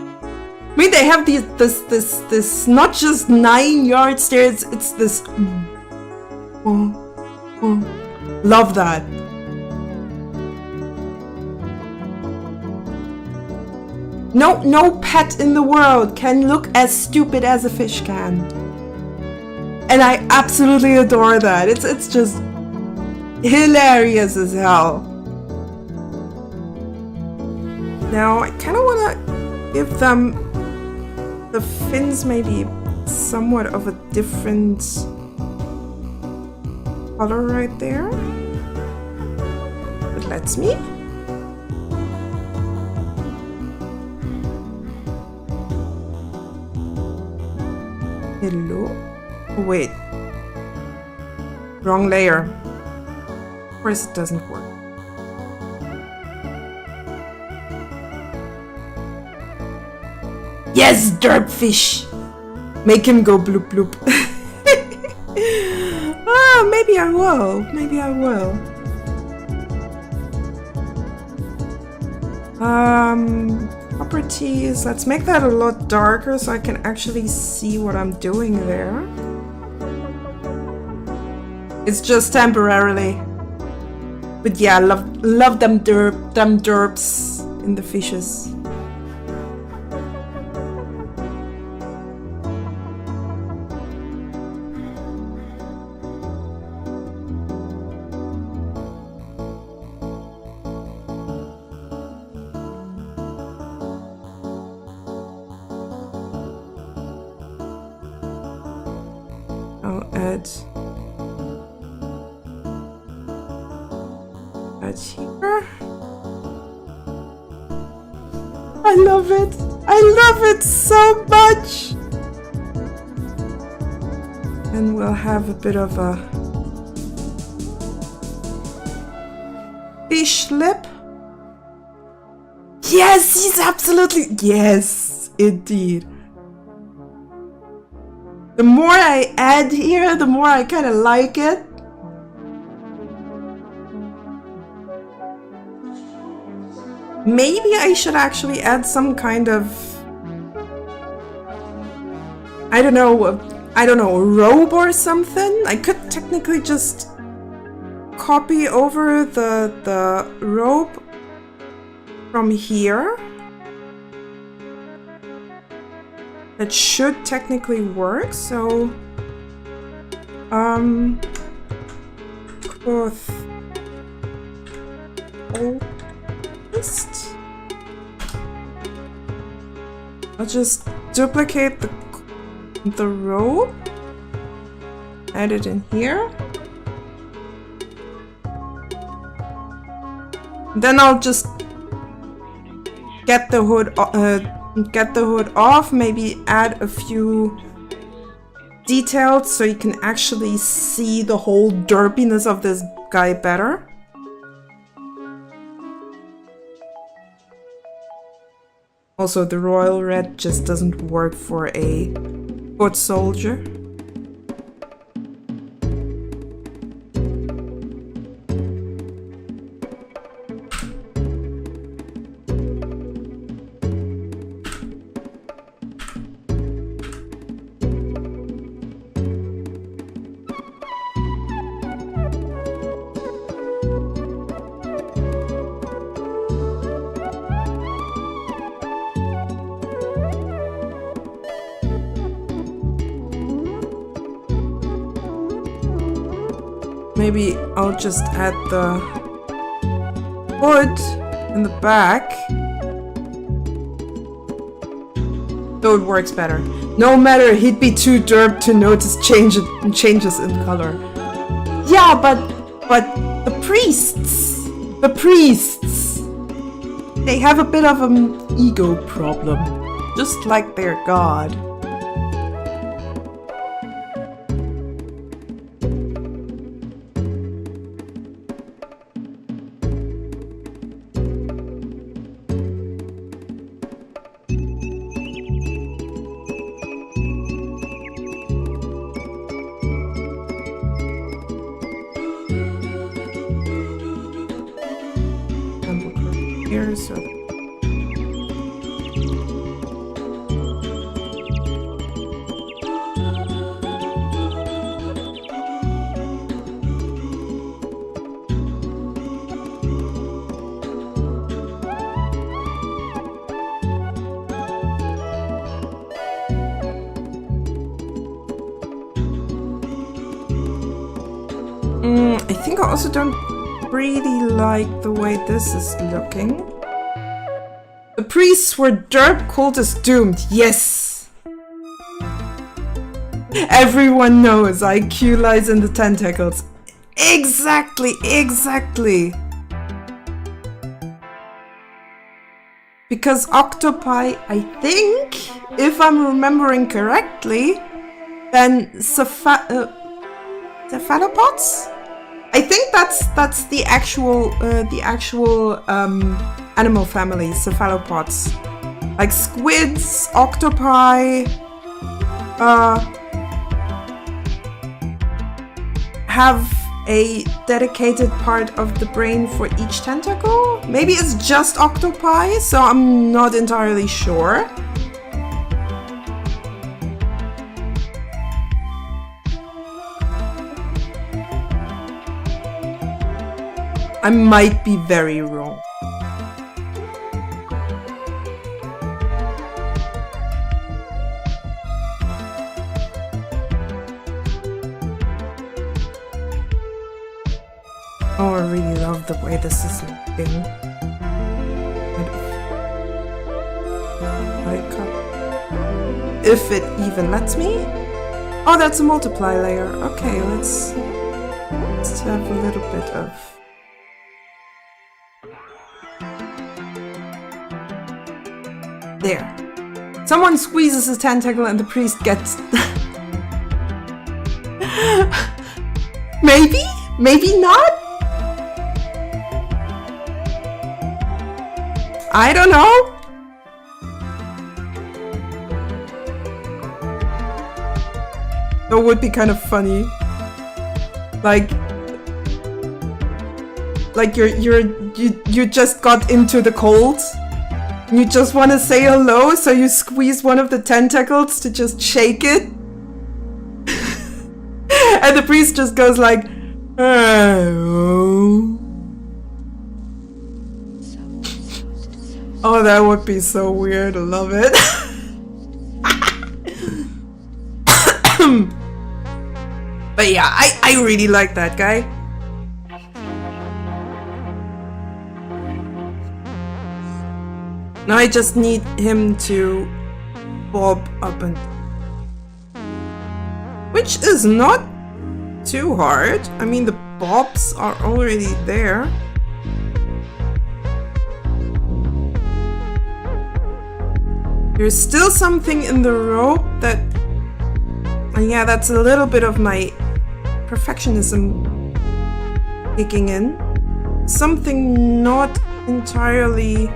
I mean, they have this not just 9-yard stare, it's this. Love that. No pet in the world can look as stupid as a fish can. And I absolutely adore that. It's just hilarious as hell. Now I kind of want to give them the fins maybe somewhat of a different color right there. It lets me. Hello. Oh, wait. Wrong layer. Of course it doesn't work. Yes, derpfish! Make him go bloop bloop. maybe I will. Maybe I will. Properties. Let's make that a lot darker so I can actually see what I'm doing there. It's just temporarily. But yeah, love them derps in the fishes. I'll add here. I love it. I love it so much. And we'll have a bit of a fish lip. Yes, he's absolutely, yes, indeed. The more I add here, the more I kind of like it. Maybe I should actually add some kind of, I don't know, a robe or something. I could technically just copy over the robe from here. That should technically work, so cloth oldest. I'll just duplicate the robe, add it in here. Then I'll just get the hood off, maybe add a few details so you can actually see the whole derpiness of this guy better. Also, the royal red just doesn't work for a foot soldier. Maybe I'll just add the hood in the back. Though it works better. No matter, he'd be too derp to notice changes in color. Yeah, but the priests, they have a bit of an ego problem, just like their god. So I think I also don't really like the way this is looking. The priests were derp cultists doomed. Yes! Everyone knows IQ lies in the tentacles. Exactly, exactly. Because octopi, I think, if I'm remembering correctly, then cephalopods? I think that's the actual animal family, cephalopods, like squids, octopi, have a dedicated part of the brain for each tentacle. Maybe it's just octopi, so I'm not entirely sure. I might be very wrong. Oh, I really love the way this is looking. If it even lets me. Oh, that's a multiply layer. Okay, let's have a little bit of... There. Someone squeezes a tentacle and the priest gets... Maybe? Maybe not? I don't know. That would be kind of funny. Like you just got into the cold. And you just want to say hello, so you squeeze one of the tentacles to just shake it. And the priest just goes like, oh. Oh, that would be so weird. I love it. But yeah, I really like that guy. Now I just need him to bob up and... Which is not too hard. I mean, the bobs are already there. There's still something in the rope that... Yeah, that's a little bit of my perfectionism kicking in. Something not entirely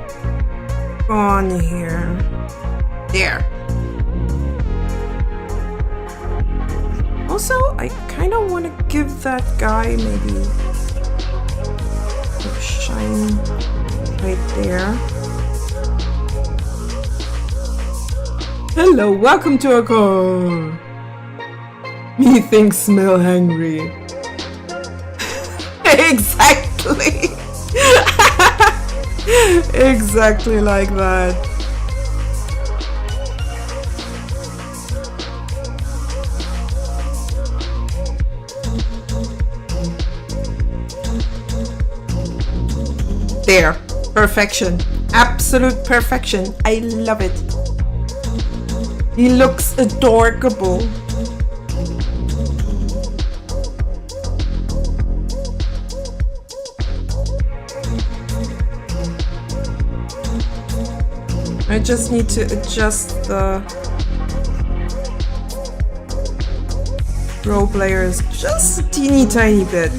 gone here. There. Also, I kind of want to give that guy maybe a shine right there. Hello, welcome to a call. Methinks smell hungry. Exactly. Exactly like that. There. Perfection. Absolute perfection. I love it. He looks adorable. I just need to adjust the rope layers just a teeny tiny bit.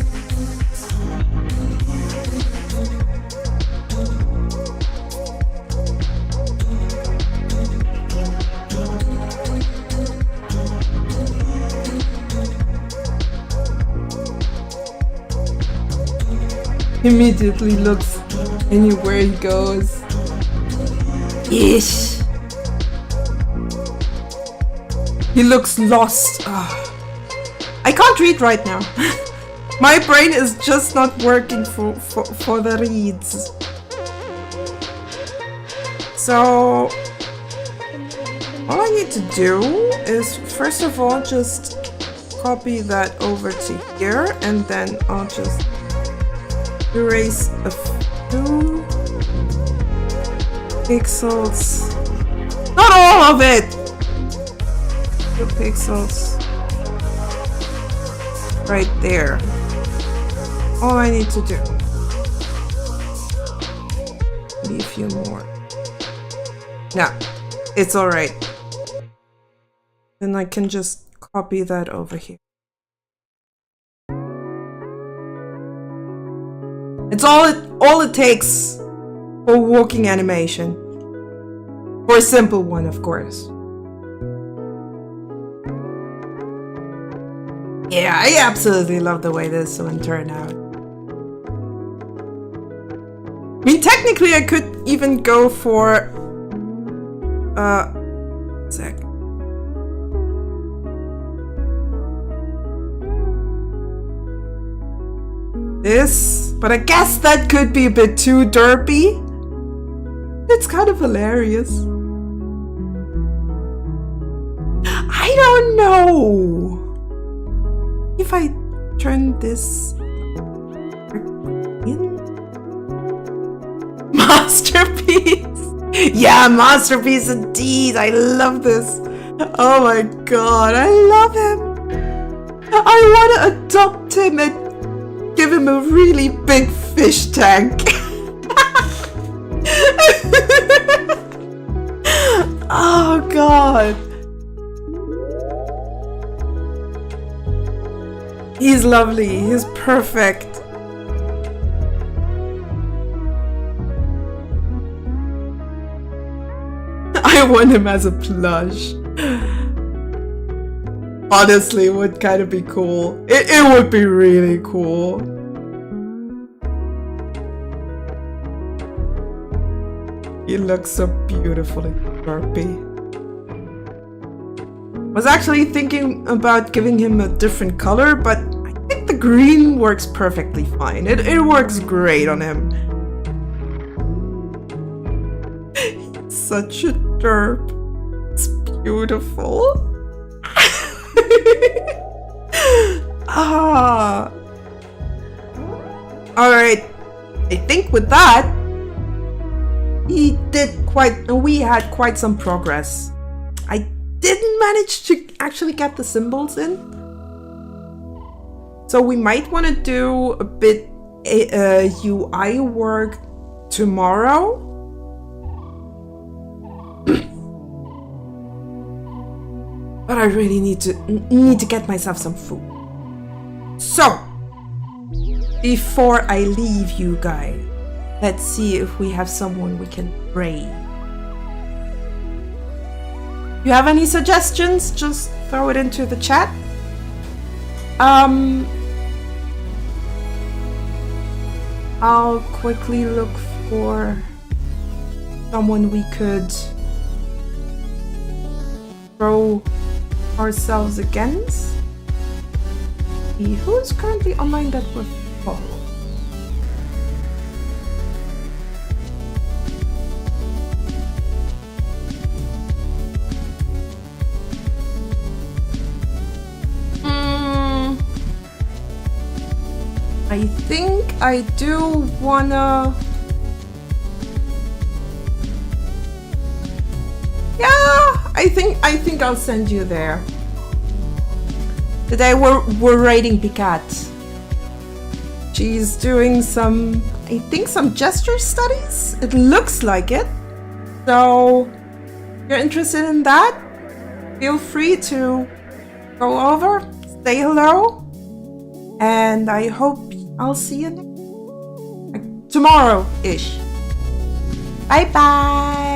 Immediately looks anywhere he goes. Ish. He looks lost. I can't read right now. My brain is just not working for the reads. So all I need to do is first of all just copy that over to here, and then I'll just erase a few pixels. Not all of it! 2 pixels. Right there. All I need to do. Maybe a few more. No, it's alright. Then I can just copy that over here. It's all it takes for walking animation. For a simple one, of course. Yeah, I absolutely love the way this one turned out. I mean, technically I could even go for... sec. This, but I guess that could be a bit too derpy. It's kind of hilarious. I don't know if I turn this in. Masterpiece. Yeah, masterpiece indeed. I love this. Oh my god, I love him. I want to adopt him and give him a really big fish tank. Oh god. He's lovely. He's perfect. I want him as a plush. Honestly, it would kind of be cool. It would be really cool. He looks so beautifully burpy. Was actually thinking about giving him a different color, but I think the green works perfectly fine. It works great on him. He's such a derp. It's beautiful. Ah. Alright. I think with that, we had quite some progress. I didn't manage to actually get the symbols in. So we might want to do a bit UI work tomorrow. But I really need to get myself some food. So, before I leave you guys, let's see if we have someone we can raid. You have any suggestions? Just throw it into the chat. I'll quickly look for someone we could throw ourselves against. Who's currently online that would follow? I think I do wanna... Yeah, I think I'll send you there. Today we're raiding Picat. She's doing some, I think, some gesture studies. It looks like it. So if you're interested in that, feel free to go over, say hello, and I hope I'll see you tomorrow-ish. Bye bye.